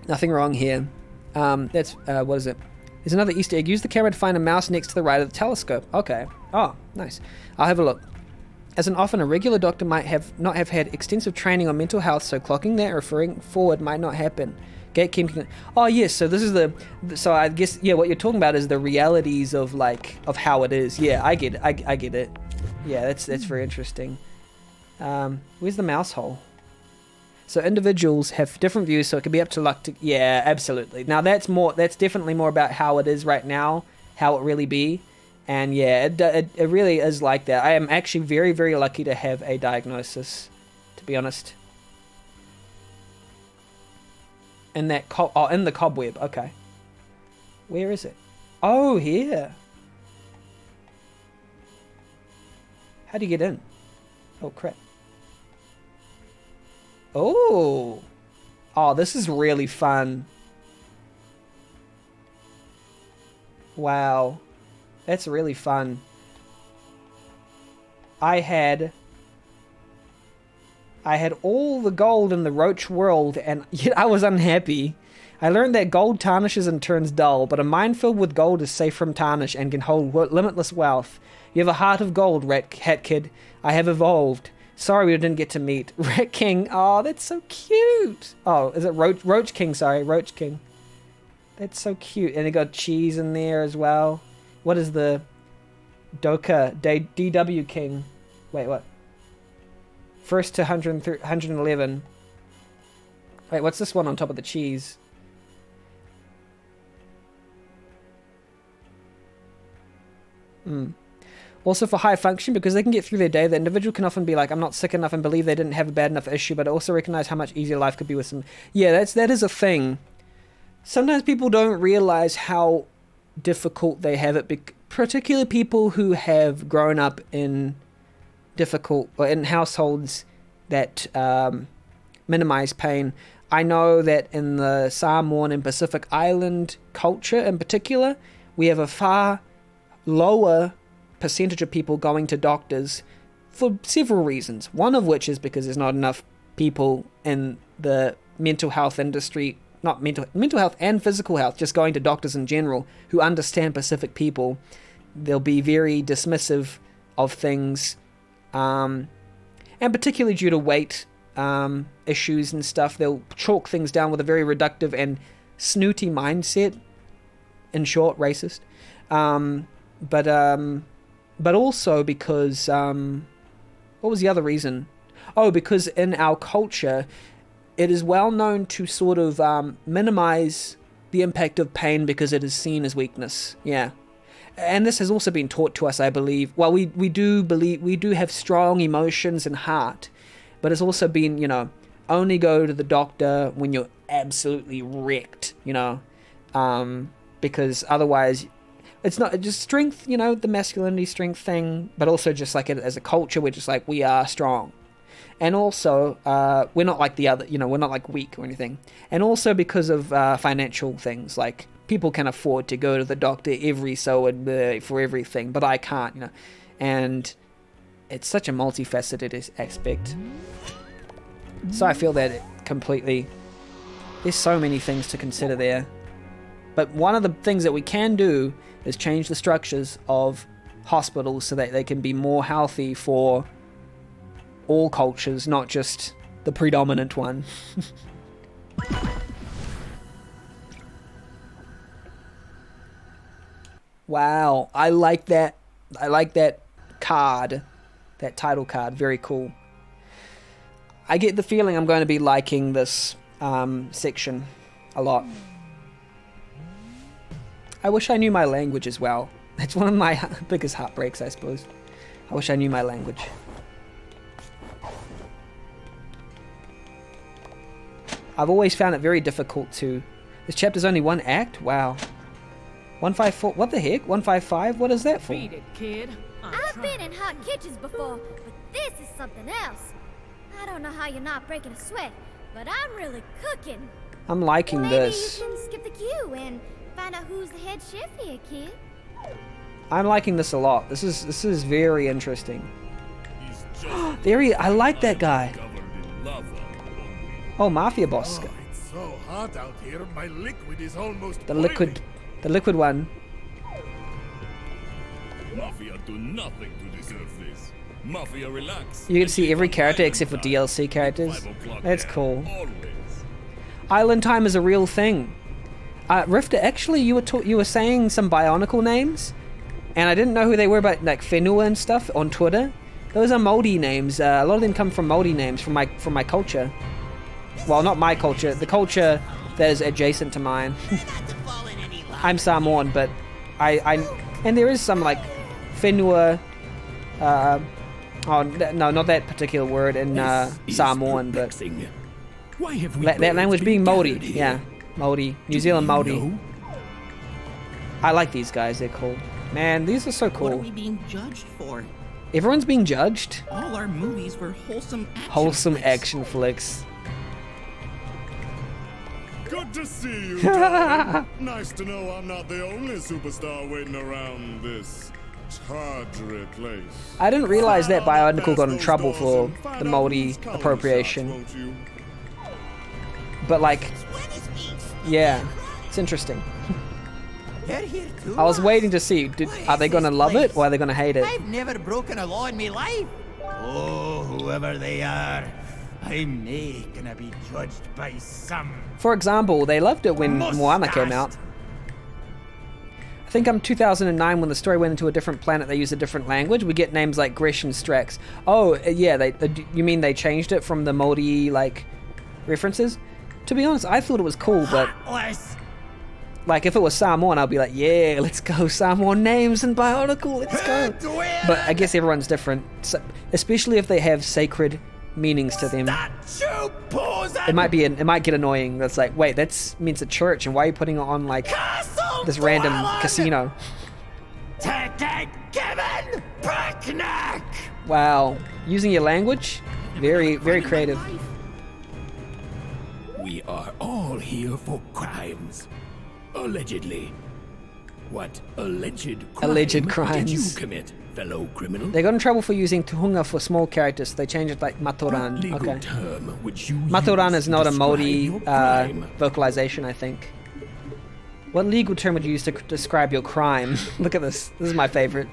Nothing wrong here. That's, what is it? There's another Easter egg. Use the camera to find a mouse next to the right of the telescope. Okay. Oh, nice. I'll have a look. As an often a regular doctor might not have had extensive training on mental health, so clocking that or referring forward might not happen. Gatekeeping. Oh yes, so this is so I guess, yeah, what you're talking about is the realities of how it is. Yeah, I get it. I get it. Yeah, that's very interesting. Where's the mouse hole? So individuals have different views, so it can be up to luck to... Yeah, absolutely. Now that's definitely more about how it is right now, how it really be. And yeah, it really is like that. I am actually very, very lucky to have a diagnosis, to be honest. In that in the cobweb, okay. Where is it? Oh, here. How do you get in? Oh, crap. Oh, this is really fun. Wow, that's really fun. I had all the gold in the Roach world, and yet I was unhappy. I learned that gold tarnishes and turns dull, but a mind filled with gold is safe from tarnish and can hold limitless wealth. You have a heart of gold, Hat Kid. I have evolved. Sorry we didn't get to meet. Rat King. Oh, that's so cute. Oh, is it Roach King? Sorry, Roach King. That's so cute. And it got cheese in there as well. What is the Doka DW King? Wait, what? First to 111. Wait, what's this one on top of the cheese? Also for high function, because they can get through their day, the individual can often be like, I'm not sick enough, and believe they didn't have a bad enough issue, but also recognize how much easier life could be with some... Yeah, that is a thing. Sometimes people don't realize how difficult they have it, particularly people who have grown up in in households that minimize pain. I know that in the Samoan and Pacific Island culture in particular, we have a far lower percentage of people going to doctors for several reasons. One of which is because there's not enough people in the mental health industry, not mental health and physical health, just going to doctors in general, who understand Pacific people. They'll be very dismissive of things, and particularly due to weight issues and stuff, they'll chalk things down with a very reductive and snooty mindset. In short, racist. But also because, what was the other reason? Oh, because in our culture, it is well known to sort of minimize the impact of pain because it is seen as weakness. Yeah. And this has also been taught to us, I believe. Well, we do have strong emotions and heart, but it's also been, only go to the doctor when you're absolutely wrecked, because otherwise... It's not just strength, the masculinity strength thing, but also just like as a culture, we're just like, we are strong. And also, we're not like the other, we're not like weak or anything. And also because of financial things, like people can afford to go to the doctor for everything, but I can't, you know. And it's such a multifaceted aspect. So I feel that completely. There's so many things to consider there. But one of the things that we can do is change the structures of hospitals so that they can be more healthy for all cultures, not just the predominant one. Wow, I like that. I like that card, that title card. Very cool. I get the feeling I'm going to be liking this section a lot. I wish I knew my language as well. That's one of my biggest heartbreaks, I suppose. I wish I knew my language. I've always found it very difficult to... This chapter's only one act? Wow. 154... What the heck? 155? What is that for? Beat it, kid. I've been in hot kitchens before, but this is something else. I don't know how you're not breaking a sweat, but I'm really cooking. I'm liking Maybe this. you can skip the queue and find out who's the head chef here, kid. I'm liking this a lot. This is very interesting. There he... I like that guy. Oh, mafia boss. Oh, it's so hot out here. My liquid is almost The liquid one. Mafia do nothing to deserve this. Mafia relax. You can see every character except for DLC characters. That's cool. Island time is a real thing. Rifter, actually, you were saying some Bionicle names, and I didn't know who they were, but like Fenua and stuff on Twitter. Those are Moldy names. A lot of them come from Moldy names from my culture. Well, not my culture. The culture that is adjacent to mine. I'm Samoan, but and there is some like Fenua. Oh no, not that particular word in Samoan, but why have we that language being Maori. Yeah, Maori, New Zealand Maori. I like these guys. They're cool. Man, these are so cool. What are we being judged for? Everyone's being judged. All our movies were wholesome action flicks. Good to see you, darling. Nice to know I'm not the only superstar waiting around this tawdry place. I didn't realize that Bionicle got in trouble for the Moldy appropriation. But like, yeah, it's interesting. I was waiting to see, are they gonna love it or are they gonna hate it? I've never broken a law in my life. Oh, whoever they are, I'm not gonna be judged by some. For example, they loved it when Moana came out. I think 2009 when the story went into a different planet, they used a different language. We get names like Gresh and Strax. Oh, yeah, you mean they changed it from the Moldy, like, references? To be honest, I thought it was cool, but... Like, if it was Samoan, I'd be like, yeah, let's go, Samoan names and Bionicle, let's go. But I guess everyone's different, so, especially if they have sacred meanings to them. It might get annoying. That's like, wait, that means a church, and why are you putting it on, like, this random casino? Wow, using your language? Very, very creative. We are all here for crimes. Allegedly. What alleged crimes did you commit, fellow criminal? They got in trouble for using Tuhunga for small characters, so they changed it like Matoran. Okay. Matoran is not a Moldy vocalization, I think. What legal term would you use to describe your crime? Look at this. This is my favorite.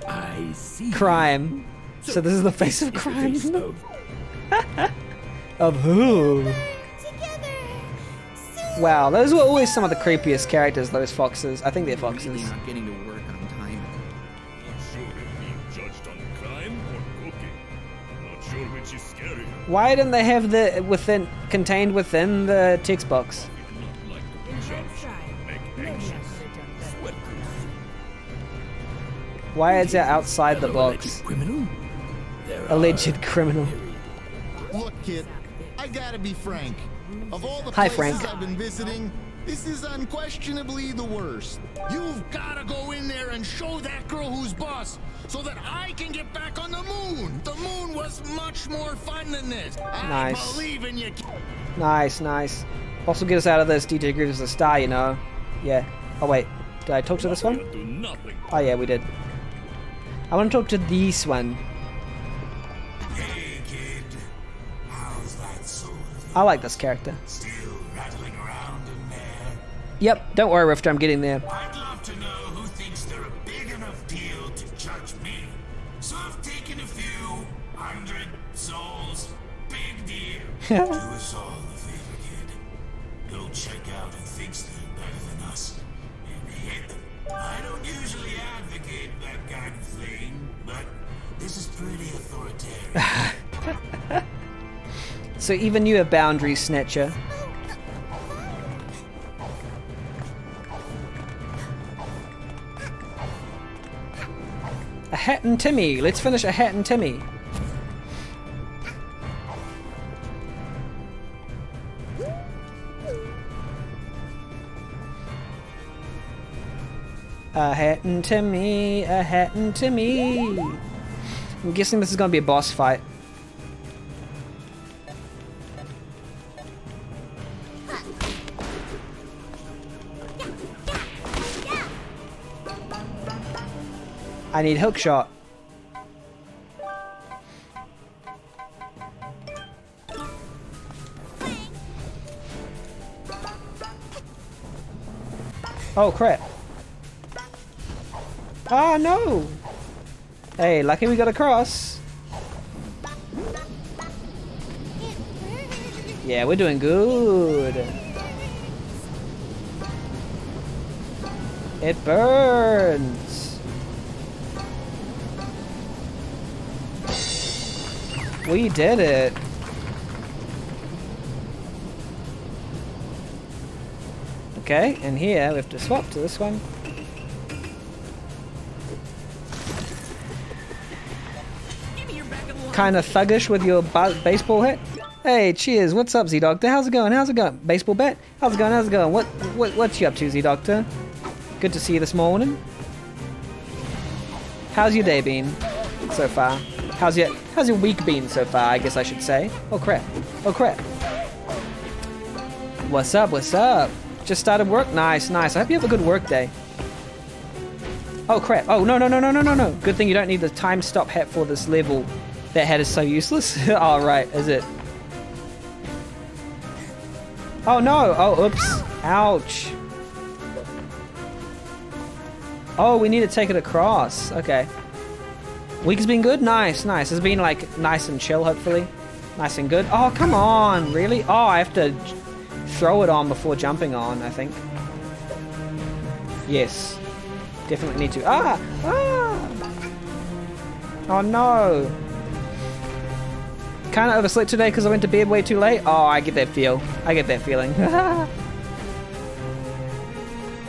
I see. Crime. So this is the face of crime. Of who? Wow, those were always some of the creepiest characters, those foxes. I think they're foxes. Really not getting to work on time. Not sure if being judged on crime or cooking. Not sure which is scarier. Why didn't they have the contained within the text box? Not like to be judged. Make anxious. Sweat-proof. Why is it outside the box? Alleged criminal? Alleged criminal. Look, kid, I gotta be frank. Of all the Hi, places Frank. I've been visiting, this is unquestionably the worst. You've gotta go in there and show that girl who's boss, so that I can get back on the moon. The moon was much more fun than this. Nice. I believe in you. Nice, nice. Also get us out of this. DJ Grooves is a star, you know. Yeah. Oh wait, did I talk to this one? Oh yeah, we did. I want to talk to this one. Hey kid, how's that soul? I like this character. Still rattling around in there? Yep, don't worry, Rifter, I'm getting there. I'd love to know who thinks they're a big enough deal to judge me. So I've taken a few 100 souls. Big deal. Do us all a favor, kid. Go check out who thinks they're better than us and hit them. I don't usually advocate that kind of thing, but this is pretty authoritarian. So even you have boundaries, Snatcher. A Hat and Timmy. Let's finish a Hat and Timmy. A Hat and Timmy, a Hat and Timmy. I'm guessing this is going to be a boss fight. I need hook shot. Oh crap. Ah no! Hey, lucky we got across. Yeah, we're doing good. It burns. We did it. Okay, and here we have to swap to this one. Kind of thuggish with your baseball hat. Hey, cheers. What's up, Z-Doctor? How's it going? How's it going? Baseball bat? How's it going? How's it going? What's you up to, Z-Doctor? Good to see you this morning. How's your day been so far? How's your week been so far, I guess I should say. Oh crap. Oh crap. What's up? What's up? Just started work? Nice, nice. I hope you have a good work day. Oh crap. Oh no no no no no no no. Good thing you don't need the time stop hat for this level. That hat is so useless. Oh right, is it? Oh no! Oh oops. Ouch. Oh, we need to take it across. Okay. Week has been good? Nice, nice. It's been like nice and chill, hopefully. Nice and good. Oh, come on, really? Oh, I have to throw it on before jumping on, I think. Yes. Definitely need to. Ah! Ah! Oh no! Kinda overslept today because I went to bed way too late. Oh, I get that feel. I get that feeling.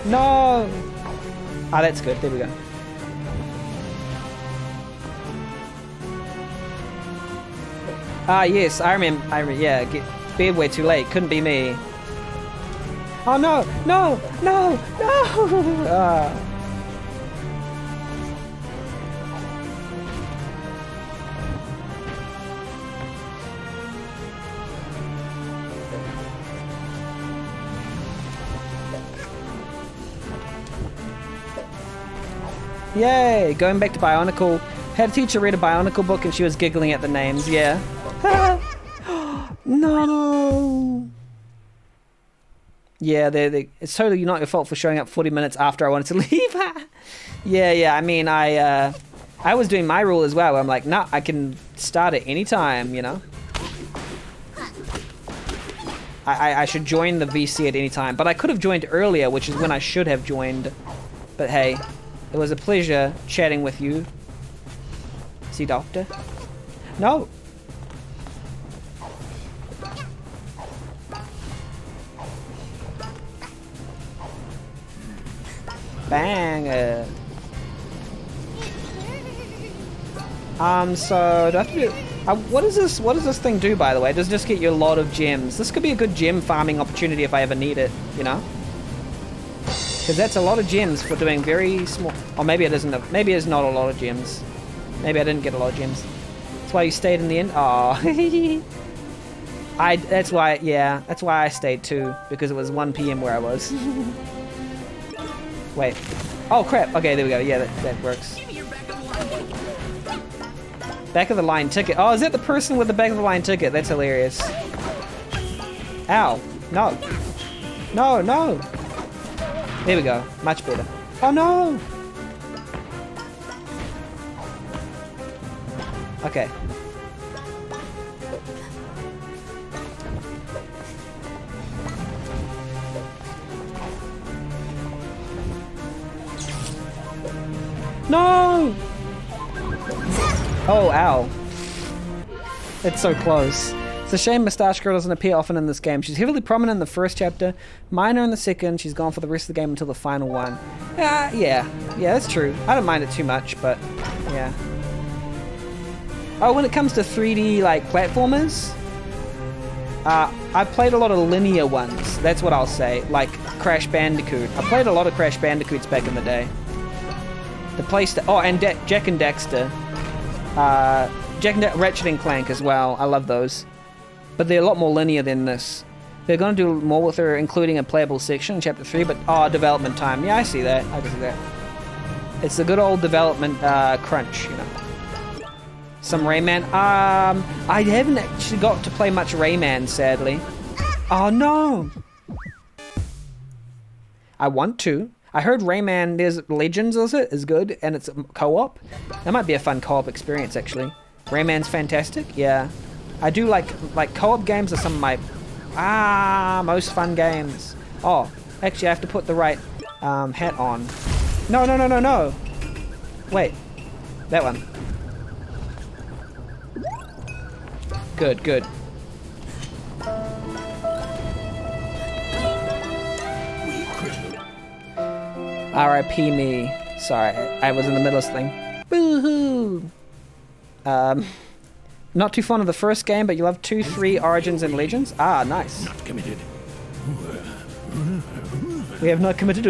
No! Ah, that's good. There we go. Ah, yes, I remember. Yeah, get bed way too late. Couldn't be me. Oh no! No! No! No! Yay! Going back to Bionicle. Had a teacher read a Bionicle book and she was giggling at the names. Yeah. No. Yeah, it's totally not your fault for showing up 40 minutes after I wanted to leave. Yeah. I mean, I was doing my rule as well. Where I'm like, nah, I can start at any time. You know. I should join the VC at any time, but I could have joined earlier, which is when I should have joined. But hey. It was a pleasure chatting with you. See, Doctor? No! Bang! So do I have to do... what does this thing do, by the way? Does it just get you a lot of gems? This could be a good gem farming opportunity if I ever need it, you know? Because that's a lot of gems for doing very small... Or maybe it isn't. Maybe it's not a lot of gems. Maybe I didn't get a lot of gems. That's why you stayed in the end. Oh. That's why, yeah, that's why I stayed too, because it was 1 p.m. where I was. Wait. Oh crap. Okay, there we go. Yeah, that works. Back of the line ticket. Oh, is that the person with the back of the line ticket? That's hilarious. Ow. No. No, no. There we go. Much better. Oh no. Okay. No! Oh, ow. It's so close. It's a shame Moustache Girl doesn't appear often in this game. She's heavily prominent in the first chapter, minor in the second, she's gone for the rest of the game until the final one. Yeah, that's true. I don't mind it too much, but yeah. Oh, when it comes to 3D, like, platformers, I've played a lot of linear ones, that's what I'll say, like Crash Bandicoot. I played a lot of Crash Bandicoots back in the day. The PlayStation, and Jak and Daxter. Ratchet and Clank as well, I love those. But they're a lot more linear than this. They're going to do more with her, including a playable section in Chapter 3, but, development time. Yeah, I see that, I can see that. It's a good old development crunch, you know. Some Rayman. I haven't actually got to play much Rayman, sadly. Oh no! I want to. I heard Rayman, there's Legends, is good, and it's co-op. That might be a fun co-op experience, actually. Rayman's fantastic, yeah. I do like co-op games are some of my, most fun games. Oh, actually I have to put the right hat on. No. Wait, that one. Good. R.I.P. me. Sorry, I was in the middle of something. Boo-hoo! Not too fond of the first game, but you love 2, 3, Origins, and Legends? Ah, nice. Not committed. We have not committed.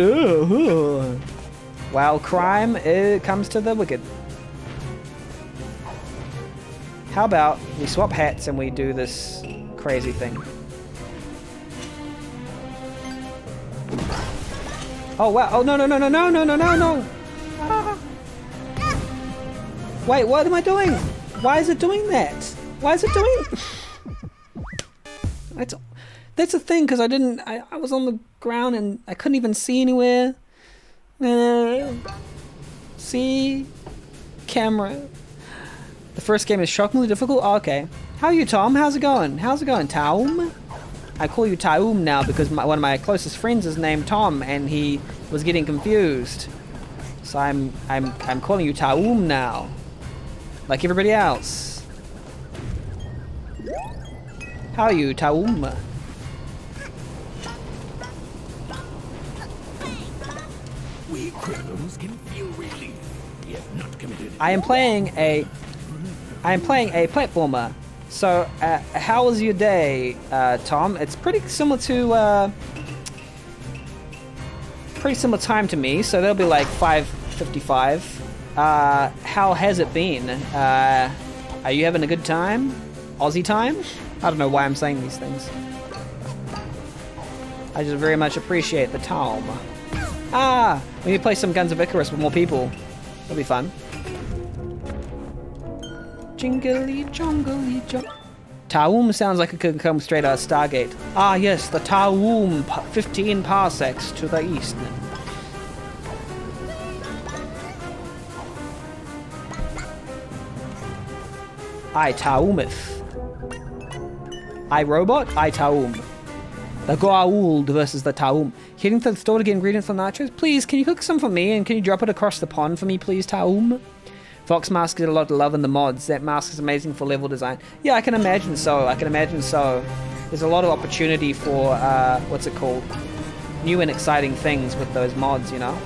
While crime comes to the wicked. How about we swap hats and we do this crazy thing? Oh wow! Oh no! Ah. Wait, what am I doing? Why is it doing that? Why is it doing? That's a thing, because I was on the ground and I couldn't even see anywhere. See? Camera. The first game is shockingly difficult? Oh, okay. How are you, Tom? How's it going? Taum? I call you Taum now because one of my closest friends is named Tom and he was getting confused. So I'm calling you Taum now. Like everybody else. How are you, Taum? We criminals can feel relief. We have not committed. I am playing a platformer. So, how was your day, Tom? It's pretty similar to pretty similar time to me. So that'll be like 5:55. How has it been? Are you having a good time? Aussie time? I don't know why I'm saying these things. I just very much appreciate the Tom. We need to play some Guns of Icarus with more people. That'll be fun. Jingly jongly jong. Taum sounds like it could come straight out of Stargate. Ah yes, the Taum, 15 parsecs to the east. I Taumeth. I Robot, I Taum. The Goa'uld versus the Taum. Heading to the store to get ingredients for nachos? Please, can you cook some for me and can you drop it across the pond for me, please, Taum? Fox Mask did a lot of love in the mods. That mask is amazing for level design. Yeah, I can imagine so. There's a lot of opportunity for, what's it called? New and exciting things with those mods, you know?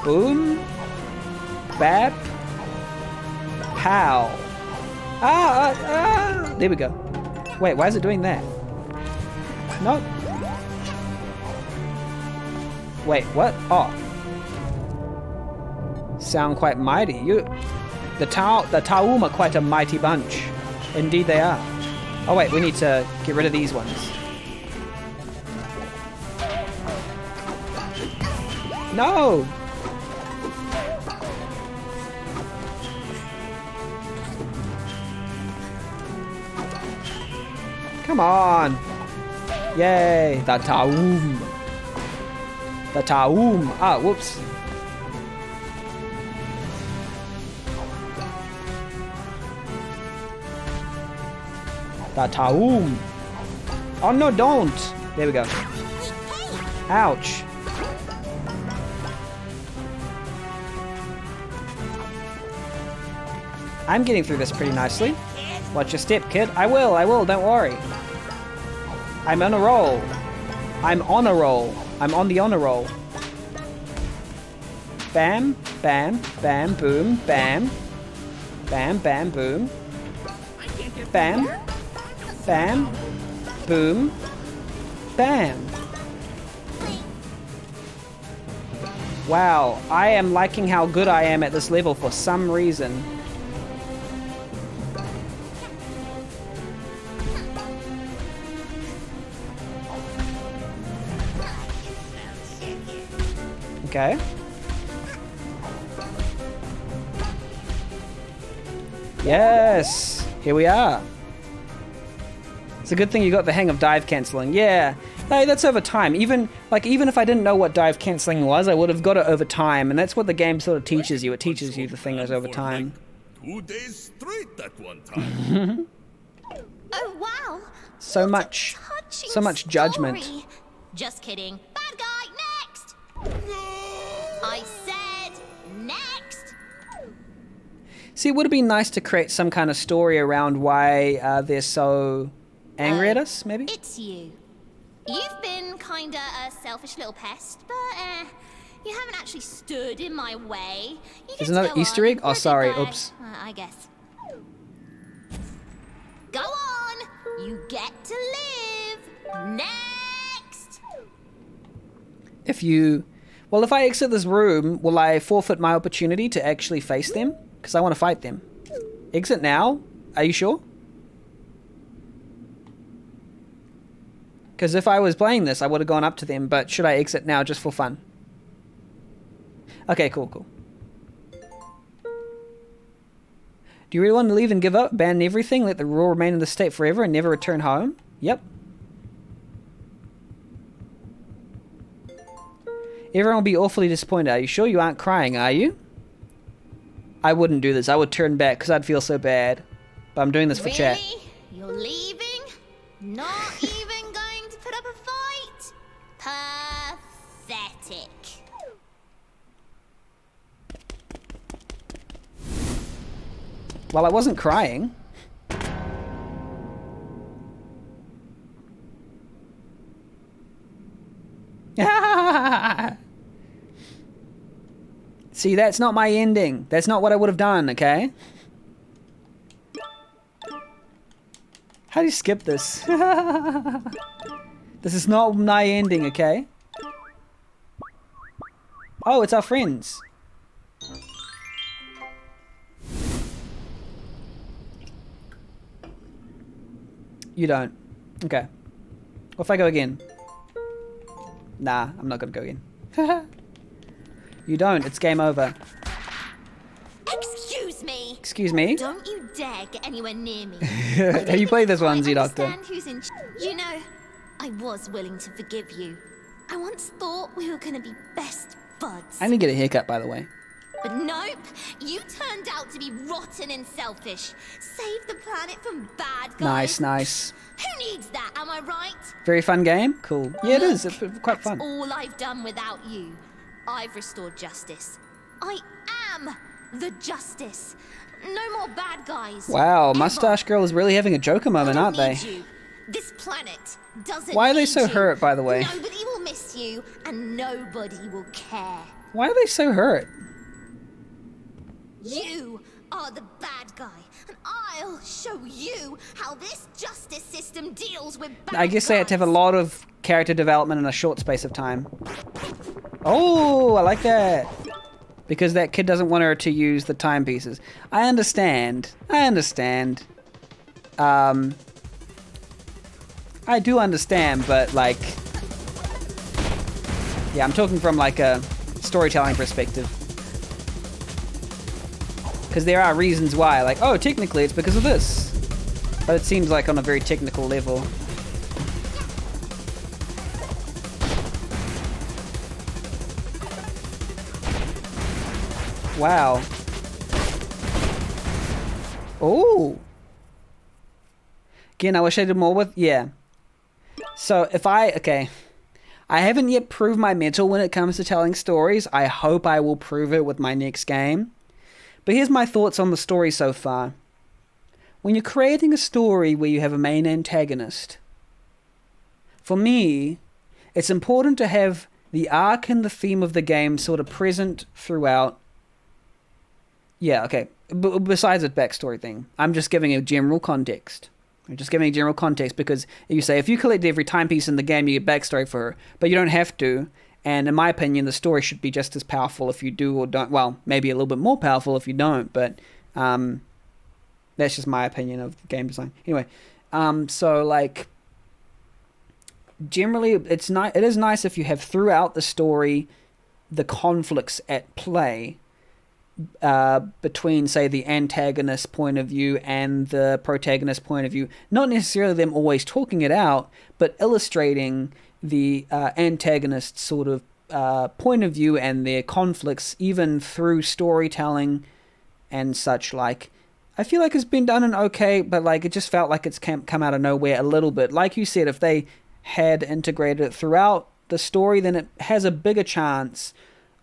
Boom. Bap. Pow. There we go. Wait, why is it doing that? Nope. Wait, what? Oh. sound quite mighty. The Taum are quite a mighty bunch. Indeed they are. Oh wait, we need to get rid of these ones. No! Come on! Yay! The Taum! The Taum! Ah, whoops. The Taum! Oh no, don't! There we go. Ouch! I'm getting through this pretty nicely. Watch your step, kid. I will, don't worry. I'm on a roll. I'm on a roll. I'm on the honor roll. Bam, bam, bam, boom, bam. Bam, bam, boom. Bam. Bam. Boom. Bam. Wow, I am liking how good I am at this level for some reason. Okay. Yes! Here we are. It's a good thing you got the hang of dive cancelling. Yeah. Hey, that's over time. Even if I didn't know what dive cancelling was, I would have got it over time, and that's what the game sort of teaches you. It teaches you the thing is over time. 2 days straight that one time. Oh wow! So much judgment. Story. Just kidding. Bad guy, next! I said next! See, it would have been nice to create some kind of story around why they're so angry at us, maybe? It's you. You've been kinda a selfish little pest, but you haven't actually stood in my way. You There's another Easter egg? Oh, sorry, oops. I guess. Go on! You get to live! Next! If I exit this room, will I forfeit my opportunity to actually face them? Because I want to fight them. Exit now? Are you sure? Because if I was playing this, I would have gone up to them, but should I exit now just for fun? Okay, cool. Do you really want to leave and give up, abandon everything, let the rule remain in the state forever and never return home? Yep. Everyone will be awfully disappointed. Are you sure you aren't crying, are you? I wouldn't do this. I would turn back because I'd feel so bad. But I'm doing this for chat. Really? You're leaving? Not even going to put up a fight? Pathetic. Well, I wasn't crying. See, that's not my ending. That's not what I would have done, okay? How do you skip this? This is not my ending, okay? Oh, it's our friends. You don't. Okay. What if I go again? Nah, I'm not gonna go again. You don't. It's game over. Excuse me. Excuse me? Don't you dare get anywhere near me. Have you played this one, Z-Doctor? You know, I was willing to forgive you. I once thought we were gonna be best buds. I didn't get a haircut, by the way. But nope, you turned out to be rotten and selfish. Save the planet from bad guys. Nice. Who needs that, am I right? Very fun game? Cool. Yeah, it is. It's quite fun. That's all I've done without you. I've restored justice. I am the justice. No more bad guys. Wow, Mustache Girl is really having a Joker moment, aren't they? You. This planet doesn't Why are they need so you. hurt, by the way? Nobody will miss you, and nobody will care. Why are they so hurt? You are the bad guy, and I'll show you how this justice system deals with bad I guess they had to have a lot of character development in a short space of time. Oh, I like that. because that kid doesn't want her to use the timepieces. I understand. I do understand, but like, yeah, I'm talking from like a storytelling perspective. Because there are reasons why, like, oh, technically it's because of this. But it seems like on a very technical level. Wow. Oh. Again, I wish I did more with, yeah. So if okay. I haven't yet proved my mettle when it comes to telling stories. I hope I will prove it with my next game. But here's my thoughts on the story so far. When you're creating a story where you have a main antagonist, for me, it's important to have the arc and the theme of the game sort of present throughout. Yeah, okay. Besides the backstory thing, I'm just giving a general context. I'm just giving a general context because you say if you collect every timepiece in the game, you get backstory for her, but you don't have to. And in my opinion, the story should be just as powerful if you do or don't. Well, maybe a little bit more powerful if you don't, but that's just my opinion of game design. Anyway, so like generally, it is nice if you have throughout the story the conflicts at play between, say, the antagonist point of view and the protagonist point of view. Not necessarily them always talking it out, but illustrating the antagonist sort of point of view and their conflicts, even through storytelling and such. Like, I feel like it's been done in okay, but like it just felt like it's come out of nowhere a little bit. Like you said, if they had integrated it throughout the story, then it has a bigger chance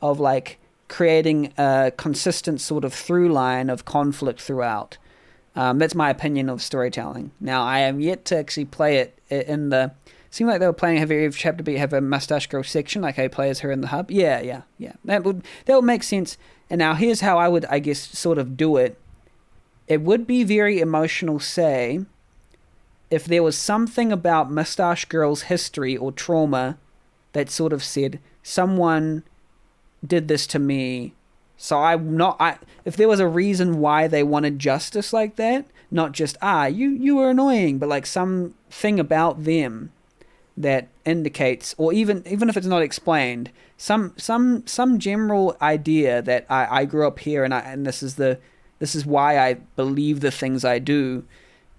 of like creating a consistent sort of through line of conflict throughout. That's my opinion of storytelling. Now, I am yet to actually play it in the... Seemed like they were planning to have every chapter have a mustache girl section, like how you play as her in the hub. Yeah. That would make sense. And now here's how I would, I guess, sort of do it. It would be very emotional, say, if there was something about Mustache Girl's history or trauma that sort of said, someone did this to me, so if there was a reason why they wanted justice like that, not just, you were annoying, but like something about them that indicates, or even if it's not explained, some general idea that I grew up here and this is why I believe the things I do,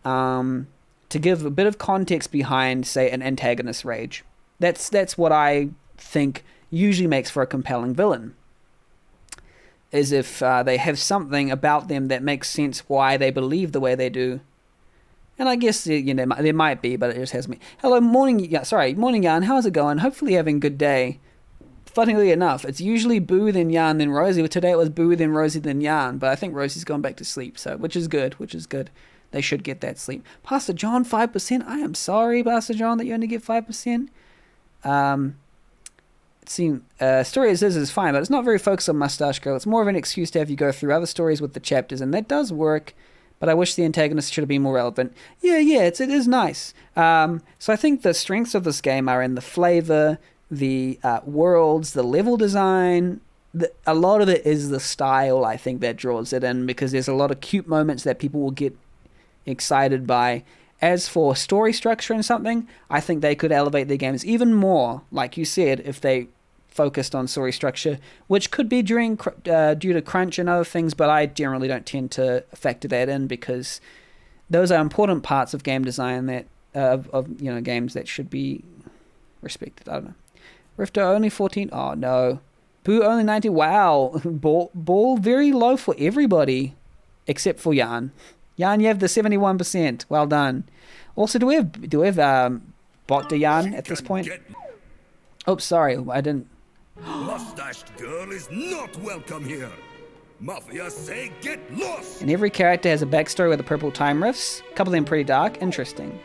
to give a bit of context behind, say, an antagonist rage. That's what I think usually makes for a compelling villain, is if they have something about them that makes sense why they believe the way they do. And I guess, there might be, but it just hasn't been. Hello, morning Yarn, how's it going? Hopefully you're having a good day. Funnily enough, it's usually Boo, then Yarn, then Rosie, but today it was Boo, then Rosie, then Yarn, but I think Rosie's gone back to sleep, so which is good. They should get that sleep. Pastor John, 5%? I am sorry, Pastor John, that you only get 5%. Story as is fine, but it's not very focused on Mustache Girl. It's more of an excuse to have you go through other stories with the chapters, and that does work, but I wish the antagonist should have been more relevant. Yeah, it is nice. So I think the strengths of this game are in the flavor, the worlds, the level design. A lot of it is the style, I think, that draws it in, because there's a lot of cute moments that people will get excited by. As for story structure and something, I think they could elevate their games even more, like you said, if they focused on story structure, which could be due to crunch and other things, but I generally don't tend to factor that in, because those are important parts of game design that of games that should be respected. I don't know. Rifter only 14. Oh no. Boo only 90. Wow. Ball very low for everybody except for Yarn. Yarn, you have the 71%. Well done. Also, do we have bot to Yarn at this point? Oh, sorry, I didn't. Mustached girl is not welcome here. Mafia say get lost. And every character has a backstory with the purple time rifts. A couple of them pretty dark. Interesting.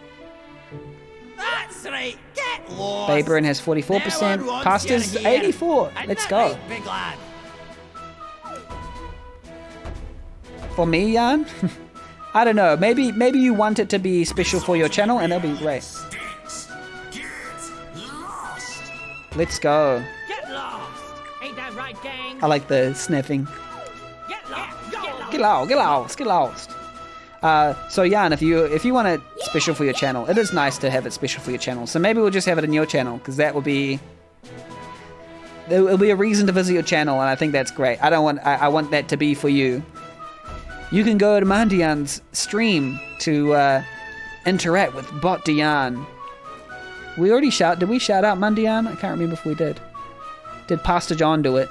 That's right. Get lost. Baberin has 44%. Pastor's 84. Let's go. Right, big lad? For me, Yarn? I don't know. Maybe you want it to be special for your channel, and that'll be great. Let's go. Get lost. Ain't that right, gang? I like the sniffing. Get lost! Get lost. So Jan, if you want it special for your channel, it is nice to have it special for your channel. So maybe we'll just have it in your channel, because that will be... It'll be a reason to visit your channel, and I think that's great. I want that to be for you. You can go to Mandian's stream to interact with Bot Dian. Did we shout out Mandian? I can't remember if we did. Did Pastor John do it?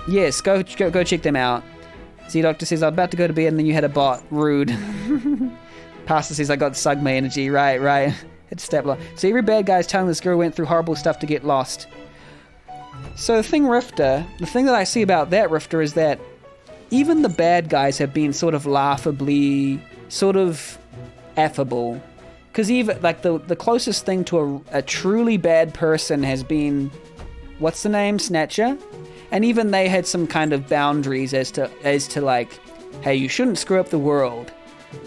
Yes, go check them out. See, Doctor says, I was about to go to bed and then you had a bot. Rude. Pastor says, I got Sugma energy. Right. Hit stapler. So every bad guy is telling this girl went through horrible stuff to get lost. So the thing that I see about that Rifter is that even the bad guys have been sort of laughably, sort of affable. Because even, like, the closest thing to a truly bad person has been, what's the name? Snatcher? And even they had some kind of boundaries as to like, hey, you shouldn't screw up the world.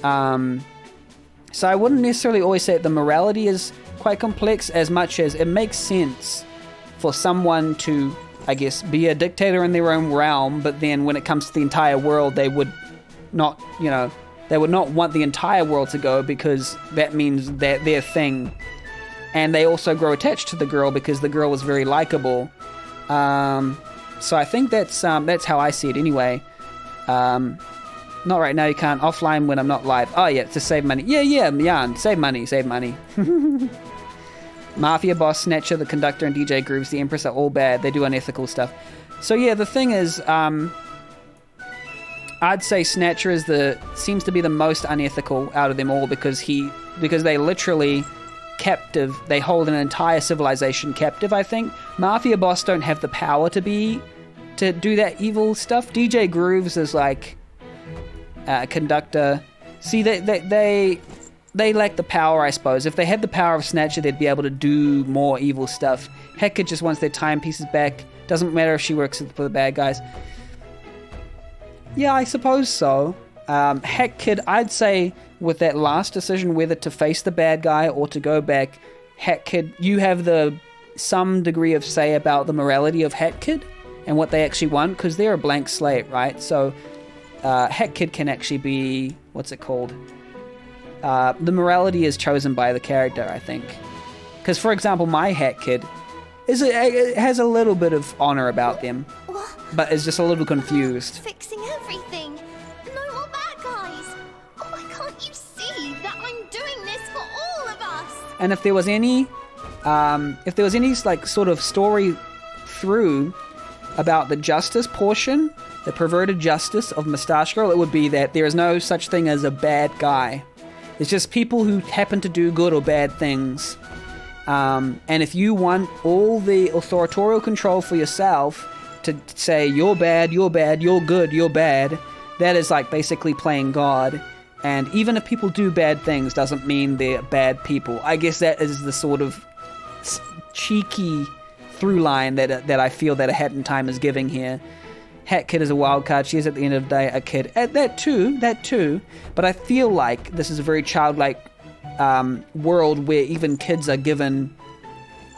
So I wouldn't necessarily always say that the morality is quite complex, as much as it makes sense for someone to, I guess, be a dictator in their own realm, but then when it comes to the entire world, they would not, they would not want the entire world to go, because that means that their thing. And they also grow attached to the girl because the girl was very likable. So I think that's how I see it anyway. Not right now, you can't. Offline when I'm not live. Oh yeah, to save money. Yeah, Jan, save money. Mafia boss, Snatcher, the conductor, and DJ Grooves, the Empress are all bad. They do unethical stuff. So yeah, the thing is, I'd say Snatcher seems to be the most unethical out of them all, because they literally they hold an entire civilization captive, I think. Mafia boss don't have the power to do that evil stuff. DJ Grooves is like a conductor. See, they lack the power, I suppose. If they had the power of Snatcher, they'd be able to do more evil stuff. Hecka just wants their timepieces back. Doesn't matter if she works for the bad guys. Yeah, I suppose so. Heck Kid, I'd say with that last decision whether to face the bad guy or to go back, Heck Kid, you have some degree of say about the morality of Heck Kid and what they actually want, because they're a blank slate, right? So Heck Kid can actually be, what's it called? The morality is chosen by the character, I think. Because, for example, my Heck Kid has a little bit of honor about them, but is just a little confused. Fixing everything. No more bad guys. Oh, why can't you see that I'm doing this for all of us? And if there was any like sort of story through about the justice portion, the perverted justice of Mustache Girl, it would be that there is no such thing as a bad guy. It's just people who happen to do good or bad things. And if you want all the authorial control for yourself to say you're bad, you're good, you're bad, that is like basically playing God. And even if people do bad things doesn't mean they're bad people. I guess that is the sort of cheeky through line that I feel that A Hat in Time is giving here. Hat Kid is a wild card. She is at the end of the day a kid. That too. But I feel like this is a very childlike world where even kids are given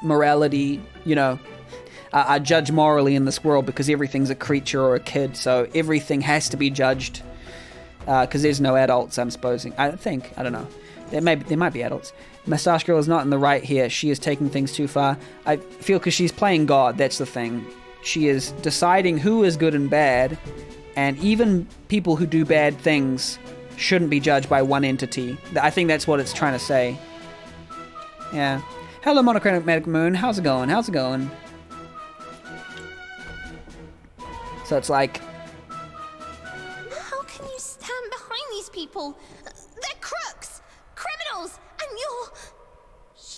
morality, are judged morally in this world, because everything's a creature or a kid, so everything has to be judged because there's no adults, I'm supposing. I don't know. There might be adults. Mustache Girl is not in the right here. She is taking things too far. I feel because she's playing God, that's the thing. She is deciding who is good and bad, and even people who do bad things shouldn't be judged by one entity. I think that's what it's trying to say. Yeah. Hello, Monochromatic Moon. How's it going? So it's like... How can you stand behind these people? They're crooks! Criminals! And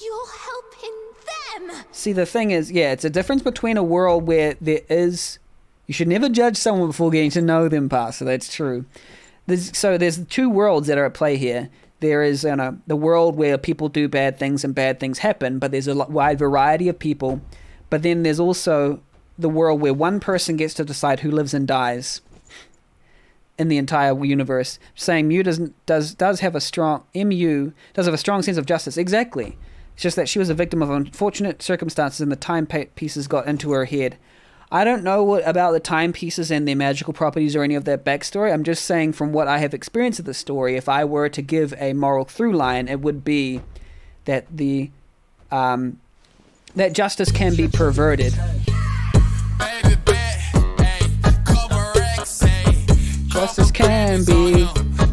you're helping them! See, the thing is, yeah, it's a difference between a world where there is... You should never judge someone before getting to know them, Pastor. That's true. There's two worlds that are at play here. There is the world where people do bad things and bad things happen, but there's a wide variety of people. But then there's also the world where one person gets to decide who lives and dies in the entire universe. Saying MU does have a strong sense of justice. Exactly. It's just that she was a victim of unfortunate circumstances and the timepieces got into her head. I don't know what about the timepieces and their magical properties or any of that backstory. I'm just saying from what I have experienced of the story, if I were to give a moral through line, it would be that that justice can be perverted. Justice can be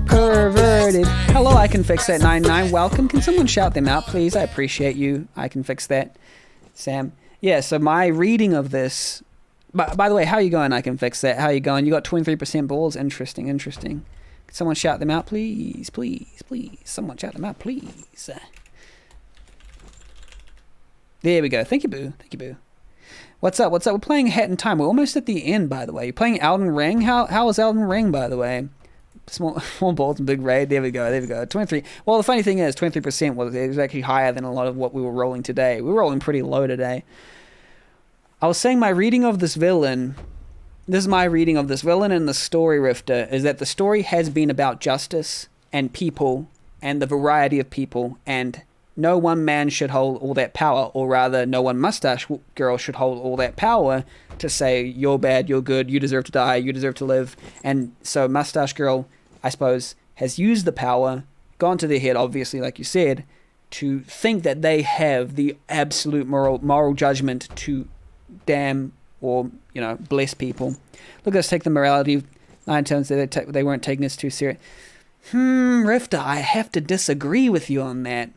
perverted. Hello, I can fix that 99. Welcome. Can someone shout them out, please? I appreciate you. I can fix that, Sam. Yeah, so my reading of this... By the way, how are you going? I can fix that. How are you going? You got 23% balls? Interesting. Can someone shout them out, please? Please. Someone shout them out, please. There we go. Thank you, Boo. What's up? We're playing Hat in Time. We're almost at the end, by the way. You're playing Elden Ring? How is Elden Ring, by the way? Small balls and big raid. There we go. 23. Well, the funny thing is, 23% was actually higher than a lot of what we were rolling today. We were rolling pretty low today. I was saying my reading of this villain... This is my reading of this villain and the story, Rifter, is that the story has been about justice and people and the variety of people, and no one man should hold all that power, or rather, no one mustache girl should hold all that power to say, you're bad, you're good, you deserve to die, you deserve to live. And so mustache girl, I suppose, has used the power, gone to their head, obviously, like you said, to think that they have the absolute moral judgment to damn or, bless people. Look at us take the morality of 9 times that they weren't taking us too serious. Rifter, I have to disagree with you on that.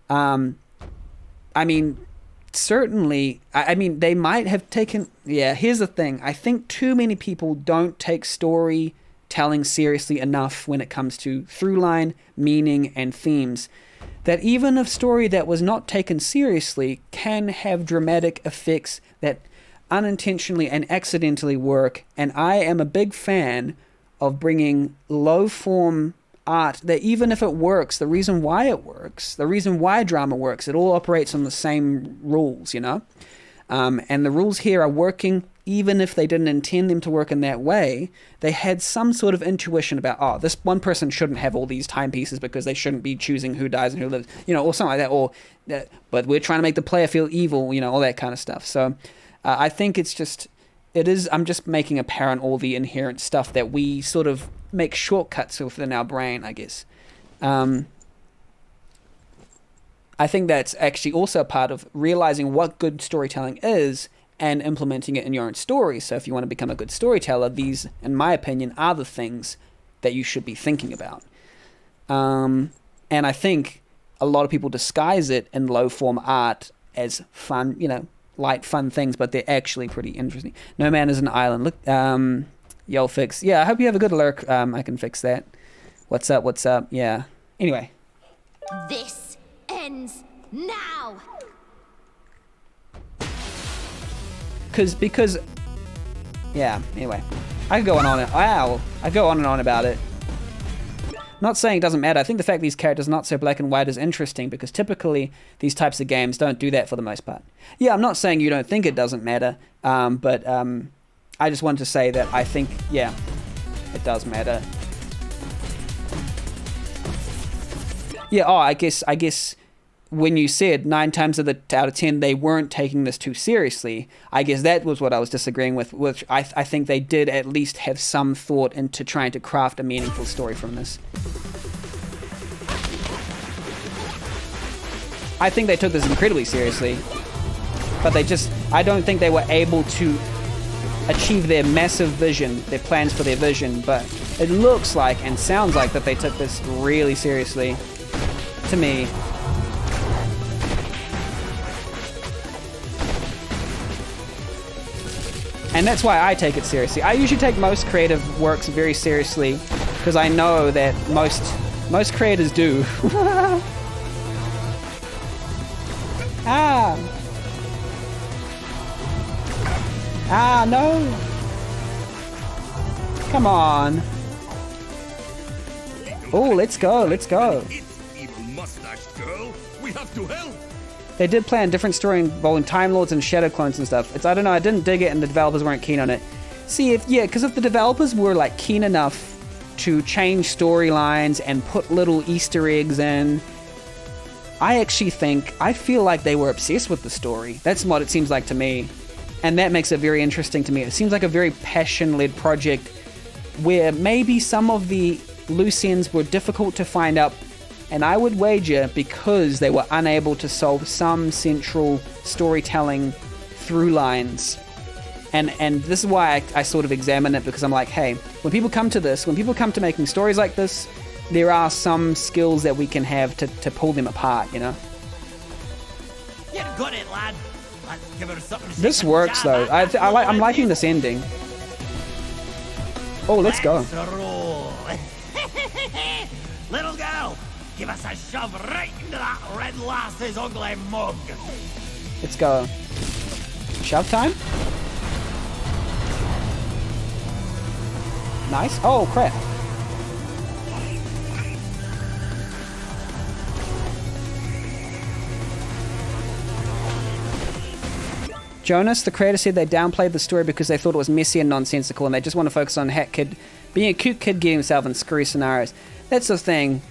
I mean, certainly, I mean, they might have taken... Yeah, here's the thing. I think too many people don't take storytelling seriously enough when it comes to through-line, meaning, and themes. That even a story that was not taken seriously can have dramatic effects that unintentionally and accidentally work. And I am a big fan of bringing low-form art that even if it works, the reason why it works, the reason why drama works, it all operates on the same rules, and the rules here are working even if they didn't intend them to work in that way. They had some sort of intuition about, this one person shouldn't have all these timepieces because they shouldn't be choosing who dies and who lives, or something like that, but we're trying to make the player feel evil, all that kind of stuff. So I think I'm just making apparent all the inherent stuff that we sort of make shortcuts within our brain, I guess. I think that's actually also a part of realizing what good storytelling is and implementing it in your own story. So if you want to become a good storyteller, these, in my opinion, are the things that you should be thinking about. And I think a lot of people disguise it in low-form art as fun, light, fun things, but they're actually pretty interesting. No Man is an Island. Look, Yo Fix. Yeah, I hope you have a good lurk. I can fix that. What's up? Yeah. Anyway. This ends now. Because yeah, anyway. I could go on and on. I go on and on about it. Not saying it doesn't matter. I think the fact these characters are not so black and white is interesting because typically these types of games don't do that for the most part. Yeah, I'm not saying you don't think it doesn't matter, but I just wanted to say that I think, yeah, it does matter. Yeah, I guess when you said 9 times out of 10 they weren't taking this too seriously, I guess that was what I was disagreeing with, which I think they did at least have some thought into trying to craft a meaningful story from this. I think they took this incredibly seriously, but I don't think they were able to achieve their massive vision, their plans for their vision, but it looks like and sounds like that they took this really seriously, to me. And that's why I take it seriously. I usually take most creative works very seriously because I know that most creators do. No. Come on. Oh, let's go. It's evil mustached girl. We have to help. They did plan a different story involving Time Lords and Shadow Clones and stuff. I don't know, I didn't dig it and the developers weren't keen on it. See, because if the developers were keen enough to change storylines and put little Easter eggs in, I feel like they were obsessed with the story. That's what it seems like to me. And that makes it very interesting to me. It seems like a very passion-led project where maybe some of the loose ends were difficult to find out. And I would wager because they were unable to solve some central storytelling through lines. And this is why I sort of examine it, because I'm like, hey, when people come to making stories like this, there are some skills that we can have to pull them apart, you know? You got it, lad. Let's give her something. This works, though. I'm liking this ending. Oh, let's go. Roll. Little girl, give us a shove right into that red lass's ugly mug. Let's go. Shove time? Nice. Oh, crap. Jonas, the creator, said they downplayed the story because they thought it was messy and nonsensical, and they just want to focus on Hat Kid being a cute kid getting himself in screwy scenarios. That's the thing.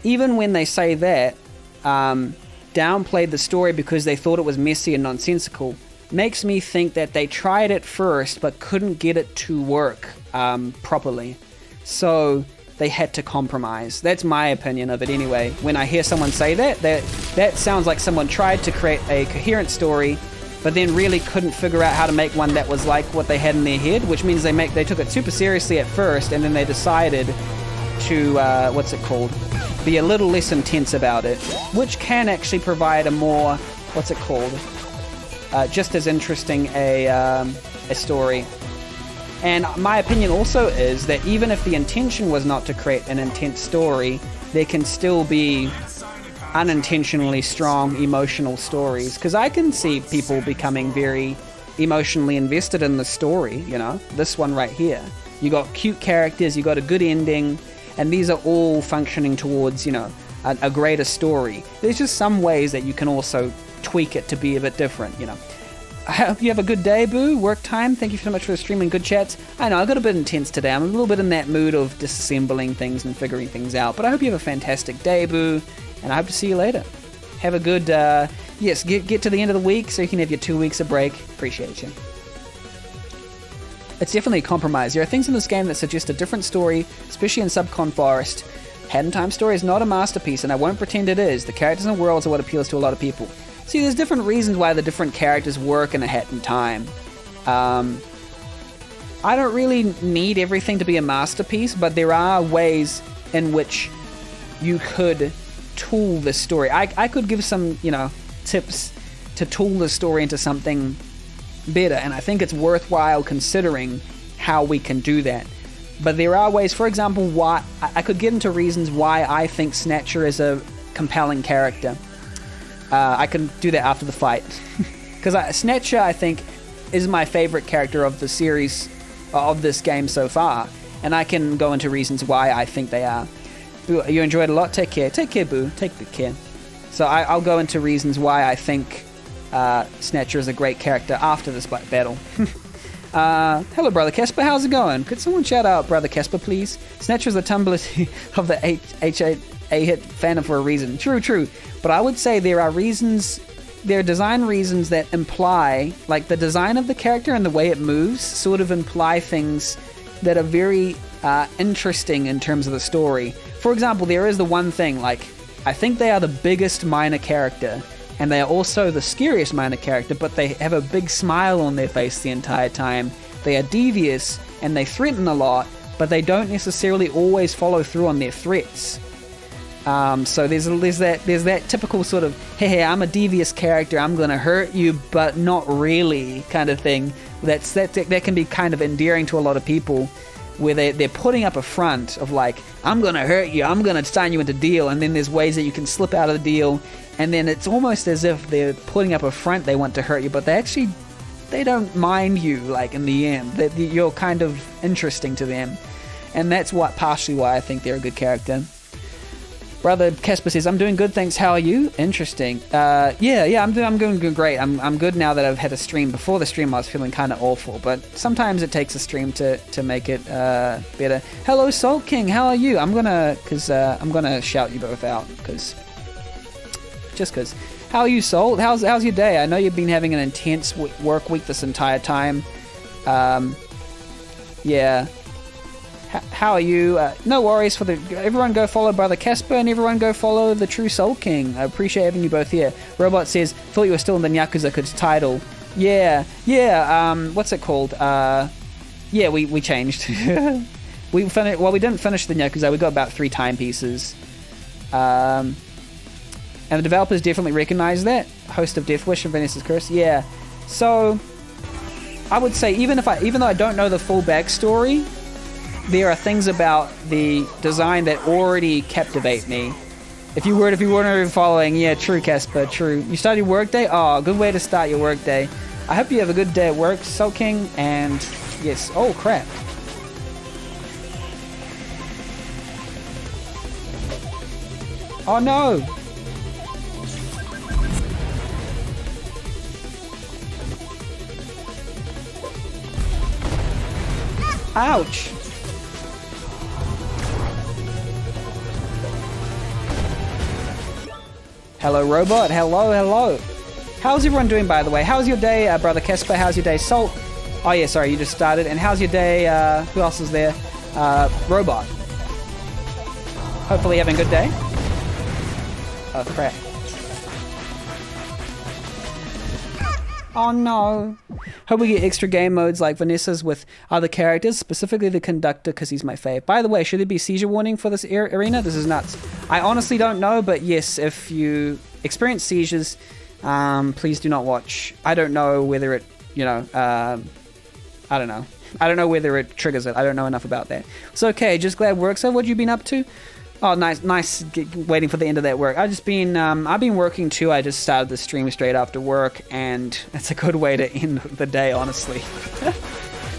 Even when they say that, downplayed the story because they thought it was messy and nonsensical, makes me think that they tried it first but couldn't get it to work properly. So they had to compromise. That's my opinion of it anyway. When I hear someone say that sounds like someone tried to create a coherent story but then really couldn't figure out how to make one that was like what they had in their head, which means they took it super seriously at first, and then they decided to, be a little less intense about it, which can actually provide a more, just as interesting a story. And my opinion also is that even if the intention was not to create an intense story, there can still be unintentionally strong emotional stories, because I can see people becoming very emotionally invested in the story, you know, this one right here. You got cute characters, you got a good ending, and these are all functioning towards, you know, a greater story. There's just some ways that you can also tweak it to be a bit different, you know. I hope you have a good day, Boo. Work time. Thank you so much for the stream and good chats. I know, I got a bit intense today. I'm a little bit in that mood of disassembling things and figuring things out, but I hope you have a fantastic day, Boo. And I hope to see you later. Have a good, get to the end of the week so you can have your 2 weeks of break. Appreciate you. It's definitely a compromise. There are things in this game that suggest a different story, especially in Subcon Forest. Hat in Time story is not a masterpiece, and I won't pretend it is. The characters and worlds are what appeals to a lot of people. See, there's different reasons why the different characters work in A Hat in Time. I don't really need everything to be a masterpiece, but there are ways in which you could tool the story. I could give some, you know, tips to tool the story into something better, and I think it's worthwhile considering how we can do that. But there are ways, for example, why I could get into reasons why I think Snatcher is a compelling character. I can do that after the fight. Because Snatcher, I think, is my favorite character of the series, of this game so far, and I can go into reasons why I think they are. Boo, you enjoyed a lot? Take care. Take care, Boo. Take good care. So I'll go into reasons why I think Snatcher is a great character after this battle. Hello, Brother Kesper. How's it going? Could someone shout out Brother Kesper, please? Snatcher is the Tumblr of the A-Hit fan for a reason. True. But I would say there are design reasons that imply, like the design of the character and the way it moves sort of imply things that are very interesting in terms of the story. For example, there is the one thing, like, I think they are the biggest minor character, and they are also the scariest minor character, but they have a big smile on their face the entire time. They are devious, and they threaten a lot, but they don't necessarily always follow through on their threats. So there's that typical sort of, hey, I'm a devious character, I'm gonna hurt you, but not really kind of thing. That can be kind of endearing to a lot of people, where they're putting up a front of like, I'm gonna hurt you, I'm gonna sign you into a deal, and then there's ways that you can slip out of the deal, and then it's almost as if they're putting up a front they want to hurt you, but they don't mind you, like, in the end. That you're kind of interesting to them, and that's partially why I think they're a good character. Brother Casper says, I'm doing good, thanks. How are you? Interesting. Yeah, I'm doing great. I'm good now that I've had a stream. Before the stream, I was feeling kind of awful, but sometimes it takes a stream to make it better. Hello, Salt King. How are you? I'm gonna shout you both out because just because. How are you, Soul? How's your day? I know you've been having an intense work week this entire time. Yeah. How are you? No worries for everyone go follow Brother Casper and everyone go follow the True Soul King. I appreciate having you both here. Robot says, thought you were still in the Yakuza title. Yeah, what's it called? Yeah, we changed. We didn't finish the Yakuza, we got about 3 timepieces. And the developers definitely recognize that. Host of Death Wish and Vanessa's Curse. Yeah. So, I would say, even though I don't know the full backstory, there are things about the design that already captivate me. If you weren't even following, yeah, true, Casper, true. You started your workday? Oh, good way to start your workday. I hope you have a good day at work, Soul King, and yes, oh crap. Oh no! Ouch! Hello, Robot. Hello. How's everyone doing, by the way? How's your day, Brother Casper? How's your day, Salt? Oh, yeah, sorry, you just started. And how's your day? Who else is there? Robot. Hopefully having a good day. Oh, crap. Oh, no. Hope we get extra game modes like Vanessa's with other characters, specifically the Conductor, because he's my fave. By the way, should there be seizure warning for this arena? This is nuts. I honestly don't know, but yes, if you experience seizures, please do not watch. I don't know whether it, I don't know. I don't know whether it triggers it. I don't know enough about that. It's okay, just glad work's over. What you been up to? Oh, nice. Waiting for the end of that work. I've been working too. I just started the stream straight after work, and it's a good way to end the day, honestly.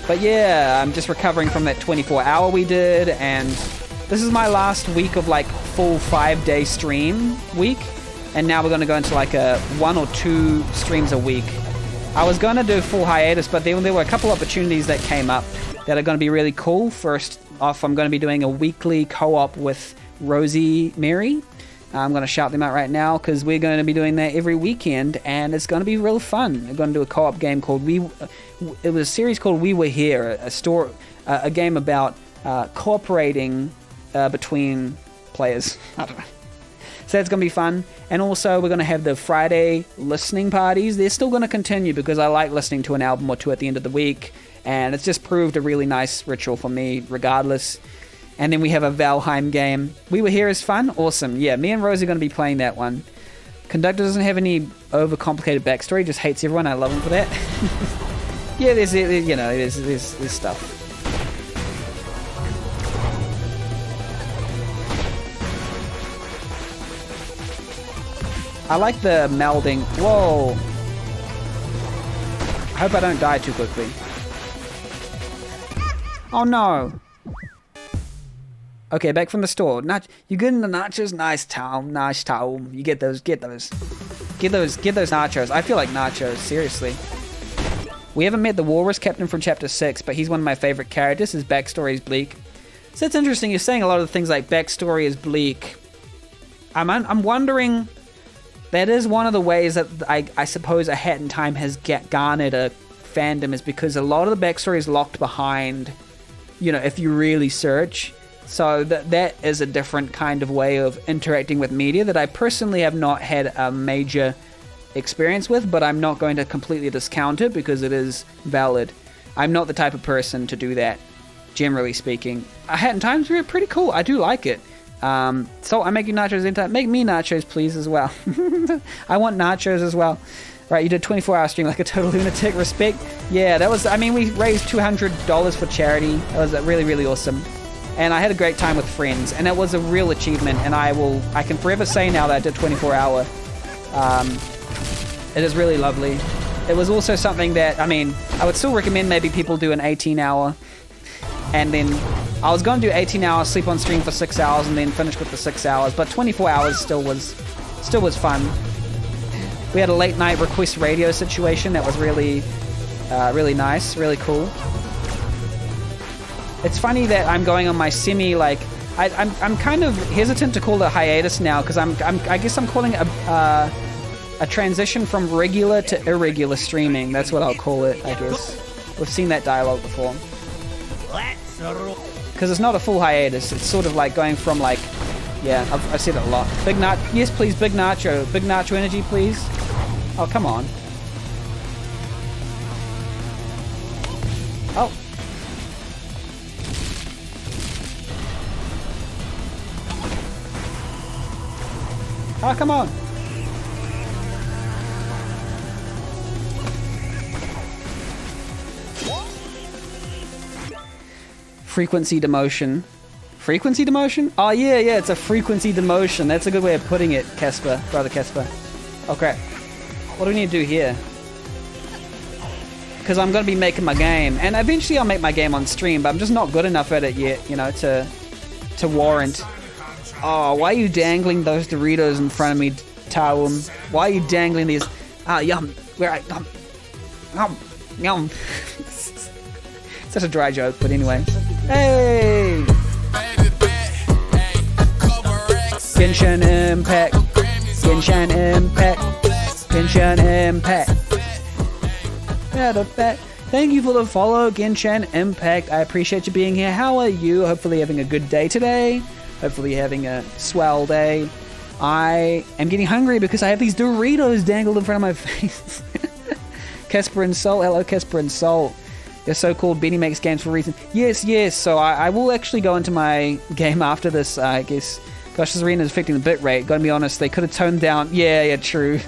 But yeah, I'm just recovering from that 24-hour we did, and this is my last week of like full 5-day stream week, and now we're going to go into like a 1 or 2 streams a week. I was going to do full hiatus, but there were a couple opportunities that came up that are going to be really cool. First off, I'm going to be doing a weekly co-op with Rosie Mary. I'm going to shout them out right now because we're going to be doing that every weekend, and it's going to be real fun. We're going to do a co-op game called it was a series called We Were Here, a game about cooperating between players. I don't know. So that's going to be fun. And also we're going to have the Friday listening parties. They're still going to continue because I like listening to an album or two at the end of the week, and it's just proved a really nice ritual for me regardless. And then we have a Valheim game. We Were Here is fun. Awesome. Yeah, me and Rosie are going to be playing that one. Conductor doesn't have any overcomplicated backstory. Just hates everyone. I love him for that. Yeah, there's stuff. I like the melding. Whoa. I hope I don't die too quickly. Oh no. Okay, back from the store. You getting the nachos? Nice Tom. You get those nachos. I feel like nachos, seriously. We haven't met the Walrus Captain from Chapter 6, but he's one of my favorite characters. His backstory is bleak. So that's interesting. You're saying a lot of the things like backstory is bleak. I'm wondering... That is one of the ways that I suppose A Hat in Time has garnered a fandom, is because a lot of the backstory is locked behind, if you really search. So that is a different kind of way of interacting with media that I personally have not had a major experience with, but I'm not going to completely discount it because it is valid. I'm not the type of person to do that, generally speaking. A Hat in Time's pretty cool. I do like it. So I'm making nachos anytime. Make me nachos, please, as well. I want nachos as well. Right, you did 24-hour stream like a total lunatic. Respect. Yeah, that was, we raised $200 for charity. That was really, really awesome. And I had a great time with friends, and it was a real achievement, and I can forever say now that I did 24-hour. It is really lovely. It was also something that, I would still recommend maybe people do an 18-hour, and then I was going to do 18 hours, sleep on stream for 6 hours, and then finish with the 6 hours, but 24 hours still was fun. We had a late night request radio situation that was really, really nice, really cool. It's funny that I'm going on my I'm kind of hesitant to call it a hiatus now because I guess I'm calling it a transition from regular to irregular streaming. That's what I'll call it, I guess. We've seen that dialogue before. Because it's not a full hiatus. It's sort of like going from like, yeah, I've said it a lot. Big Nacho, yes please, Big Nacho. Big Nacho energy, please. Oh, come on. Oh. Oh, come on. Frequency demotion. Frequency demotion? Oh, yeah, it's a frequency demotion. That's a good way of putting it, Casper. Brother Casper. Okay. What do we need to do here? Because I'm going to be making my game. And eventually I'll make my game on stream, but I'm just not good enough at it yet, you know, to warrant. Oh, why are you dangling those Doritos in front of me, Tawum? Why are you dangling these? Ah, yum. Where I... Yum. Such a dry joke, but anyway. Hey! Genshin Impact. Genshin Impact. Genshin Impact. Thank you for the follow, Genshin Impact. I appreciate you being here. How are you? Hopefully having a good day today. Hopefully having a swell day. I am getting hungry because I have these Doritos dangled in front of my face. Casper and Soul. Hello, Casper and Soul. They're so cool. Benny makes games for a reason. Yes. So I will actually go into my game after this, I guess. Gosh, this arena is affecting the bitrate. Gotta be honest, they could have toned down. Yeah, true.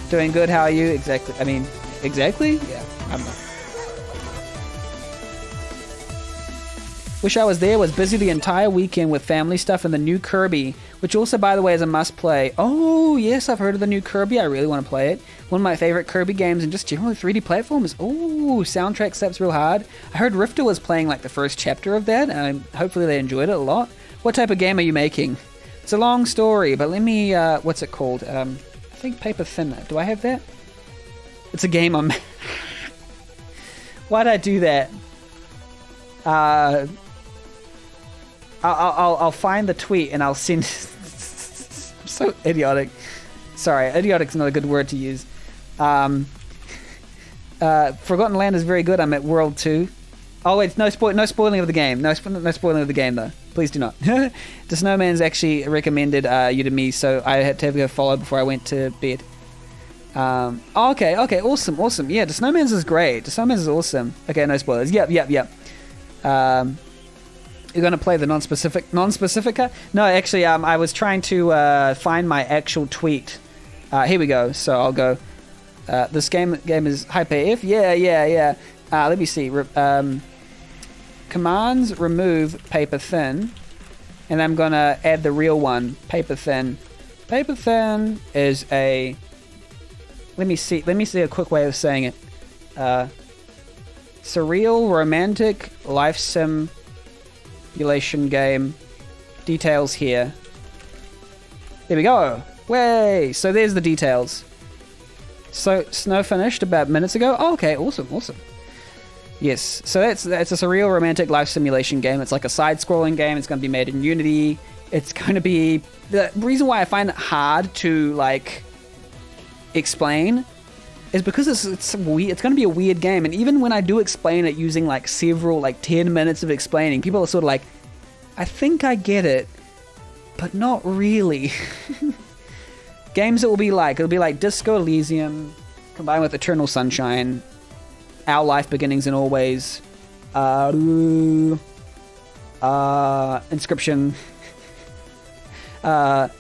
Doing good. How are you? Exactly. I mean, exactly? Yeah, I'm not. Wish I was there. Was busy the entire weekend with family stuff and the new Kirby, which also, by the way, is a must play. Oh, yes, I've heard of the new Kirby. I really want to play it. One of my favorite Kirby games and just generally 3D platforms. Oh, soundtrack slaps real hard. I heard Rifter was playing like the first chapter of that, and hopefully they enjoyed it a lot. What type of game are you making? It's a long story, but let me, what's it called? I think Paper Thin. Do I have that? It's a game I'm... Why'd I do that? I'll find the tweet and I'll send... I'm so idiotic. Sorry, idiotic's not a good word to use. Forgotten Land is very good. I'm at World 2. Oh wait, no spoiling of the game. No spoiling of the game though. Please do not. The Snowman's actually recommended you to me, so I had to have a follow before I went to bed. Okay, awesome. Yeah, the Snowman's is great. The Snowman's is awesome. Okay, no spoilers. Yep. You're gonna play the non-specifica? No, actually, I was trying to find my actual tweet. Here we go. So I'll go. This game is Hyper F. Yeah. Let me see. Commands remove Paper Thin, and I'm gonna add the real one, Paper Thin. Paper Thin is a. Let me see a quick way of saying it. Surreal, romantic, life simulation game. Details here. There we go. Way. So there's the details. So Snow finished about minutes ago. Oh, okay, awesome. Yes, so that's a surreal, romantic life simulation game. It's like a side-scrolling game. It's going to be made in Unity. It's going to be... The reason why I find it hard to, like, explain is because it's weird. It's going to be a weird game. And even when I do explain it using, like, 10 minutes of explaining, people are sort of like, I think I get it, but not really. Games that will be like... It'll be like Disco Elysium combined with Eternal Sunshine... Our Life Beginnings and Always, Inscription, Night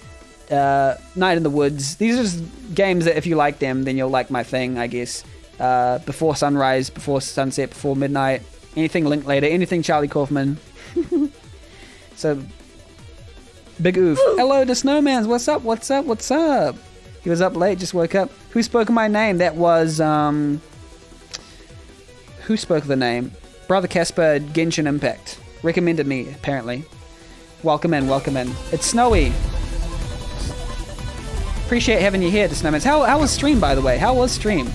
in the Woods. These are just games that if you like them, then you'll like my thing, I guess. Before Sunrise, Before Sunset, Before Midnight, anything Linklater, anything Charlie Kaufman. So, big oof. Hello to Snowmans, what's up? He was up late, just woke up. Who spoke my name? That was, Who spoke the name? Brother Casper Genshin Impact. Recommended me, apparently. Welcome in. It's snowy. Appreciate having you here, the Snowmans. How was stream, by the way? How was stream?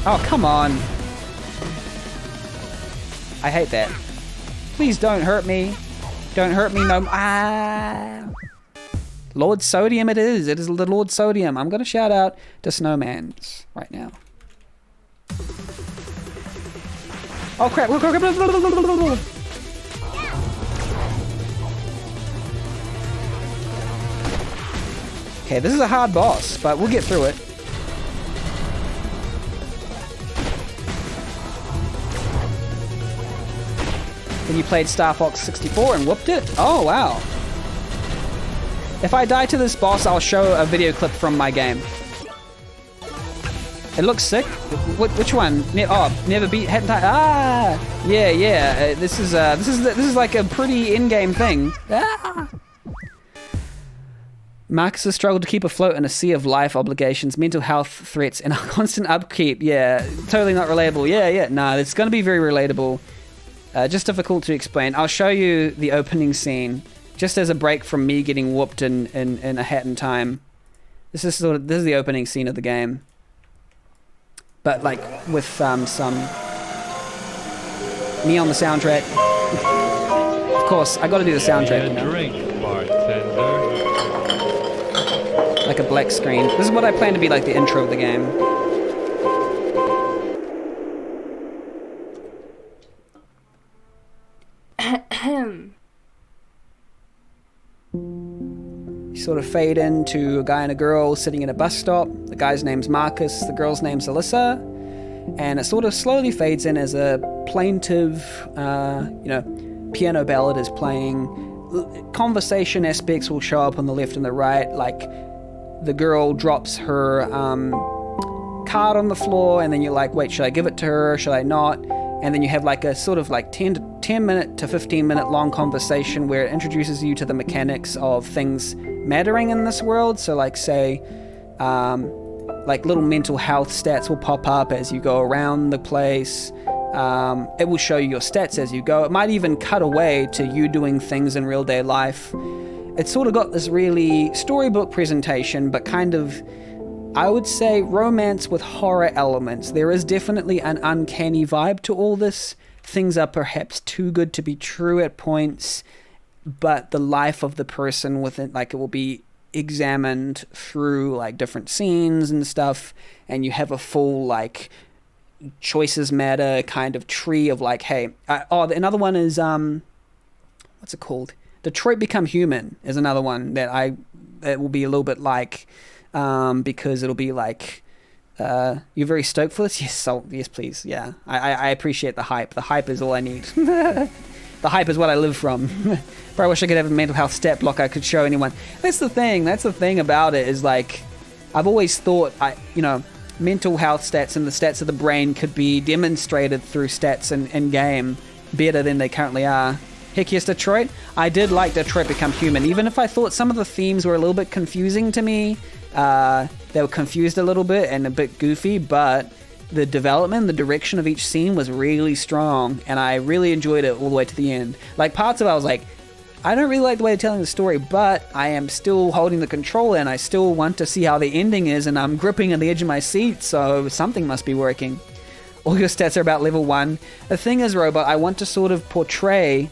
Oh, come on. I hate that. Please don't hurt me. Don't hurt me, no. Ah. Lord Sodium it is. It is the Lord Sodium. I'm going to shout out to Snowmans right now. Oh, crap. Okay, this is a hard boss, but we'll get through it. When you played Star Fox 64 and whooped it? Oh, wow. If I die to this boss, I'll show a video clip from my game. It looks sick. Which one? Never beat. Yeah. This is like a pretty in-game thing. Ah. Marcus has struggled to keep afloat in a sea of life obligations, mental health threats, and a constant upkeep. Yeah, totally not relatable. Yeah. Nah, it's going to be very relatable. Just difficult to explain. I'll show you the opening scene, just as a break from me getting whooped in a hat in time. This is the opening scene of the game, but like with some me on the soundtrack. Of course, I got to do the soundtrack. Drink, bartender. Like a black screen. This is what I plan to be like the intro of the game. You sort of fade into a guy and a girl sitting in a bus stop. The guy's name's Marcus, the girl's name's Alyssa, and it sort of slowly fades in as a plaintive, piano ballad is playing. Conversation aspects will show up on the left and the right, like the girl drops her card on the floor, and then you're like, wait, should I give it to her? Should I not? And then you have like a sort of like 10 minute to 15 minute long conversation where it introduces you to the mechanics of things mattering in this world. So like say, like little mental health stats will pop up as you go around the place. It will show you your stats as you go. It might even cut away to you doing things in real day life. It's sort of got this really storybook presentation, but kind of, I would say, romance with horror elements. There is definitely an uncanny vibe to all this. Things are perhaps too good to be true at points, but the life of the person within, like, it will be examined through like different scenes and stuff, and you have a full like choices matter kind of tree of like, hey, another one is what's it called? Detroit Become Human is another one that will be a little bit like, because it'll be like, you're very stoked for this? Yes, please. Yeah, I appreciate the hype. The hype is all I need. The hype is what I live from. But I wish I could have a mental health stat block I could show anyone. That's the thing about it is like, I've always thought, mental health stats and the stats of the brain could be demonstrated through stats in game better than they currently are. Heck yes, Detroit. I did like Detroit Become Human, even if I thought some of the themes were a little bit confusing to me. They were confused a little bit and a bit goofy, but the development, the direction of each scene was really strong, and I really enjoyed it all the way to the end. Like, parts of it I was like, I don't really like the way they're telling the story, but I am still holding the controller, and I still want to see how the ending is, and I'm gripping on the edge of my seat, so something must be working. All your stats are about level 1. The thing is, Robot, I want to sort of portray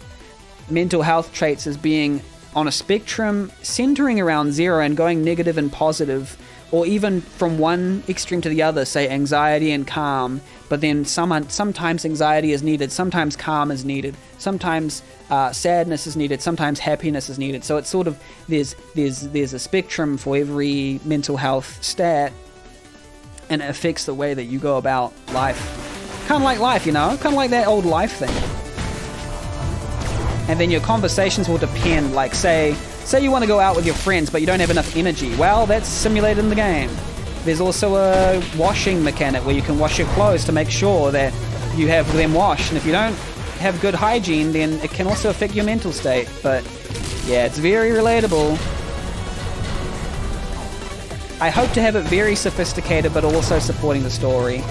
mental health traits as being on a spectrum centering around 0 and going negative and positive, or even from one extreme to the other, say anxiety and calm, but then sometimes anxiety is needed, sometimes calm is needed, sometimes sadness is needed, sometimes happiness is needed. So it's sort of, there's a spectrum for every mental health stat, and it affects the way that you go about life. Kind of like life, kind of like that old life thing. And then your conversations will depend, like say you want to go out with your friends, but you don't have enough energy. Well, that's simulated in the game. There's also a washing mechanic where you can wash your clothes to make sure that you have them washed. And if you don't have good hygiene, then it can also affect your mental state. But yeah, it's very relatable. I hope to have it very sophisticated, but also supporting the story.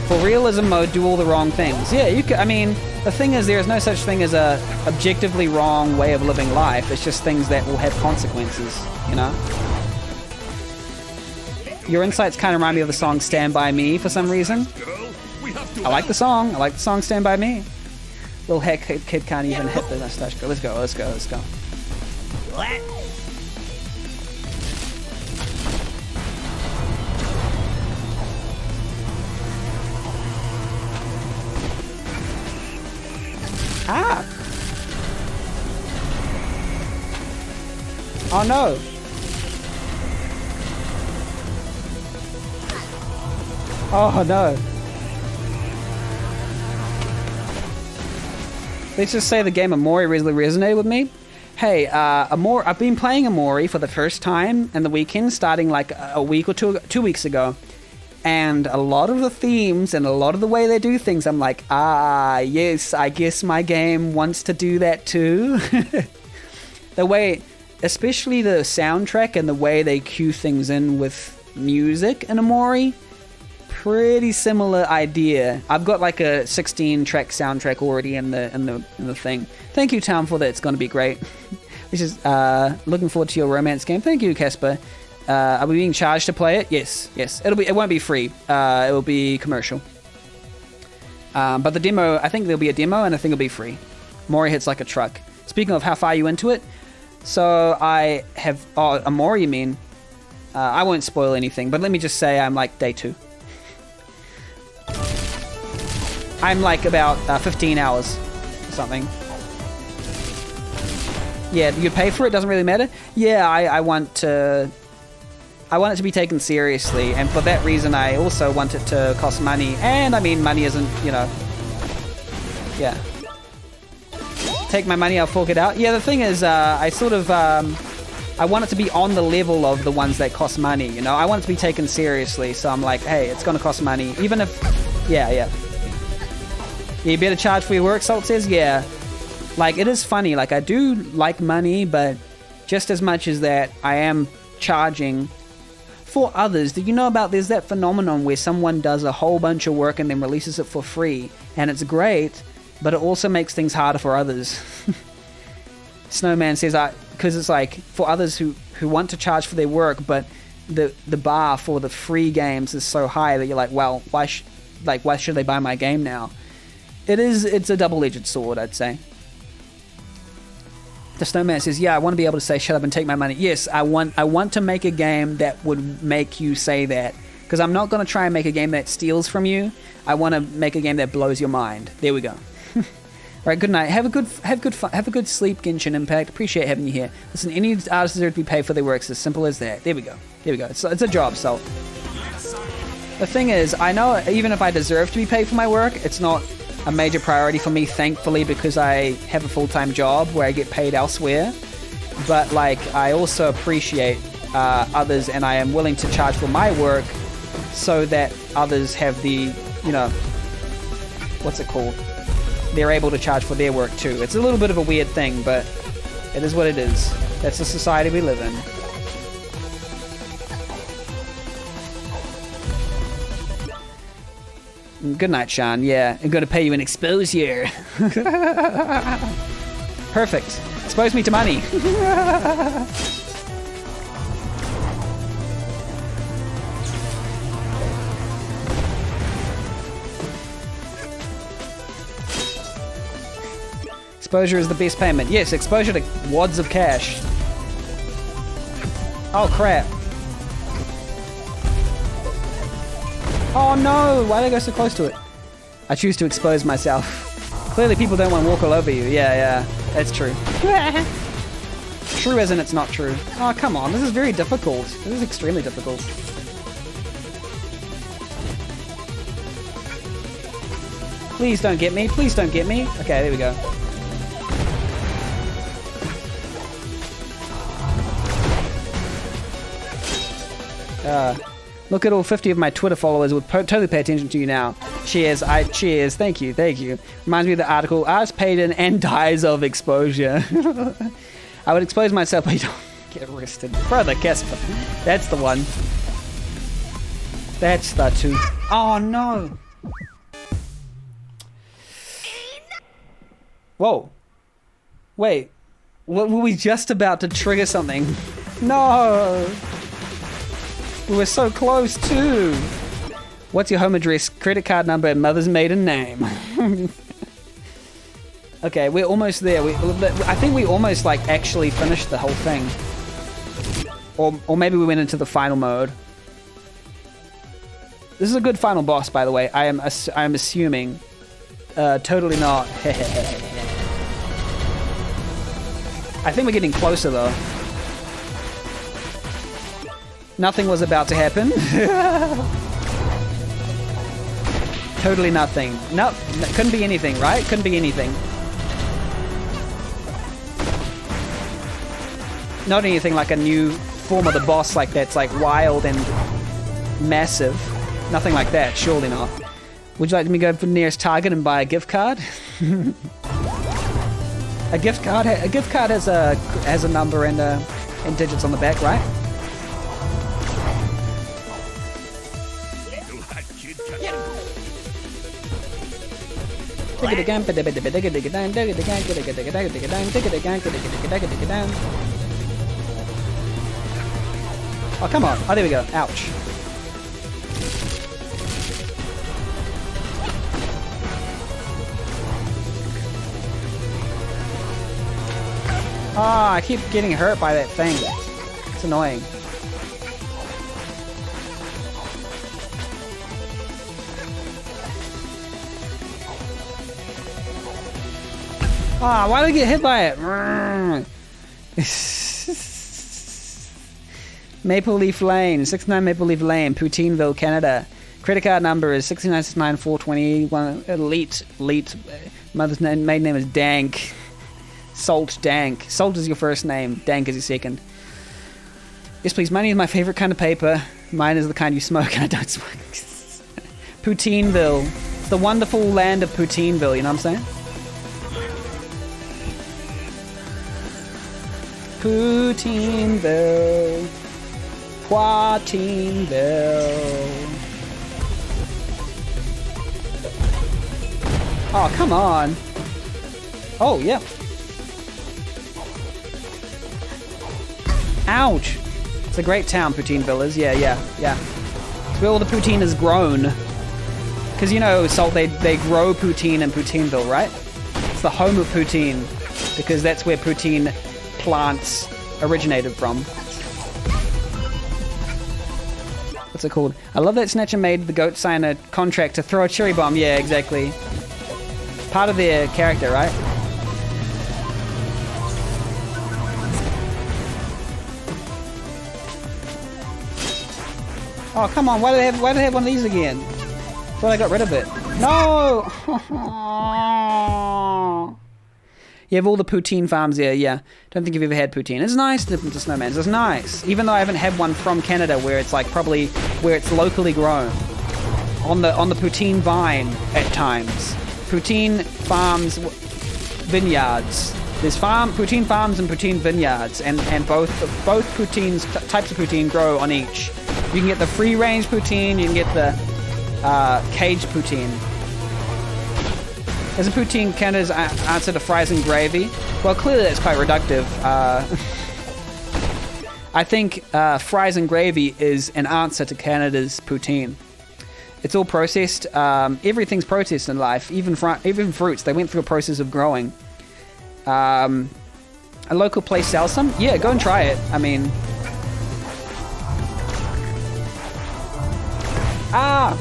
For realism mode, do all the wrong things. Yeah, the thing is, there is no such thing as a objectively wrong way of living life. It's just things that will have consequences, Your insights kind of remind me of the song Stand By Me for some reason. I like the song. Stand By Me. Little heck kid can't even hit the mustache girl. Let's go. What? Ah! Oh no! Oh no! Let's just say the game Amori really resonated with me. Hey, I've been playing Amori for the first time in the weekend, starting like a week or 2 weeks ago. And a lot of the themes and a lot of the way they do things, I'm like, yes, I guess my game wants to do that too. The way, especially the soundtrack and the way they cue things in with music in Amori, pretty similar idea. I've got like a 16-track soundtrack already in the thing. Thank you, Tom, for that. It's going to be great. This is looking forward to your romance game. Thank you, Casper. Are we being charged to play it? Yes. It won't be free. It will be commercial. But the demo, I think there'll be a demo, and I think it'll be free. Mori hits like a truck. Speaking of how far you into it, so I have. Oh, Amori, you mean? I won't spoil anything, but let me just say I'm like day 2. I'm like about 15 hours or something. Yeah, you pay for it, doesn't really matter. Yeah, I want it to be taken seriously, and for that reason I also want it to cost money. And I mean, money isn't, yeah. Take my money, I'll fork it out. Yeah, the thing is, I sort of, I want it to be on the level of the ones that cost money, I want it to be taken seriously, so I'm like, hey, it's gonna cost money, even if, yeah. You better charge for your work, Salt says, yeah. Like, it is funny, like, I do like money, but just as much as that, I am charging for others. Did you know about, there's that phenomenon where someone does a whole bunch of work and then releases it for free, and it's great, but it also makes things harder for others. Snowman says, because it's like, for others who want to charge for their work, but the bar for the free games is so high that you're like, well, why should they buy my game now? It's a double-edged sword, I'd say. The Snowman says, yeah, I want to be able to say shut up and take my money. Yes, I want to make a game that would make you say that. Because I'm not going to try and make a game that steals from you. I want to make a game that blows your mind. There we go. Alright, good night. Have a good sleep, Genshin Impact. Appreciate having you here. Listen, any artist deserves to be paid for their works. As simple as that. There we go. It's a job, Salt. The thing is, I know even if I deserve to be paid for my work, it's not a major priority for me, thankfully, because I have a full-time job where I get paid elsewhere. But like, I also appreciate others, and I am willing to charge for my work so that others have the, what's it called? They're able to charge for their work too. It's a little bit of a weird thing, but it is what it is. That's the society we live in. Good night, Sean. Yeah, I'm gonna pay you an exposure. Perfect. Expose me to money. Exposure is the best payment. Yes, exposure to wads of cash. Oh, crap. Oh no, why did I go so close to it? I choose to expose myself. Clearly people don't want to walk all over you. Yeah, that's true. True as in it's not true. Oh, come on, this is very difficult. This is extremely difficult. Please don't get me, please don't get me. Okay, there we go. Look at all 50 of my Twitter followers would totally pay attention to you now. Cheers. Cheers. Thank you. Reminds me of the article, artist paid in and dies of exposure. I would expose myself, but you don't get arrested. Brother Casper. That's the one. That's the two. Oh no. Whoa. Wait. Were we just about to trigger something? No. We were so close too. What's your home address, credit card number, and mother's maiden name? Okay, we're almost there. I think we almost like actually finished the whole thing. Or maybe we went into the final mode. This is a good final boss, by the way. I am assuming. Totally not. I think we're getting closer, though. Nothing was about to happen. Totally nothing. Nope. Couldn't be anything, right? Couldn't be anything. Not anything like a new form of the boss like that's like wild and massive. Nothing like that. Surely not. Would you like me to go for the nearest Target and buy a gift card? A gift card has a number and digits on the back, right? Oh, come on. Oh, there we go. Ouch. Ah, I keep getting hurt by that thing. It's annoying. Ah, why did I get hit by it? Maple Leaf Lane, 69 Maple Leaf Lane, Poutineville, Canada. Credit card number is 6969421. Elite. Mother's maiden name is Dank. Salt Dank. Salt is your first name. Dank is your second. Yes, please. Money is my favorite kind of paper. Mine is the kind you smoke, and I don't smoke. Poutineville. It's the wonderful land of Poutineville. You know what I'm saying? Poutineville. Poutineville. Oh, come on. Oh, yeah. Ouch. It's a great town, Poutineville is. Yeah. It's where all the poutine is grown. Because, you know, Salt, they grow poutine in Poutineville, right? It's the home of poutine. Because that's where poutine plants originated from. What's it called? I love that Snatcher made the goat sign a contract to throw a cherry bomb. Yeah, exactly. Part of their character, right? Oh, come on. Why do they have one of these again? I thought I got rid of it. No! You have all the poutine farms there, yeah. Don't think you've ever had poutine. It's nice, the Snowmans. It's nice. Even though I haven't had one from Canada where it's like probably where it's locally grown. On the poutine vine at times. Poutine farms, vineyards. There's poutine farms and poutine vineyards, and both poutines, types of poutine grow on each. You can get the free-range poutine, you can get the caged poutine. Is a poutine Canada's answer to fries and gravy? Well, clearly that's quite reductive. I think fries and gravy is an answer to Canada's poutine. It's all processed. Everything's processed in life, even fruits. They went through a process of growing. A local place sells some? Yeah, go and try it. I mean... Ah!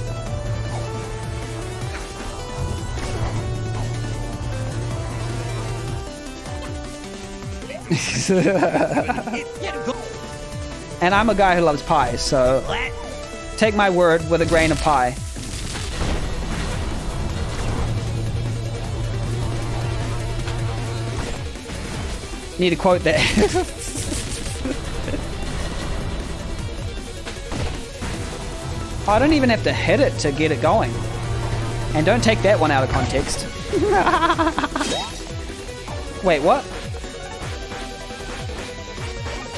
And I'm a guy who loves pie, so take my word with a grain of pie. Need to quote that. I don't even have to hit it to get it going. And don't take that one out of context. Wait, what?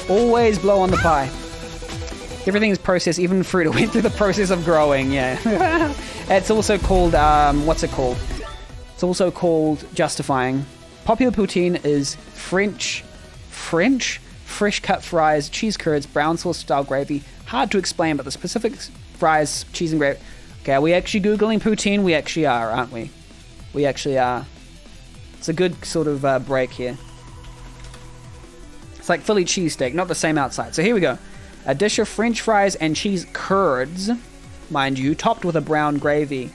Always blow on the pie. Everything is processed, even fruit. It went through the process of growing, yeah. It's also called, what's it called? It's also called justifying. Popular poutine is French, fresh cut fries, cheese curds, brown sauce style gravy. Hard to explain, but the specifics, fries, cheese and gravy. Okay, are we actually Googling poutine? We actually are, aren't we? We actually are. It's a good sort of break here. It's like Philly cheesesteak, not the same outside. So here we go. A dish of French fries and cheese curds, mind you, topped with a brown gravy.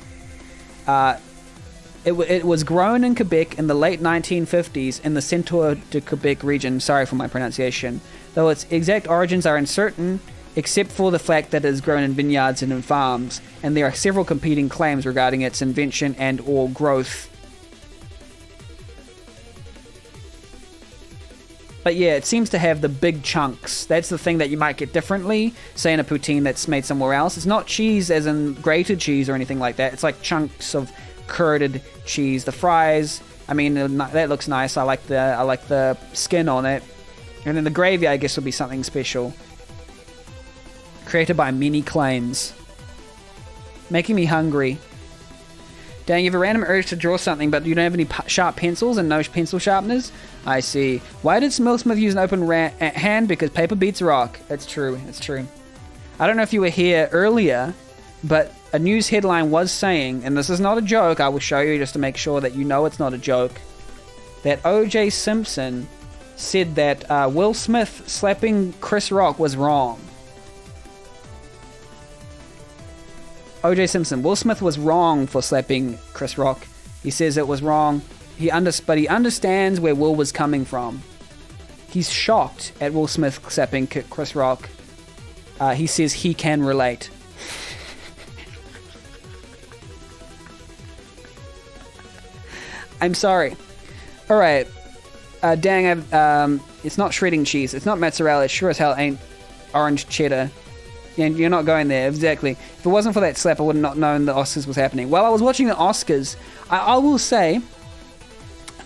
It was grown in Quebec in the late 1950s in the Centre de Quebec region. Sorry for my pronunciation. Though its exact origins are uncertain, except for the fact that it is grown in vineyards and in farms, and there are several competing claims regarding its invention and or growth. But yeah, it seems to have the big chunks. That's the thing that you might get differently, say in a poutine that's made somewhere else. It's not cheese as in grated cheese or anything like that. It's like chunks of curded cheese. The fries, I mean, that looks nice. I like the skin on it. And then the gravy, I guess, will be something special. Created by Many Claims. Making me hungry. Dang, you have a random urge to draw something, but you don't have any sharp pencils and no pencil sharpeners? I see. Why did Smith use an open hand? Because paper beats rock. That's true. It's true. I don't know if you were here earlier, but a news headline was saying, and this is not a joke, I will show you just to make sure that you know it's not a joke, that O.J. Simpson said that Will Smith slapping Chris Rock was wrong. O.J. Simpson. Will Smith was wrong for slapping Chris Rock. He says it was wrong. But he understands where Will was coming from. He's shocked at Will Smith slapping Chris Rock. He says he can relate. I'm sorry. All right. Dang, it's not shredding cheese. It's not mozzarella. It sure as hell ain't orange cheddar. And you're not going there, exactly. If it wasn't for that slap, I would have not known the Oscars was happening. While I was watching the Oscars, I will say,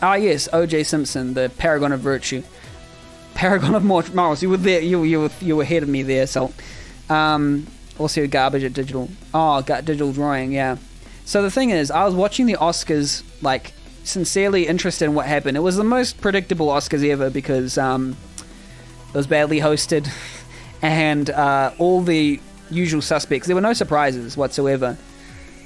yes, O.J. Simpson, the paragon of virtue, paragon of morals. You were there. You were ahead of me there. So, also garbage at digital. Digital drawing. Yeah. So the thing is, I was watching the Oscars, like sincerely interested in what happened. It was the most predictable Oscars ever because it was badly hosted. And all the usual suspects. There were no surprises whatsoever.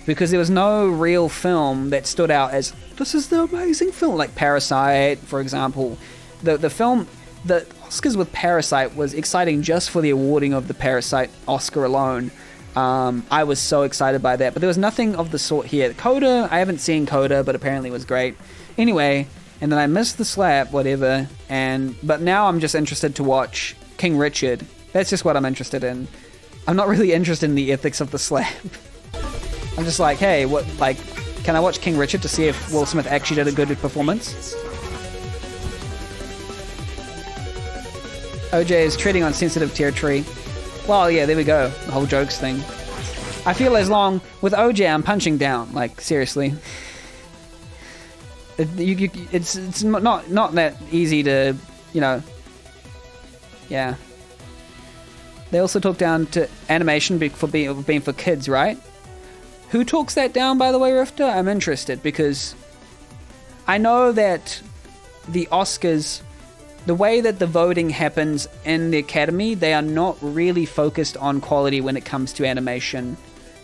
Because there was no real film that stood out as, this is the amazing film. Like Parasite, for example. The Oscars with Parasite was exciting just for the awarding of the Parasite Oscar alone. I was so excited by that. But there was nothing of the sort here. Coda, I haven't seen Coda, but apparently it was great. Anyway, and then I missed the slap, whatever. But now I'm just interested to watch King Richard. That's just what I'm interested in. I'm not really interested in the ethics of the slap. I'm just like, hey, can I watch King Richard to see if Will Smith actually did a good performance? OJ is treading on sensitive territory. Well, yeah, there we go. The whole jokes thing. I feel as long with OJ, I'm punching down. Like, seriously. It's not that easy to, yeah. They also talk down to animation for being for kids, right? Who talks that down, by the way, Rifter? I'm interested because I know that the Oscars, the way that the voting happens in the Academy, they are not really focused on quality when it comes to animation.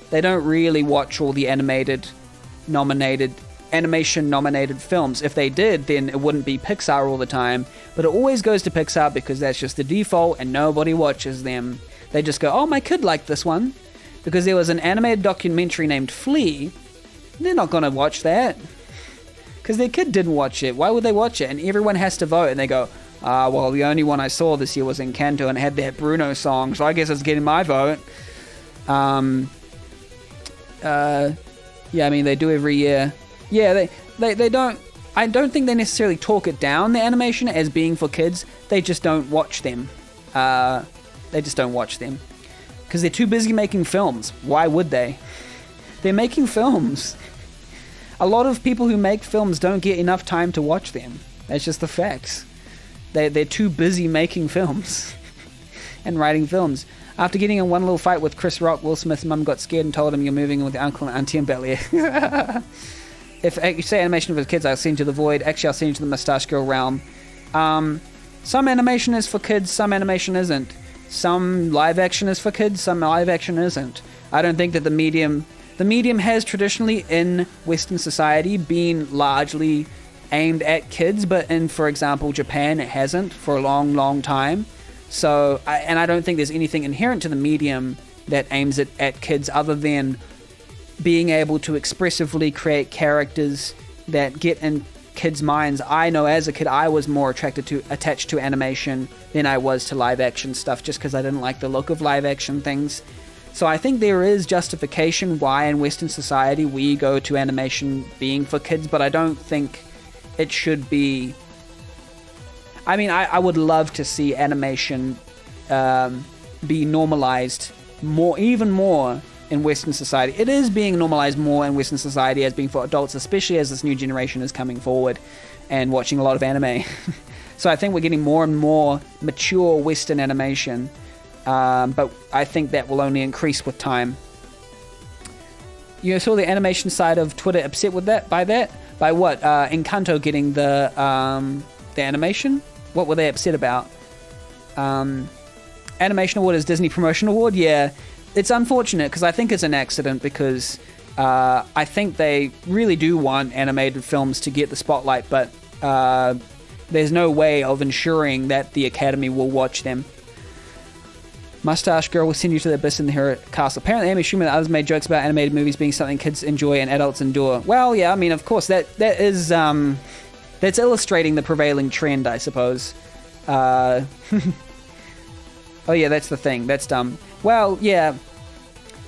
They don't really watch all the animation-nominated films. If they did, then it wouldn't be Pixar all the time. But it always goes to Pixar because that's just the default and nobody watches them. They just go, oh, my kid liked this one. Because there was an animated documentary named Flea. They're not going to watch that. Because their kid didn't watch it. Why would they watch it? And everyone has to vote. And they go, well, the only one I saw this year was Encanto and it had that Bruno song. So I guess it's getting my vote. Yeah, I mean, they do every year. Yeah, they don't... I don't think they necessarily talk it down, the animation, as being for kids. They just don't watch them. They just don't watch them. Because they're too busy making films. Why would they? They're making films. A lot of people who make films don't get enough time to watch them. That's just the facts. They're too busy making films. And writing films. After getting in one little fight with Chris Rock, Will Smith's mum got scared and told him, you're moving in with your uncle and auntie in Bel Air. If you say animation for kids, I'll send you to the void. Actually, I'll send you to the Mustache Girl realm. Some animation is for kids, some animation isn't. Some live action is for kids, some live action isn't. I don't think that the medium has traditionally in Western society been largely aimed at kids, but in, for example, Japan, it hasn't for a long, long time. So, I don't think there's anything inherent to the medium that aims it at kids other than being able to expressively create characters that get in kids' minds. I know as a kid I was more attached to animation than I was to live action stuff, just because I didn't like the look of live action things. So I think there is justification why in Western society we go to animation being for kids, but I don't think it should be... I mean, I would love to see animation be normalized even more in Western society. It is being normalized more in Western society as being for adults, especially as this new generation is coming forward and watching a lot of anime. So I think we're getting more and more mature Western animation, but I think that will only increase with time. You saw the animation side of Twitter upset with that? By what? Encanto getting the animation? What were they upset about? Animation Award is Disney Promotion Award? Yeah. It's unfortunate because I think it's an accident because I think they really do want animated films to get the spotlight, but there's no way of ensuring that the Academy will watch them. Mustache Girl will send you to the abyss in the castle. Apparently Amy Schumer and others made jokes about animated movies being something kids enjoy and adults endure. Well, yeah, I mean, of course, that is that's illustrating the prevailing trend, I suppose. Oh yeah, that's the thing. That's dumb. Well, yeah,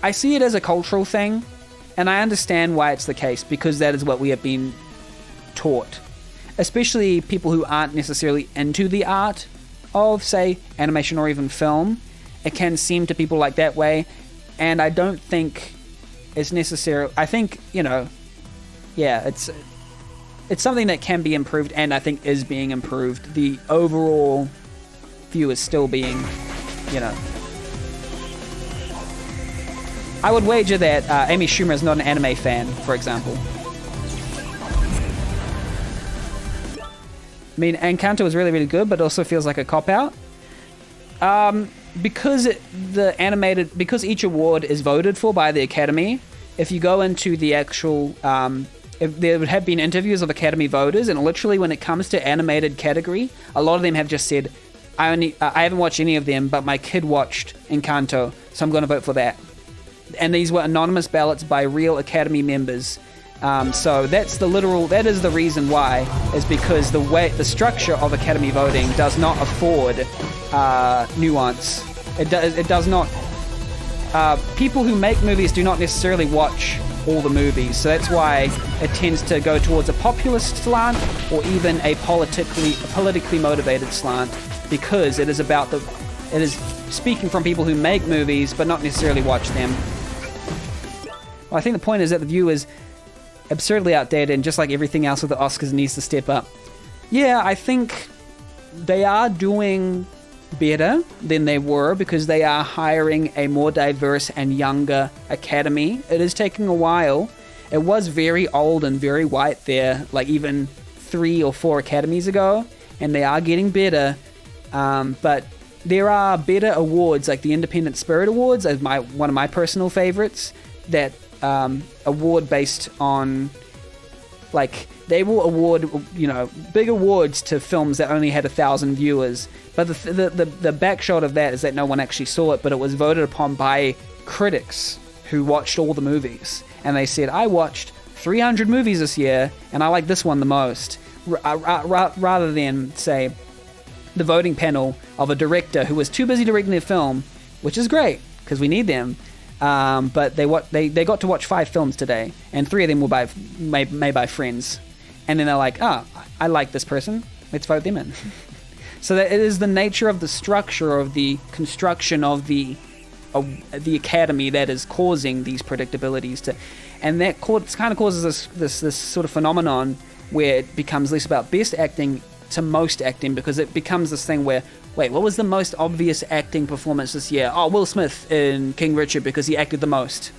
I see it as a cultural thing, and I understand why it's the case, because that is what we have been taught. Especially people who aren't necessarily into the art of, say, animation or even film. It can seem to people like that way, and I don't think it's necessary. I think, yeah, it's something that can be improved, and I think is being improved. The overall view is still being, I would wager that Amy Schumer is not an anime fan, for example. I mean, Encanto is really, really good, but also feels like a cop-out. Because each award is voted for by the Academy, if you go into the actual... if there would have been interviews of Academy voters, and literally when it comes to animated category, a lot of them have just said, I haven't watched any of them, but my kid watched Encanto, so I'm going to vote for that. And these were anonymous ballots by real Academy members. So that is the reason why, is because the structure of Academy voting does not afford nuance. It does not. People who make movies do not necessarily watch all the movies, so that's why it tends to go towards a populist slant or even a politically motivated slant, because it is speaking from people who make movies but not necessarily watch them. Well, I think the point is that the view is absurdly outdated, and just like everything else with the Oscars, needs to step up. Yeah, I think they are doing better than they were, because they are hiring a more diverse and younger Academy. It is taking a while. It was very old and very white there, like even 3 or 4 Academies ago, and they are getting better. But there are better awards, like the Independent Spirit Awards, as one of my personal favorites, that award based on, like, they will award, big awards to films that only had 1,000 viewers. But the backshot of that is that no one actually saw it, but it was voted upon by critics who watched all the movies. And they said, I watched 300 movies this year, and I like this one the most. Rather than, say, the voting panel of a director who was too busy directing their film, which is great, because we need them. But they got to watch 5 films today, and 3 of them were made by friends. And then they're like, I like this person, let's vote them in. So that it is the nature of the structure of the construction of the Academy that is causing these predictabilities to, and that kind of causes this sort of phenomenon where it becomes less about best acting to most acting, because it becomes this thing where, wait, what was the most obvious acting performance this year? Oh, Will Smith in King Richard, because he acted the most.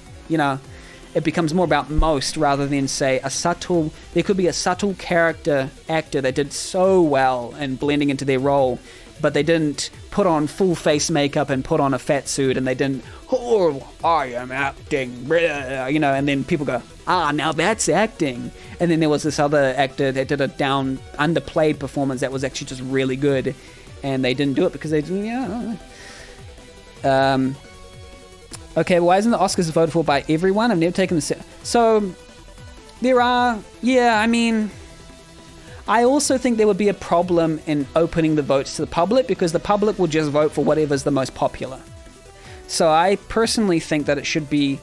It becomes more about most rather than, say, there could be a subtle character actor that did so well in blending into their role but they didn't put on full face makeup and put on a fat suit, and they didn't, oh, I am acting, you know, and then people go, now that's acting. And then there was this other actor that did a underplayed performance that was actually just really good, and they didn't do it because they didn't, okay, why isn't the Oscars voted for by everyone? I've never taken the... So, there are... Yeah, I mean... I also think there would be a problem in opening the votes to the public, because the public will just vote for whatever's the most popular. So I personally think that it should be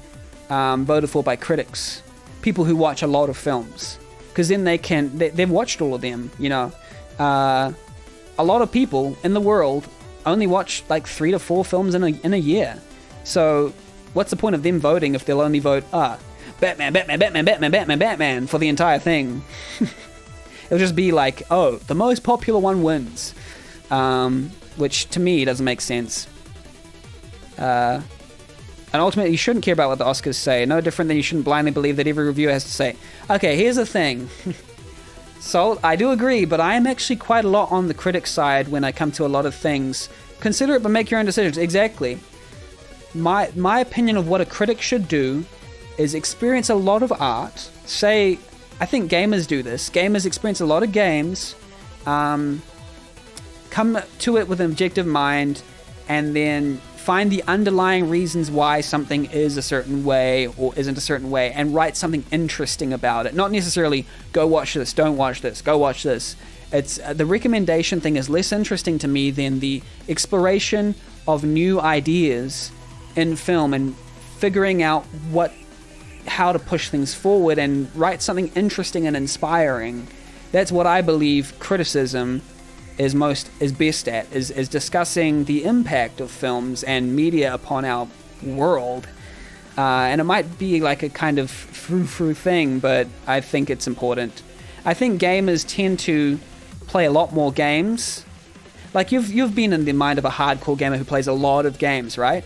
voted for by critics. People who watch a lot of films. Because then they've watched all of them, you know. A lot of people in the world only watch like 3 to 4 films in a year. So... what's the point of them voting if they'll only vote, Batman, Batman, Batman, Batman, Batman, Batman for the entire thing? It'll just be like, oh, the most popular one wins. Which, to me, doesn't make sense. And ultimately, you shouldn't care about what the Oscars say. No different than you shouldn't blindly believe that every reviewer has to say. Okay, here's the thing. So, I do agree, but I am actually quite a lot on the critic side when I come to a lot of things. Consider it, but make your own decisions. Exactly. My opinion of what a critic should do is experience a lot of art. Say, I think gamers do this. Gamers experience a lot of games, come to it with an objective mind, and then find the underlying reasons why something is a certain way or isn't a certain way, and write something interesting about it. Not necessarily, go watch this, don't watch this, go watch this. It's the recommendation thing is less interesting to me than the exploration of new ideas in film and figuring out how to push things forward and write something interesting and inspiring. That's what I believe criticism is best at, is discussing the impact of films and media upon our world. And it might be like a kind of frou-frou thing, but I think it's important. I think gamers tend to play a lot more games. Like you've been in the mind of a hardcore gamer who plays a lot of games, right?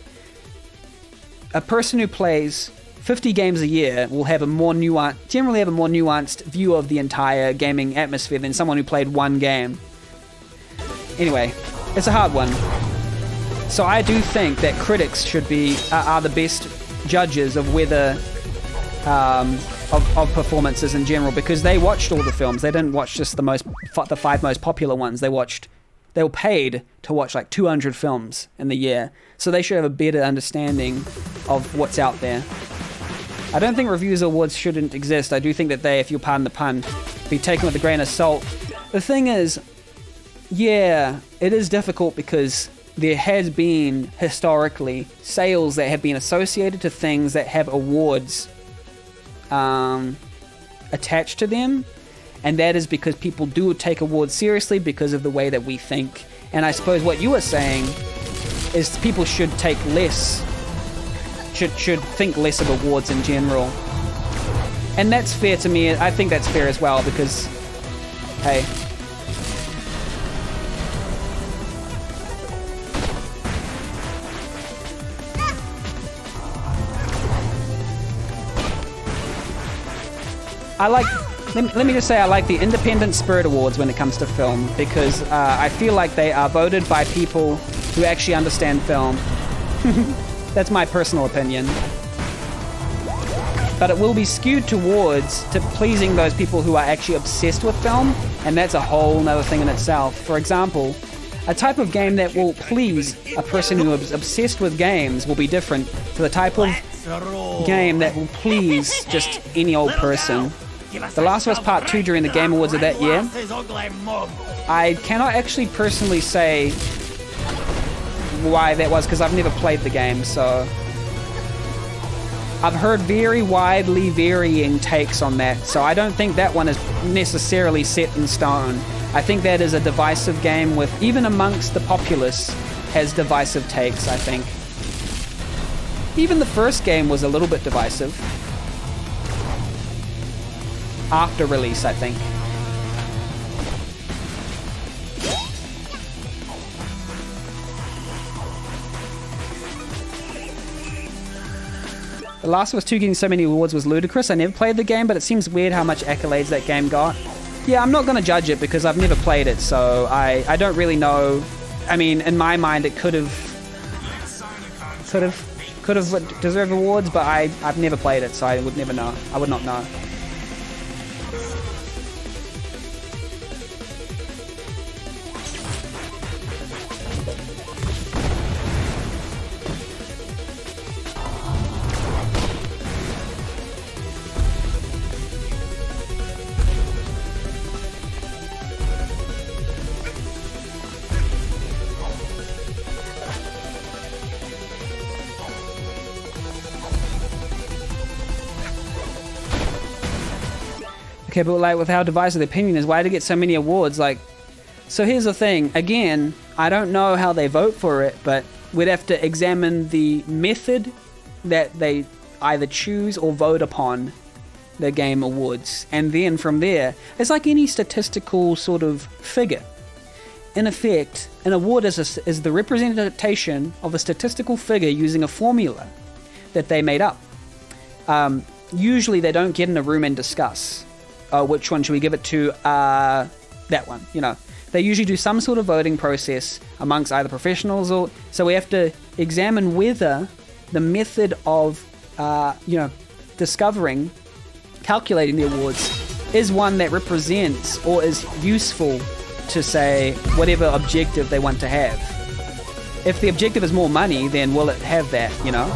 A person who plays 50 games a year will have generally have a more nuanced view of the entire gaming atmosphere than someone who played one game. Anyway, it's a hard one. So I do think that critics are the best judges of whether of performances in general, because they watched all the films. They didn't watch just the 5 most popular ones. They were paid to watch like 200 films in the year, so they should have a better understanding of what's out there. I don't think reviews awards shouldn't exist. I do think that they, if you'll pardon the pun, be taken with a grain of salt. The thing is, yeah, it is difficult because there has been, historically, sales that have been associated to things that have awards attached to them, and that is because people do take awards seriously because of the way that we think. And I suppose what you are saying is people should take less, should think less of awards in general. And that's fair to me. I think that's fair as well, because, hey, let me just say I like the Independent Spirit Awards when it comes to film, because I feel like they are voted by people who actually understand film. That's my personal opinion. But it will be skewed towards pleasing those people who are actually obsessed with film, and that's a whole nother thing in itself. For example, a type of game that will please a person who is obsessed with games will be different to the type of game that will please just any old person. The Last of Us Part 2 during the Game Awards of that year, I cannot actually personally say why that was, because I've never played the game, so I've heard very widely varying takes on that, so I don't think that one is necessarily set in stone. I think that is a divisive game with, even amongst the populace, has divisive takes, I think. Even the first game was a little bit divisive. After release, I think. The Last of Us 2 getting so many awards was ludicrous. I never played the game, but it seems weird how much accolades that game got. Yeah, I'm not going to judge it because I've never played it, so I don't really know I mean, in my mind, it could have deserved awards, but I've never played it, so I would never know. I would not know. Okay, but like with how divisive the opinion is, why did it get so many awards? Like, so here's the thing. Again, I don't know how they vote for it, but we'd have to examine the method that they either choose or vote upon the game awards. And then from there, it's like any statistical sort of figure. In effect, an award is the representation of a statistical figure using a formula that they made up. Usually they don't get in a room and discuss. Which one should we give it to? That one, you know. They usually do some sort of voting process amongst either professionals or... So we have to examine whether the method of, calculating the awards is one that represents or is useful to, say, whatever objective they want to have. If the objective is more money, then will it have that, you know?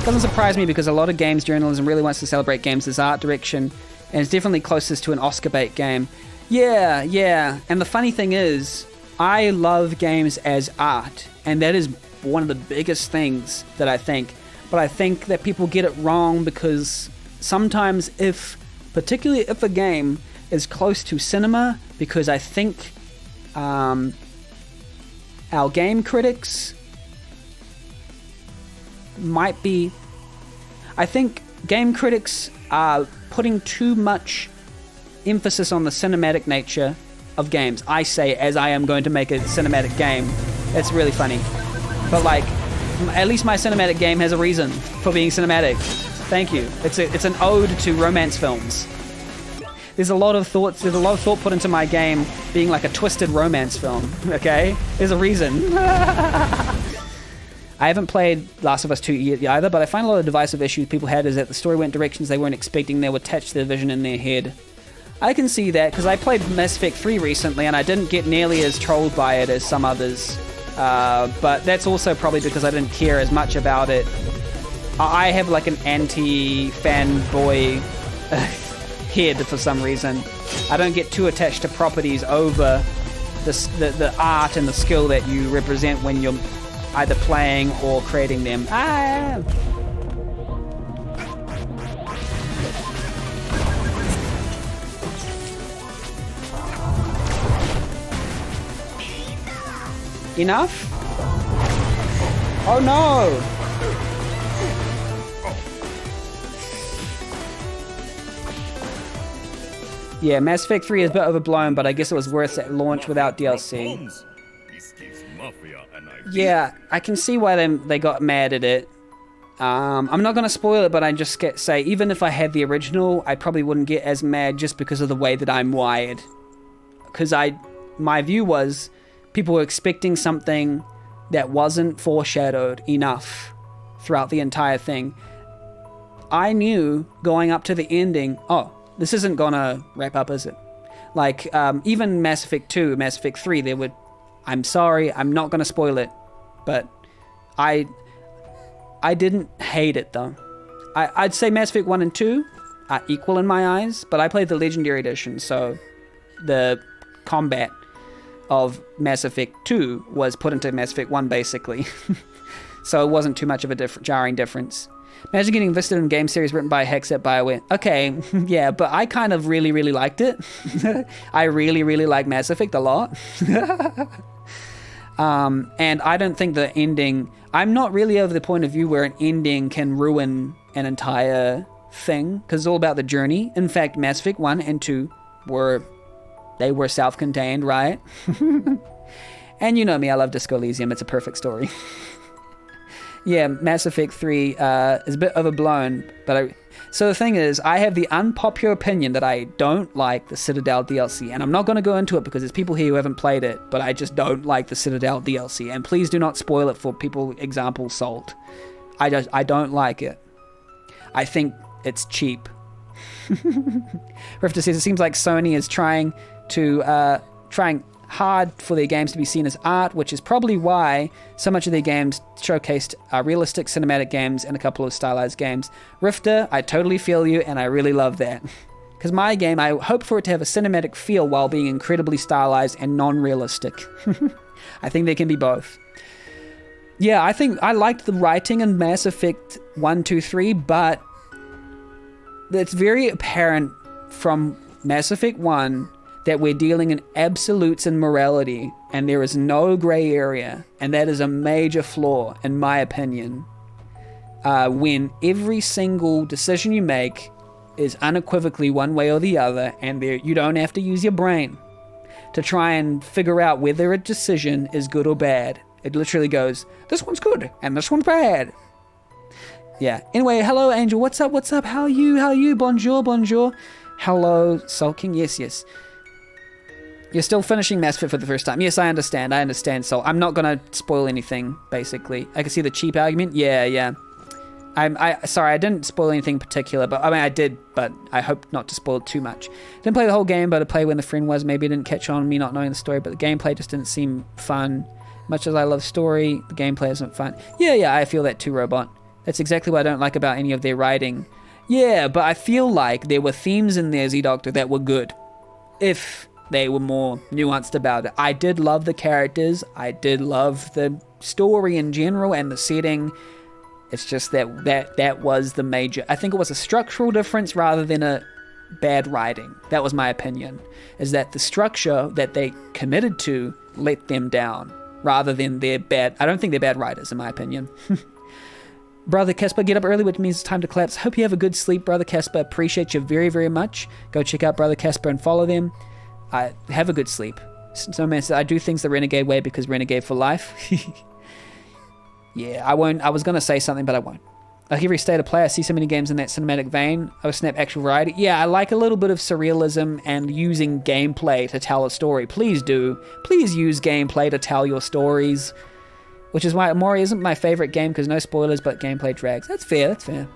Doesn't surprise me because a lot of games journalism really wants to celebrate games as art direction, and it's definitely closest to an Oscar bait game. Yeah. And the funny thing is, I love games as art, and that is one of the biggest things that I think. But I think that people get it wrong because sometimes particularly if a game is close to cinema, because I think our game critics might be... I think game critics are putting too much emphasis on the cinematic nature of games. I say, as I am going to make a cinematic game. It's really funny. But like, at least my cinematic game has a reason for being cinematic. Thank you. It's an ode to romance films. There's a lot of thought put into my game being like a twisted romance film, okay? There's a reason. I haven't played Last of Us 2 yet either, but I find a lot of divisive issues people had is that the story went directions they weren't expecting. They would attach their vision in their head. I can see that, because I played Mass Effect 3 recently, and I didn't get nearly as trolled by it as some others. But that's also probably because I didn't care as much about it. I have like an anti-fanboy head for some reason. I don't get too attached to properties over the art and the skill that you represent when you're either playing or creating them. Enough? Oh no! Yeah, Mass Effect 3 is a bit overblown, but I guess it was worth it at launch without DLC. Yeah, I can see why they got mad at it. I'm not going to spoil it, but I just say, even if I had the original, I probably wouldn't get as mad just because of the way that I'm wired. Because my view was, people were expecting something that wasn't foreshadowed enough throughout the entire thing. I knew going up to the ending, oh, this isn't gonna wrap up, is it? Like, even Mass Effect 2, Mass Effect 3, I'm sorry, I'm not gonna spoil it, but I didn't hate it though. I'd say Mass Effect 1 and 2 are equal in my eyes, but I played the Legendary Edition, so the combat of Mass Effect 2 was put into Mass Effect 1 basically. So it wasn't too much of a jarring difference. Imagine getting invested in a game series written by Hex at BioWare. Okay, yeah, but I kind of really, really liked it. I really, really like Mass Effect a lot. And I don't think the ending... I'm not really of the point of view where an ending can ruin an entire thing, because it's all about the journey. In fact, Mass Effect 1 and 2 were self-contained, right? And you know me, I love Disco Elysium. It's a perfect story. Yeah, Mass Effect 3 is a bit overblown, but So the thing is, I have the unpopular opinion that I don't like the Citadel DLC, and I'm not going to go into it because there's people here who haven't played it, but I just don't like the Citadel DLC, and please do not spoil it for people, example, Salt. I don't like it. I think it's cheap. Rifter says, it seems like Sony is trying hard for their games to be seen as art, which is probably why so much of their games showcased realistic cinematic games and a couple of stylized games. Rifter, I totally feel you, and I really love that. Because my game, I hope for it to have a cinematic feel while being incredibly stylized and non-realistic. I think they can be both. Yeah, I think I liked the writing in Mass Effect 1, 2, 3, but it's very apparent from Mass Effect 1 that we're dealing in absolutes and morality, and there is no gray area, and that is a major flaw, in my opinion, when every single decision you make is unequivocally one way or the other, and you don't have to use your brain to try and figure out whether a decision is good or bad. It literally goes, this one's good, and this one's bad. Yeah. Anyway, hello, Angel. What's up? What's up? How are you? Bonjour, bonjour. Hello, Sulking. Yes. You're still finishing Mass Effect for the first time. Yes, I understand. So I'm not going to spoil anything, basically. I can see the cheap argument. Yeah. Sorry, I didn't spoil anything particular, but I mean, I did, but I hope not to spoil too much. Didn't play the whole game, but I played when the friend was. Maybe it didn't catch on me not knowing the story, but the gameplay just didn't seem fun. Much as I love story, the gameplay isn't fun. Yeah, I feel that too, Robot. That's exactly what I don't like about any of their writing. Yeah, but I feel like there were themes in there, Z-Doctor, that were good. If they were more nuanced about it. I did love the characters. I did love the story in general and the setting. It's just that was the major... I think it was a structural difference rather than a bad writing. That was my opinion. Is that the structure that they committed to let them down rather than their bad... I don't think they're bad writers, in my opinion. Brother Casper, get up early, which means it's time to collapse. Hope you have a good sleep, Brother Casper. Appreciate you very, very much. Go check out Brother Casper and follow them. Have a good sleep. Snowman says, I do things the Renegade way because Renegade for life. Yeah, I won't. I was going to say something, but I won't. Like every state of play, I see so many games in that cinematic vein. I would snap actual variety. Yeah, I like a little bit of surrealism and using gameplay to tell a story. Please do. Please use gameplay to tell your stories. Which is why Mori isn't my favorite game, because no spoilers, but gameplay drags. That's fair. I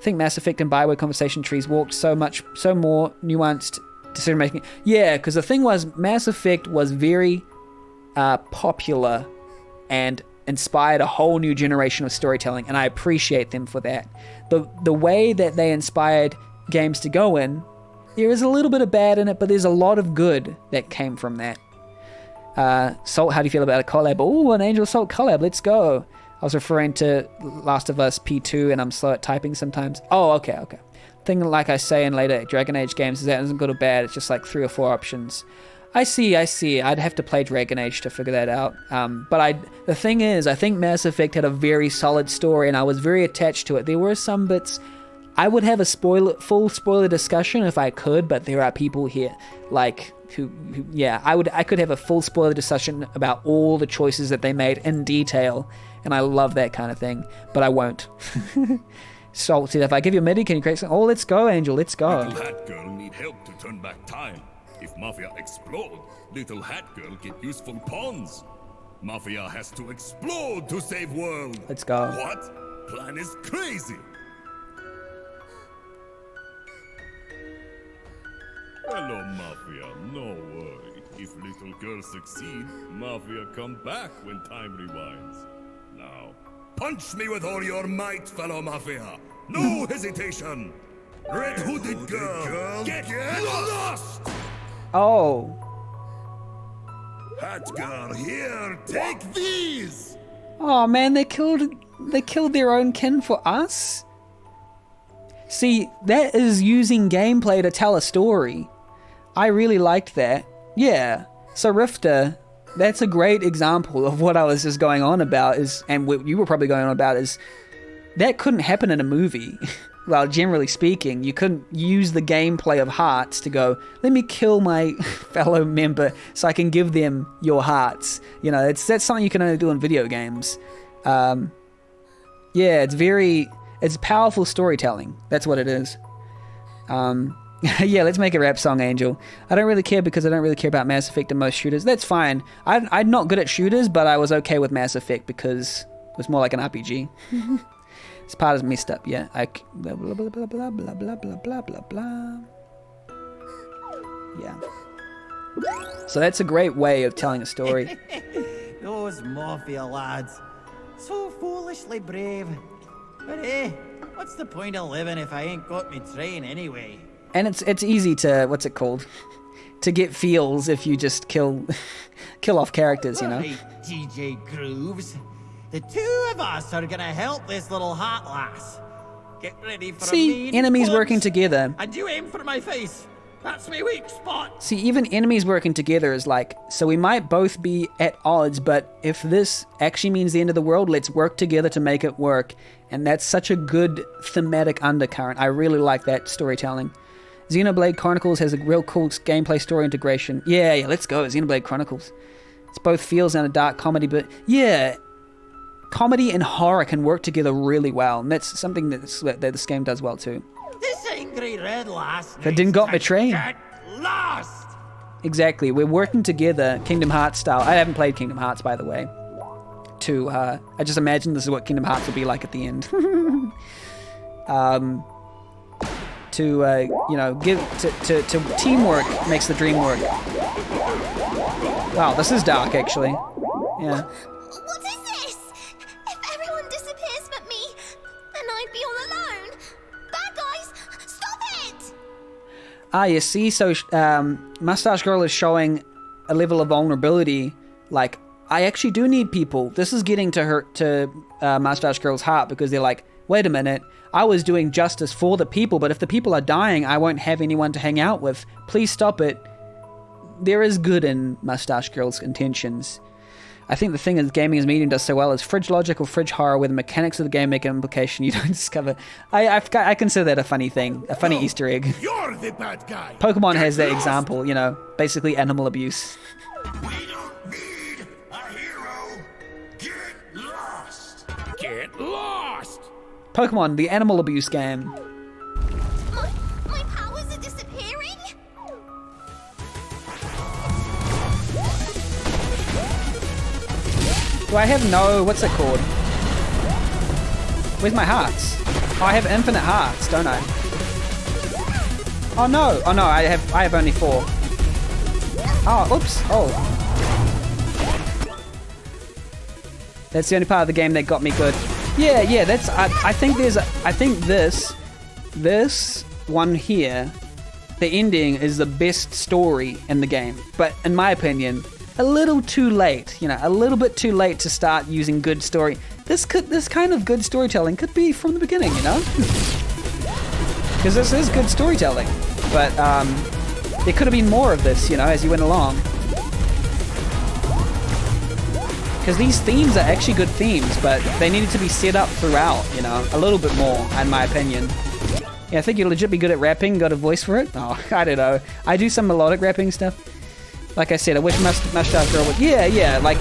think Mass Effect and Bioware conversation trees walked so more nuanced decision making. Yeah, because the thing was, Mass Effect was very popular and inspired a whole new generation of storytelling, and I appreciate them for that. The way that they inspired games to go in, there is a little bit of bad in it, but there's a lot of good that came from that. Salt, how do you feel about a collab? Oh, an Angel Salt collab, let's go. I was referring to Last of Us P2, and I'm slow at typing sometimes. Oh, okay. Thing like I say in later Dragon Age games is that it isn't good or bad, it's just like 3 or 4 options. I see. I'd have to play Dragon Age to figure that out. But the thing is, I think Mass Effect had a very solid story, and I was very attached to it. There were some bits... I would have a full spoiler discussion if I could, but there are people here, like... I could have a full spoiler discussion about all the choices that they made in detail, and I love that kind of thing, but I won't. Salt said, if I give you a MIDI, can you create something? Oh, let's go, Angel, let's go. Little Hat Girl need help to turn back time. If Mafia explode, Little Hat Girl get useful pawns. Mafia has to explode to save world. Let's go. What? Plan is crazy. Hello, Mafia. No worry. If Little Girl succeed, Mafia come back when time rewinds. Now, punch me with all your might, fellow Mafia. No hesitation. Red Hooded Girl, get lost! Oh. Hat Girl, here, take these! Oh man, they killed their own kin for us? See, that is using gameplay to tell a story. I really liked that. Yeah. So Rifter, that's a great example of what I was just going on about and what you were probably going on about is that couldn't happen in a movie. Well, generally speaking, you couldn't use the gameplay of hearts to go, let me kill my fellow member so I can give them your hearts. You know, that's something you can only do in video games. Yeah, it's very... It's powerful storytelling. That's what it is. Yeah, let's make a rap song, Angel. I don't really care because I don't really care about Mass Effect and most shooters. That's fine. I'm not good at shooters, but I was okay with Mass Effect because it was more like an RPG. This part is messed up, yeah. Blah, blah, blah, blah, blah, blah, blah, blah, blah, blah, blah. Yeah. So that's a great way of telling a story. Those Mafia lads. So foolishly brave. But hey, what's the point of living if I ain't got me train anyway? And it's easy to, what's it called? To get feels if you just kill off characters, you know? Right, TJ Grooves. The two of us are gonna help this little hot lass. Get ready for a mean enemies punch, working together. And you aim for my face. That's my weak spot. See, even enemies working together is like, so we might both be at odds, but if this actually means the end of the world, let's work together to make it work. And that's such a good thematic undercurrent. I really like that storytelling. Xenoblade Chronicles has a real cool gameplay story integration. Yeah, let's go. Xenoblade Chronicles. It's both feels and a dark comedy, but yeah, comedy and horror can work together really well, and that's something that this game does well too. This angry red lass That didn't got betrayed. Get lost. Exactly, we're working together, Kingdom Hearts style. I haven't played Kingdom Hearts, by the way. I just imagine this is what Kingdom Hearts will be like at the end. To teamwork makes the dream work. Wow, this is dark, actually. Yeah. What is this? If everyone disappears but me, then I'd be all alone. Bad guys, stop it! Ah, you see, so Mustache Girl is showing a level of vulnerability. Like, I actually do need people. This is getting to Mustache Girl's heart, because they're like, wait a minute, I was doing justice for the people, but if the people are dying, I won't have anyone to hang out with. Please stop it. There is good in Mustache Girl's intentions. I think the thing that gaming as medium does so well is fridge logic or fridge horror, where the mechanics of the game make an implication you don't discover. I consider that a funny thing, a funny Easter egg. You're the bad guy. Pokemon has that example, you know, basically animal abuse. We don't need a hero. Get lost. Get lost! Pokemon, the animal abuse game. My powers are disappearing? Do I have no... what's it called? Where's my hearts? Oh, I have infinite hearts, don't I? Oh no! Oh no, I have only 4. Oh, oops. Oh. That's the only part of the game that got me good. Yeah, that's... I think there's... I think this one here, the ending is the best story in the game. But in my opinion, a little too late. You know, a little bit too late to start using good story. This kind of good storytelling could be from the beginning, you know? Because this is good storytelling. But there could have been more of this, you know, as you went along. Because these themes are actually good themes, but they needed to be set up throughout, you know, a little bit more, in my opinion. Yeah, I think you'd legit be good at rapping, got a voice for it? Oh, I don't know. I do some melodic rapping stuff. Like I said, I wish Mustache Girl would... Yeah, like,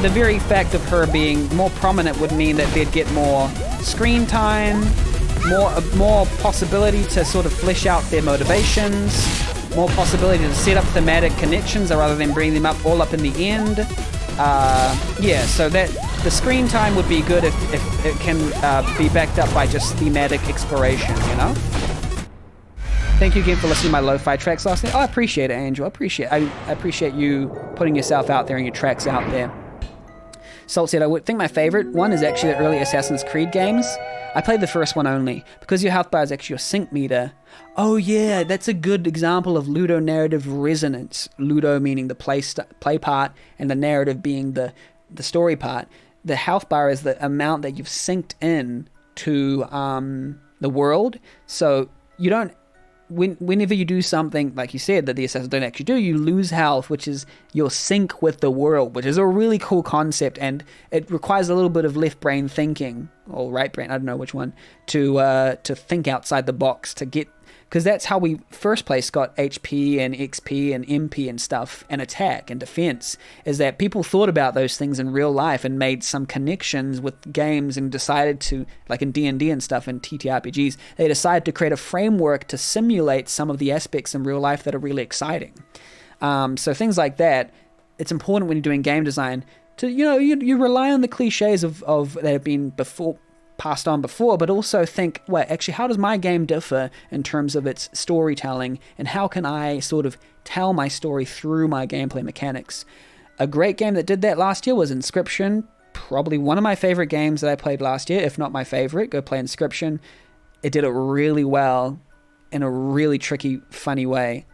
the very fact of her being more prominent would mean that they'd get more screen time, more possibility to sort of flesh out their motivations, more possibility to set up thematic connections rather than bring them up all up in the end. Yeah, so that the screen time would be good if it can be backed up by just thematic exploration, you know? Thank you again for listening to my lo-fi tracks last night. Oh, I appreciate it, Angel. I appreciate you putting yourself out there and your tracks out there. Salt said, I would think my favorite one is actually the early Assassin's Creed games. I played the first one only, because your health bar is actually your sync meter. Oh yeah, that's a good example of ludonarrative resonance. Ludo meaning the play part, and the narrative being the story part. The health bar is the amount that you've synced in to the world. So you don't... Whenever you do something, like you said, that the assassins don't actually do, you lose health, which is your sync with the world, which is a really cool concept, and it requires a little bit of left brain thinking, or right brain, I don't know which one, to think outside the box, to get because that's how we first place got HP and XP and MP and stuff, and attack and defense, is that people thought about those things in real life and made some connections with games and decided to, like in D&D and stuff and TTRPGs, they decided to create a framework to simulate some of the aspects in real life that are really exciting. So things like that, it's important when you're doing game design to, you rely on the cliches of that have been passed on before, but also think, well, actually, how does my game differ in terms of its storytelling, and how can I sort of tell my story through my gameplay mechanics? A great game that did that last year was Inscryption, probably one of my favorite games that I played last year, if not my favorite. Go play Inscryption. It did it really well in a really tricky, funny way.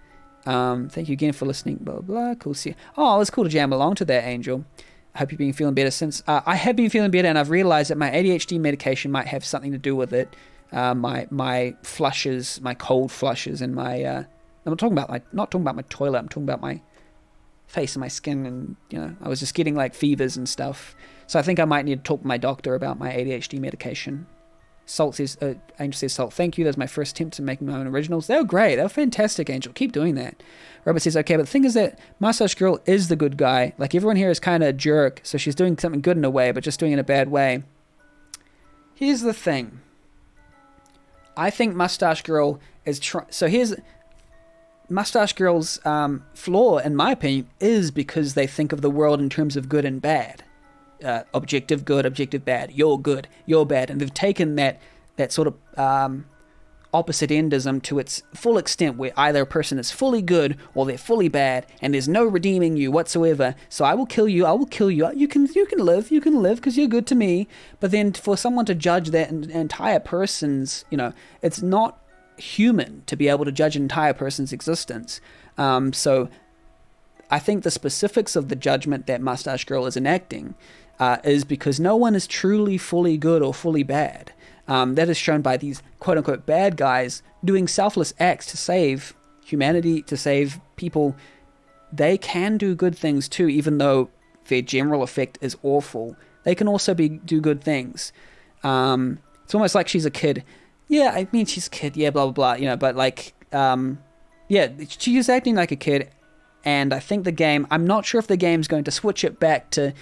Thank you again for listening, blah, blah, cool. See you. Oh, it was cool to jam along to that, Angel. I hope you've been feeling better since. I have been feeling better, and I've realized that my ADHD medication might have something to do with it. My flushes, my cold flushes, and my I'm not talking about my toilet. I'm talking about my face and my skin, and I was just getting like fevers and stuff. So I think I might need to talk to my doctor about my ADHD medication. Salt says, Angel says, Salt, thank you. That was my first attempt at making my own originals. They were great. They were fantastic, Angel. Keep doing that. Robert says, okay, but the thing is that Mustache Girl is the good guy. Like, everyone here is kind of a jerk, so she's doing something good in a way, but just doing it in a bad way. Here's the thing. I think Mustache Girl is here's Mustache Girl's flaw, in my opinion, is because they think of the world in terms of good and bad. Objective good, objective bad. You're good, you're bad. And they've taken that sort of opposite endism to its full extent, where either a person is fully good or they're fully bad, and there's no redeeming you whatsoever. So I will kill you. You can live because you're good to me. But then for someone to judge that entire person's, it's not human to be able to judge an entire person's existence. So I think the specifics of the judgment that Mustache Girl is enacting is because no one is truly fully good or fully bad. That is shown by these quote-unquote bad guys doing selfless acts to save humanity, to save people. They can do good things too, even though their general effect is awful. They can also do good things. It's almost like she's a kid. Yeah, I mean, she's a kid. Yeah, blah, blah, blah. But like, she's acting like a kid. And I think the game, I'm not sure if the game's going to switch it back to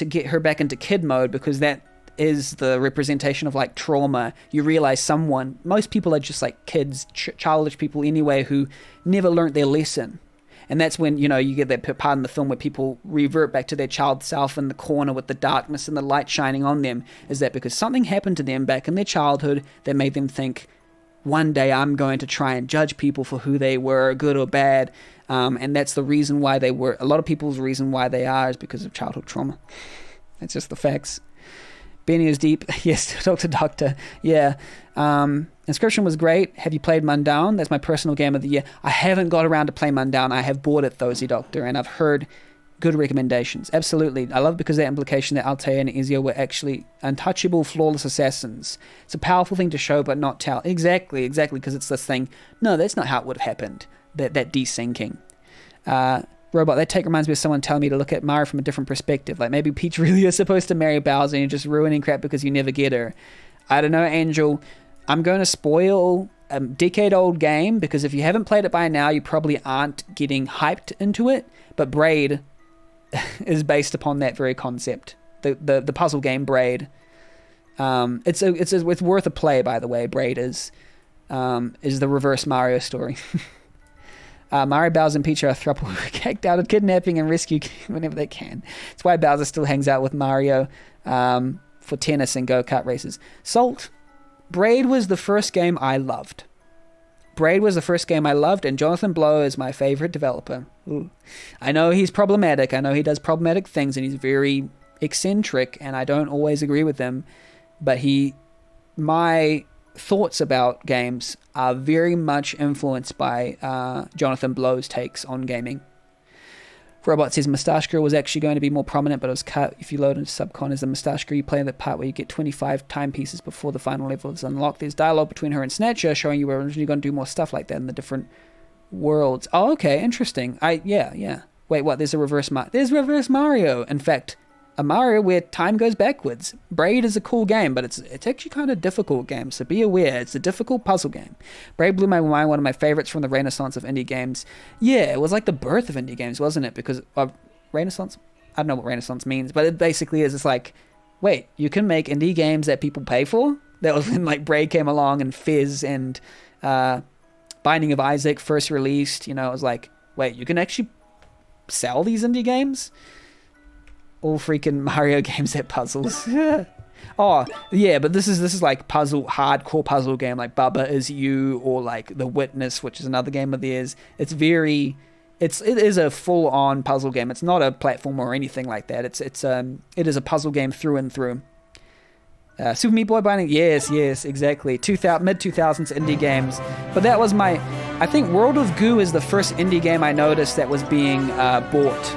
get her back into kid mode, because that is the representation of like trauma. You realize most people are just like kids, childish people anyway, who never learnt their lesson. And that's when, you get that part in the film where people revert back to their child self in the corner with the darkness and the light shining on them. Is that because something happened to them back in their childhood that made them think, one day I'm going to try and judge people for who they were, good or bad. And that's the reason why they were. A lot of people's reason why they are is because of childhood trauma. That's just the facts. Benny is deep. Yes, Doctor. Yeah. Inscryption was great. Have you played Mundown? That's my personal game of the year. I haven't got around to play Mundown. I have bought it, though, Doctor, and I've heard good recommendations. Absolutely. I love because of that implication that Altair and Ezio were actually untouchable, flawless assassins. It's a powerful thing to show but not tell. Exactly, because it's this thing. No, that's not how it would have happened. That desyncing. Robot, that take reminds me of someone telling me to look at Mario from a different perspective. Like, maybe Peach really is supposed to marry Bowser and you're just ruining crap because you never get her. I don't know, Angel. I'm going to spoil a decade-old game, because if you haven't played it by now, you probably aren't getting hyped into it. But Braid is based upon that very concept. The puzzle game Braid. It's worth a play, by the way. Braid is the reverse Mario story. Mario, Bowser, and Peach are a throuple who are kicked out of kidnapping and rescue whenever they can. That's why Bowser still hangs out with Mario for tennis and go-kart races. Salt, Braid was the first game I loved. And Jonathan Blow is my favorite developer. Ooh. I know he's problematic. I know he does problematic things, and he's very eccentric, and I don't always agree with him. But my thoughts about games are very much influenced by Jonathan Blow's takes on gaming. Robot says Moustache Girl was actually going to be more prominent, but it was cut. If you load into Subcon as a Moustache Girl, you play the part where you get 25 timepieces before the final level is unlocked. There's dialogue between her and Snatcher showing you were originally going to do more stuff like that in the different worlds. Oh, okay, interesting. Yeah. Wait, what? There's reverse Mario. In fact, a Mario where time goes backwards. Braid is a cool game, but it's actually kind of difficult game, so be aware. It's a difficult puzzle game. Braid blew my mind, one of my favorites from the renaissance of indie games. Yeah, it was like the birth of indie games, wasn't it? Because of renaissance? I don't know what renaissance means, but it basically is, it's like, wait, you can make indie games that people pay for? That was when like Braid came along and Fizz and Binding of Isaac first released. You know, it was like, wait, you can actually sell these indie games? All freaking Mario games that puzzles. Oh, yeah, but this is like hardcore puzzle game, like Bubba Is You, or like The Witness, which is another game of theirs. It is a full-on puzzle game. It's not a platform or anything like that. It is a puzzle game through and through. Super Meat Boy Binding, yes, exactly. Mid-2000s indie games. But that was I think World of Goo is the first indie game I noticed that was being bought.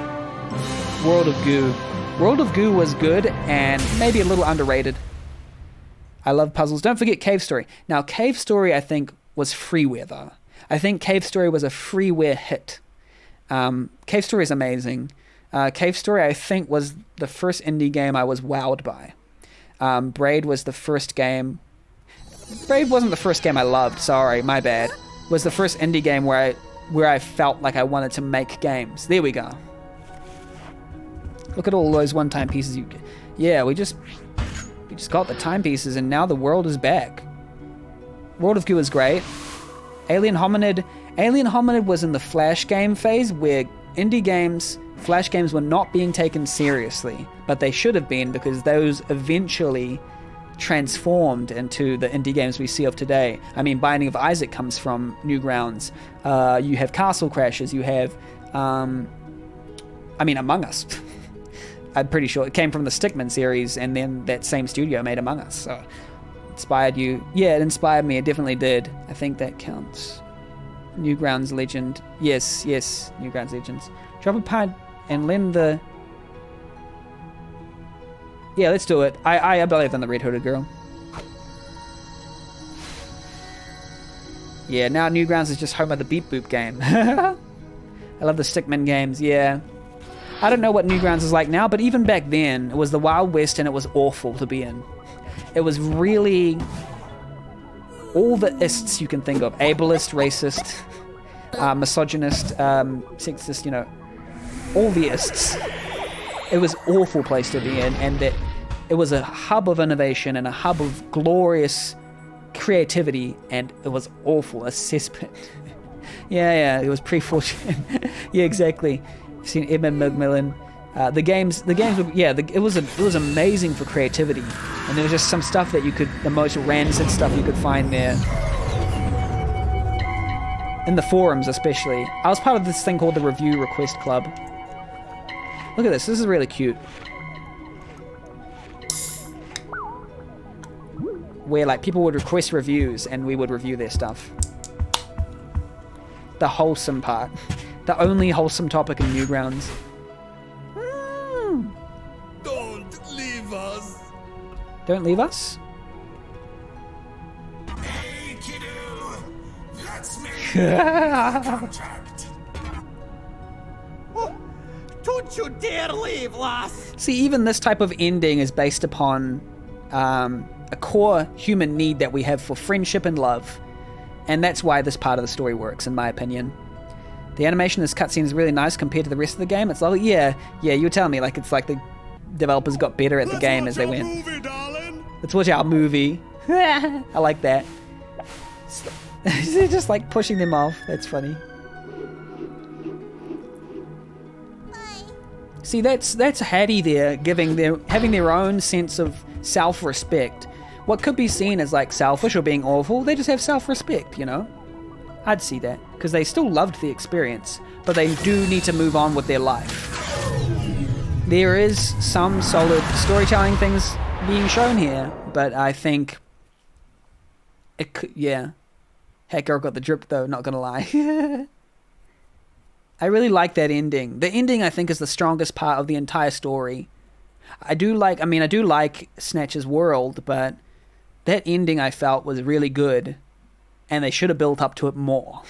World of Goo. World of Goo was good and maybe a little underrated. I love puzzles. Don't forget Cave Story. Now, Cave Story, I think, was freeware, though. I think Cave Story was a freeware hit. Cave Story is amazing. Cave Story, I think, was the first indie game I was wowed by. Braid was the first game. Braid wasn't the first game I loved. Sorry, my bad. It was the first indie game where I felt like I wanted to make games. There we go. Look at all those one-time pieces you get. Yeah, we just got the timepieces, and now the world is back. World of Goo is great. Alien Hominid was in the Flash game phase where Flash games were not being taken seriously, but they should have been, because those eventually transformed into the indie games we see of today. I mean, Binding of Isaac comes from Newgrounds. You have Castle Crashers. You have, Among Us. I'm pretty sure it came from the Stickman series, and then that same studio made Among Us. So, inspired you? Yeah, it inspired me. It definitely did. I think that counts. Newgrounds Legend. Yes, Newgrounds Legends. Drop a pad and lend the... Yeah, let's do it. I believe in the Red Hooded Girl. Yeah, now Newgrounds is just home of the Beep Boop game. I love the Stickman games, yeah. I don't know what Newgrounds is like now, but even back then, it was the Wild West and it was awful to be in. It was really all the ists you can think of. Ableist, racist, misogynist, sexist, you know, all the ists. It was an awful place to be in, and that it was a hub of innovation and a hub of glorious creativity, and it was awful, a cesspit. yeah, it was pre-fortune. Yeah, exactly. I've seen Edmund Macmillan. The games were, it was amazing for creativity, and there was just some stuff that the most rancid stuff you could find there. In the forums, especially. I was part of this thing called the Review Request Club. Look at this. This is really cute. Where like people would request reviews and we would review their stuff. The wholesome part. The only wholesome topic in Newgrounds. Don't leave us. Don't leave us? Hey, kiddo. Let's make a contract. Don't you dare leave, lass! See, even this type of ending is based upon a core human need that we have for friendship and love. And that's why this part of the story works, in my opinion. The animation in this cutscene is really nice compared to the rest of the game. It's like, yeah, you were telling me, like, it's like the developers got better at the game as they went. Let's watch our movie. I like that. They're just like pushing them off. That's funny. See, that's Hattie there, having their own sense of self-respect. What could be seen as like selfish or being awful, they just have self-respect, you know? I'd see that, because they still loved the experience, but they do need to move on with their life. There is some solid storytelling things being shown here, but I think it could, yeah. Heck, girl got the drip though, not gonna lie. I really like that ending. The ending, I think, is the strongest part of the entire story. I do like Snatch's world, but that ending I felt was really good, and they should have built up to it more.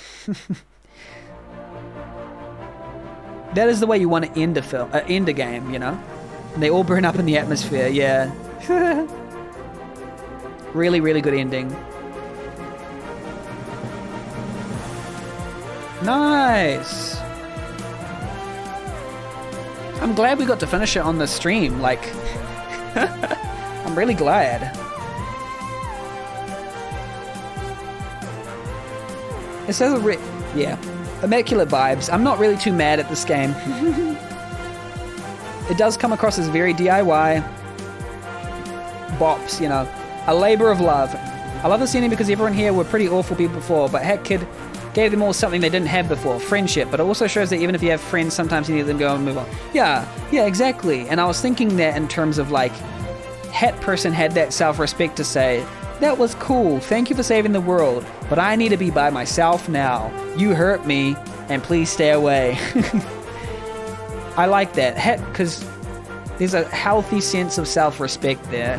That is the way you want to end a game, you know? And they all burn up in the atmosphere, yeah. Really, really good ending. Nice! I'm glad we got to finish it on the stream, like... I'm really glad. It says yeah. Immaculate vibes. I'm not really too mad at this game. It does come across as very DIY. Bops, you know. A labor of love. I love this ending because everyone here were pretty awful people before, but Hat Kid gave them all something they didn't have before, friendship. But it also shows that even if you have friends, sometimes you need them to go and move on. Yeah, exactly. And I was thinking that in terms of like, Hat Person had that self-respect to say, that was cool, thank you for saving the world, but I need to be by myself now. You hurt me, and please stay away. I like that. Hat, because there's a healthy sense of self-respect there.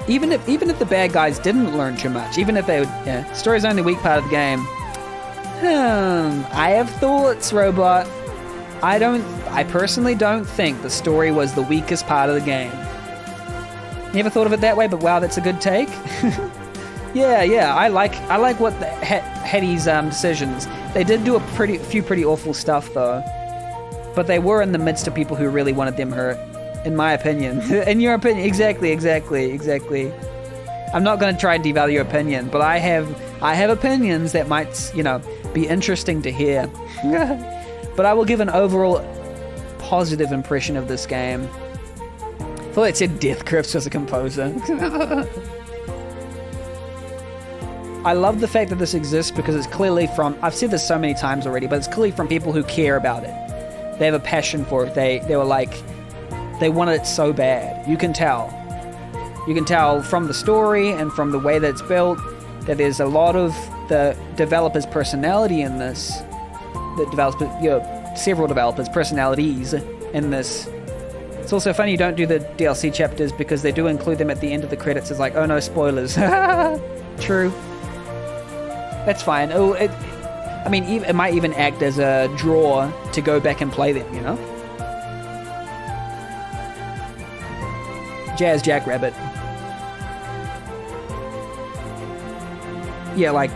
Even if the bad guys didn't learn too much, even if they would, yeah, story's only weak part of the game. I have thoughts, Robot. I personally don't think the story was the weakest part of the game. Never thought of it that way, but wow, that's a good take. Yeah, I like what the Hetty's decisions. They did do a few pretty awful stuff though, but they were in the midst of people who really wanted them hurt, in my opinion. In your opinion, exactly. I'm not going to try and devalue your opinion, but I have opinions that might, you know, be interesting to hear. But I will give an overall positive impression of this game. I thought it said Death Grips was a composer. I love the fact that this exists because it's clearly from, I've said this so many times already, but it's clearly from people who care about it. They have a passion for it. They were like, they wanted it so bad. You can tell. You can tell from the story and from the way that it's built that there's a lot of the developer's personality in this. The developer, you know, several developers' personalities in this. It's also funny you don't do the DLC chapters because they do include them at the end of the credits. It's like, oh no, spoilers. True. That's fine. Oh, I mean, it might even act as a draw to go back and play them, you know? Jazz Jackrabbit. Yeah, like...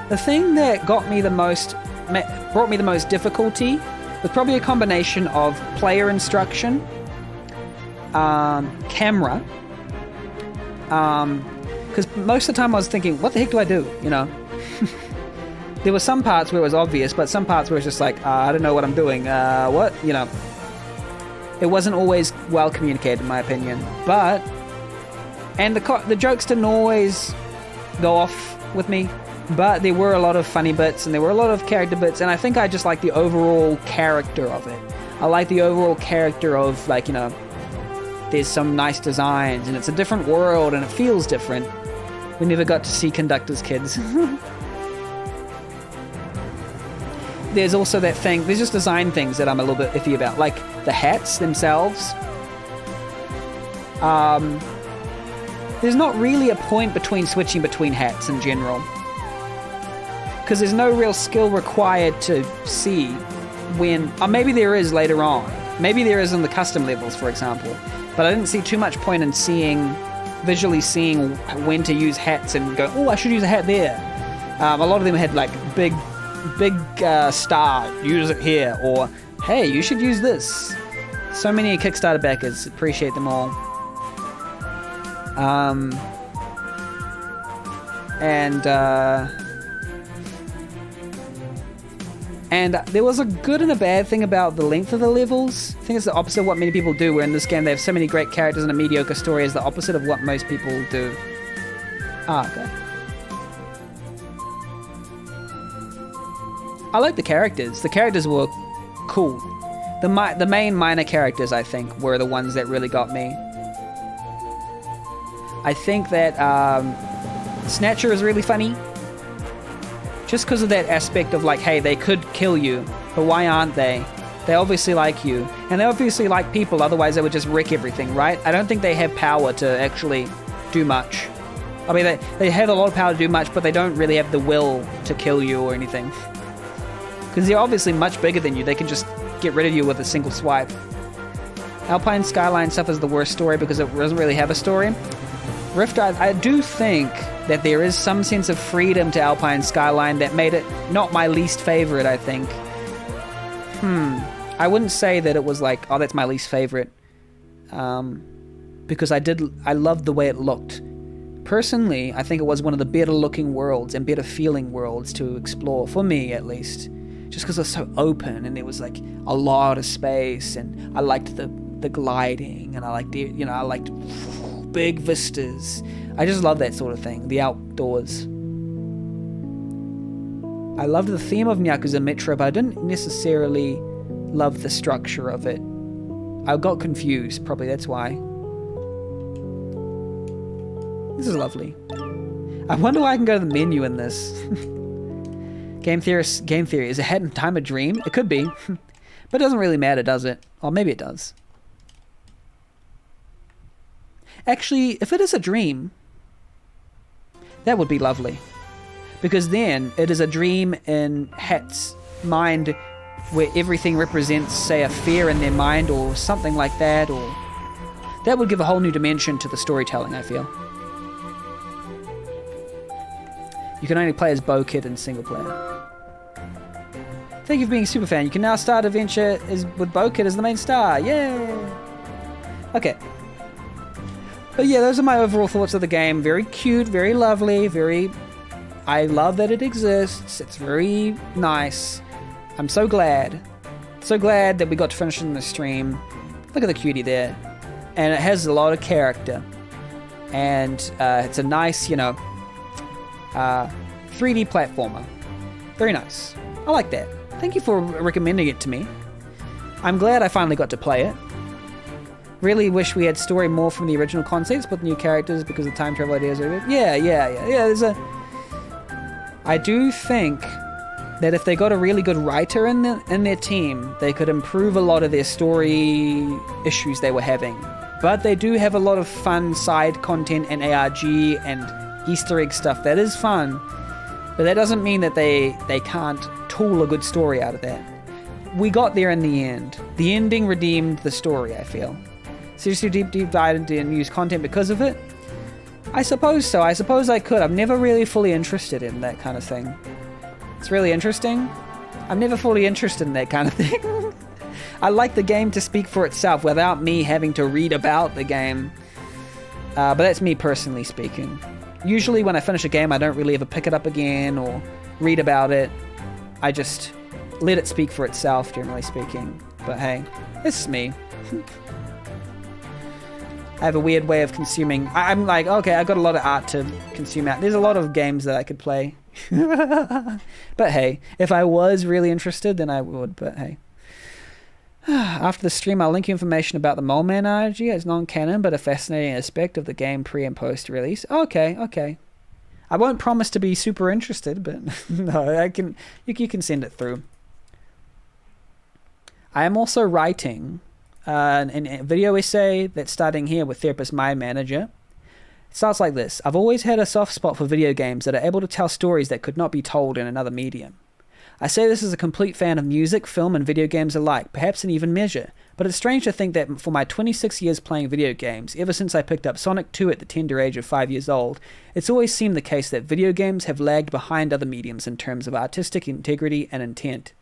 The thing that brought me the most difficulty was probably a combination of player instruction, camera, because most of the time I was thinking, what the heck do I do, you know? There were some parts where it was obvious, but some parts where it was just like, I don't know what I'm doing, what, you know? It wasn't always well communicated, in my opinion, but, and the jokes didn't always go off with me, but there were a lot of funny bits and there were a lot of character bits, and I think I just like the overall character of it. I like the overall character of, like, you know, there's some nice designs and it's a different world and it feels different. We never got to see Conductor's Kids. There's also that thing, there's just design things that I'm a little bit iffy about, like the hats themselves. There's not really a point between switching between hats in general, because there's no real skill required to see when, maybe there is later on, maybe there is in the custom levels, for example, but I didn't see too much point in visually seeing when to use hats and go, oh, I should use a hat there. A lot of them had like big star, use it here, or hey, you should use this. So many Kickstarter backers, appreciate them all. And there was a good and a bad thing about the length of the levels. I think it's the opposite of what many people do, where in this game they have so many great characters and a mediocre story is the opposite of what most people do. Okay. I like the characters. The characters were cool. The main minor characters, I think, were the ones that really got me. I think that Snatcher is really funny. Just because of that aspect of like, hey, they could kill you, but why aren't they? They obviously like you. And they obviously like people, otherwise they would just wreck everything, right? I don't think they have power to actually do much. I mean, they have a lot of power to do much, but they don't really have the will to kill you or anything. Because they're obviously much bigger than you. They can just get rid of you with a single swipe. Alpine Skyline suffers the worst story because it doesn't really have a story. Rift, I do think that there is some sense of freedom to Alpine Skyline that made it not my least favorite, I think. I wouldn't say that it was like, oh, that's my least favorite. Because I loved the way it looked. Personally, I think it was one of the better looking worlds and better feeling worlds to explore, for me at least. Just because it was so open and there was like a lot of space, and I liked the gliding, and I liked I liked big vistas. I just love that sort of thing, the outdoors. I loved the theme of Yakuza Metro, but I didn't necessarily love the structure of it. I got confused, probably that's why. This is lovely. I wonder why I can go to the menu in this. Game theory. Is a hat in time a dream? It could be. But it doesn't really matter, does it? Or maybe it does. Actually, if it is a dream, that would be lovely. Because then it is a dream in Hat's mind where everything represents, say, a fear in their mind or something like that, or that would give a whole new dimension to the storytelling, I feel. You can only play as Bo Kid in single player. Thank you for being a super fan. You can now start adventure with Bo Kid as the main star. Yay! Okay. But yeah, those are my overall thoughts of the game. Very cute, very lovely, I love that it exists. It's very nice. I'm so glad. So glad that we got to finish in the stream. Look at the cutie there. And it has a lot of character. And it's a nice, 3D platformer. Very nice. I like that. Thank you for recommending it to me. I'm glad I finally got to play it. Really wish we had story more from the original concepts with new characters because the time travel ideas are... Yeah, I do think that if they got a really good writer in their team, they could improve a lot of their story issues they were having. But they do have a lot of fun side content and ARG and Easter egg stuff that is fun. But that doesn't mean that they can't tool a good story out of that. We got there in the end. The ending redeemed the story, I feel. Seriously deep dive into news content because of it? I suppose so. I suppose I could. I'm never really fully interested in that kind of thing. It's really interesting. I'm never fully interested in that kind of thing. I like the game to speak for itself without me having to read about the game. But that's me personally speaking. Usually when I finish a game, I don't really ever pick it up again or read about it. I just let it speak for itself, generally speaking. But hey, this is me. I have a weird way of consuming. I'm like, okay, I've got a lot of art to consume out. There's a lot of games that I could play. But hey, if I was really interested, then I would, but hey. After the stream, I'll link you information about the Mole Man RG. It's non-canon, but a fascinating aspect of the game pre- and post-release. Okay. I won't promise to be super interested, but no, you can send it through. I am also writing a video essay that's starting here with Therapist Mind Manager. It starts like this. I've always had a soft spot for video games that are able to tell stories that could not be told in another medium. I say this as a complete fan of music, film, and video games alike, perhaps in even measure, but it's strange to think that for my 26 years playing video games, ever since I picked up Sonic 2 at the tender age of 5 years old, it's always seemed the case that video games have lagged behind other mediums in terms of artistic integrity and intent.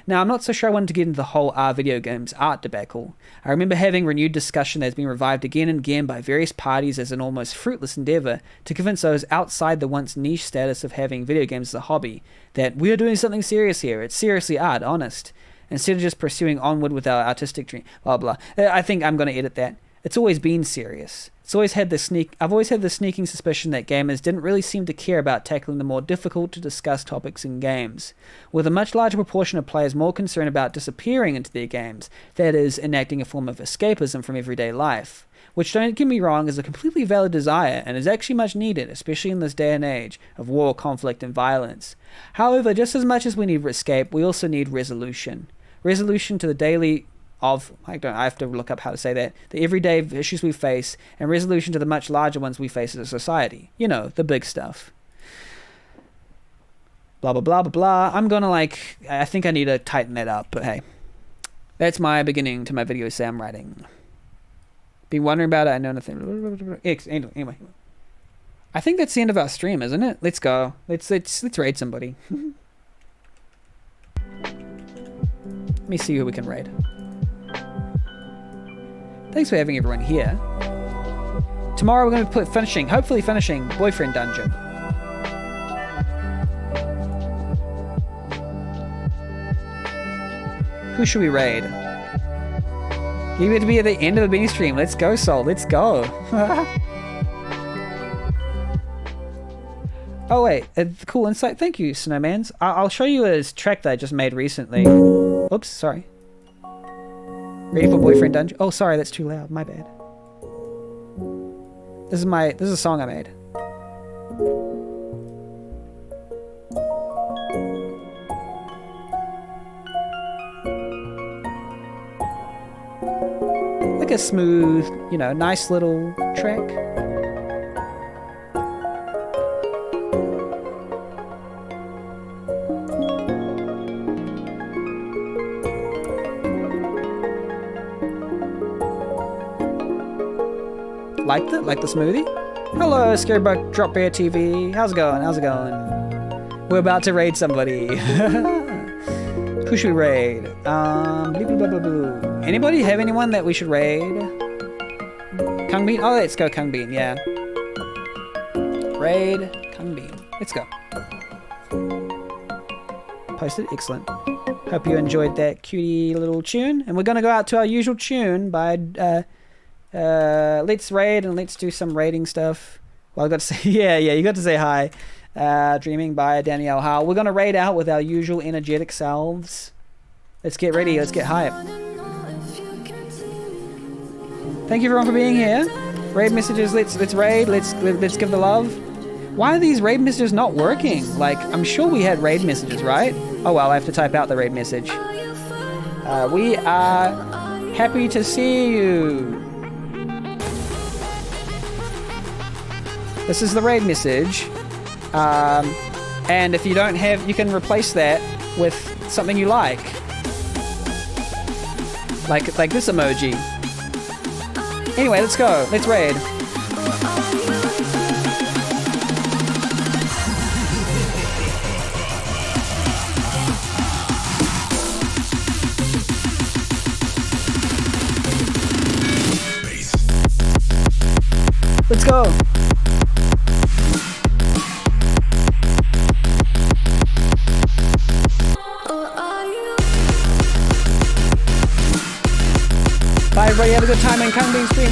Now, I'm not so sure I wanted to get into the whole video games art debacle. I remember having renewed discussion that has been revived again and again by various parties as an almost fruitless endeavor to convince those outside the once niche status of having video games as a hobby that we are doing something serious here. It's seriously art, honest. Instead of just pursuing onward with our artistic dream, blah, blah. I think I'm going to edit that. It's always been serious. I've always had the sneaking suspicion that gamers didn't really seem to care about tackling the more difficult to discuss topics in games, with a much larger proportion of players more concerned about disappearing into their games, that is, enacting a form of escapism from everyday life, which, don't get me wrong, is a completely valid desire and is actually much needed, especially in this day and age of war, conflict, and violence. However, just as much as we need escape, we also need resolution. Resolution to the daily of, I have to look up how to say that, the everyday issues we face and resolution to the much larger ones we face as a society. You know, the big stuff. Blah, blah, blah, blah, blah. I'm gonna I think I need to tighten that up, but hey. That's my beginning to my video Sam writing. Been wondering about it, I know nothing. Anyway. I think that's the end of our stream, isn't it? Let's go. Let's raid somebody. Let me see who we can raid. Thanks for having everyone here. Tomorrow we're going to be hopefully finishing Boyfriend Dungeon. Who should we raid? You get to be at the end of the mini stream. Let's go, Soul. Let's go. Oh wait, cool insight. Thank you, Snowmans. I'll show you a track that I just made recently. Oops, sorry. Ready for Boyfriend Dungeon? Oh, sorry, that's too loud. My bad. This is a song I made. Like a smooth, you know, nice little track. Like the smoothie? Hello, Scarebuck Drop Bear TV. How's it going? How's it going? We're about to raid somebody. Who should we raid? Anybody have anyone that we should raid? Kung Bean? Oh, let's go Kung Bean, yeah. Raid Kung Bean. Let's go. Posted, excellent. Hope you enjoyed that cutie little tune. And we're gonna go out to our usual tune by let's raid and let's do some raiding stuff. Well, I got to say, yeah, you got to say hi. Dreaming by Danielle Howe. We're going to raid out with our usual energetic selves. Let's get ready. Let's get hype. Thank you everyone for being here. Raid messages. Let's raid. Let's give the love. Why are these raid messages not working? Like, I'm sure we had raid messages, right? Oh well, I have to type out the raid message. We are happy to see you. This is the raid message. And if you don't have, you can replace that with something you like. Like this emoji. Anyway, let's go. Let's raid. Let's go. Bye everybody, have a good time in Kung Bean stream.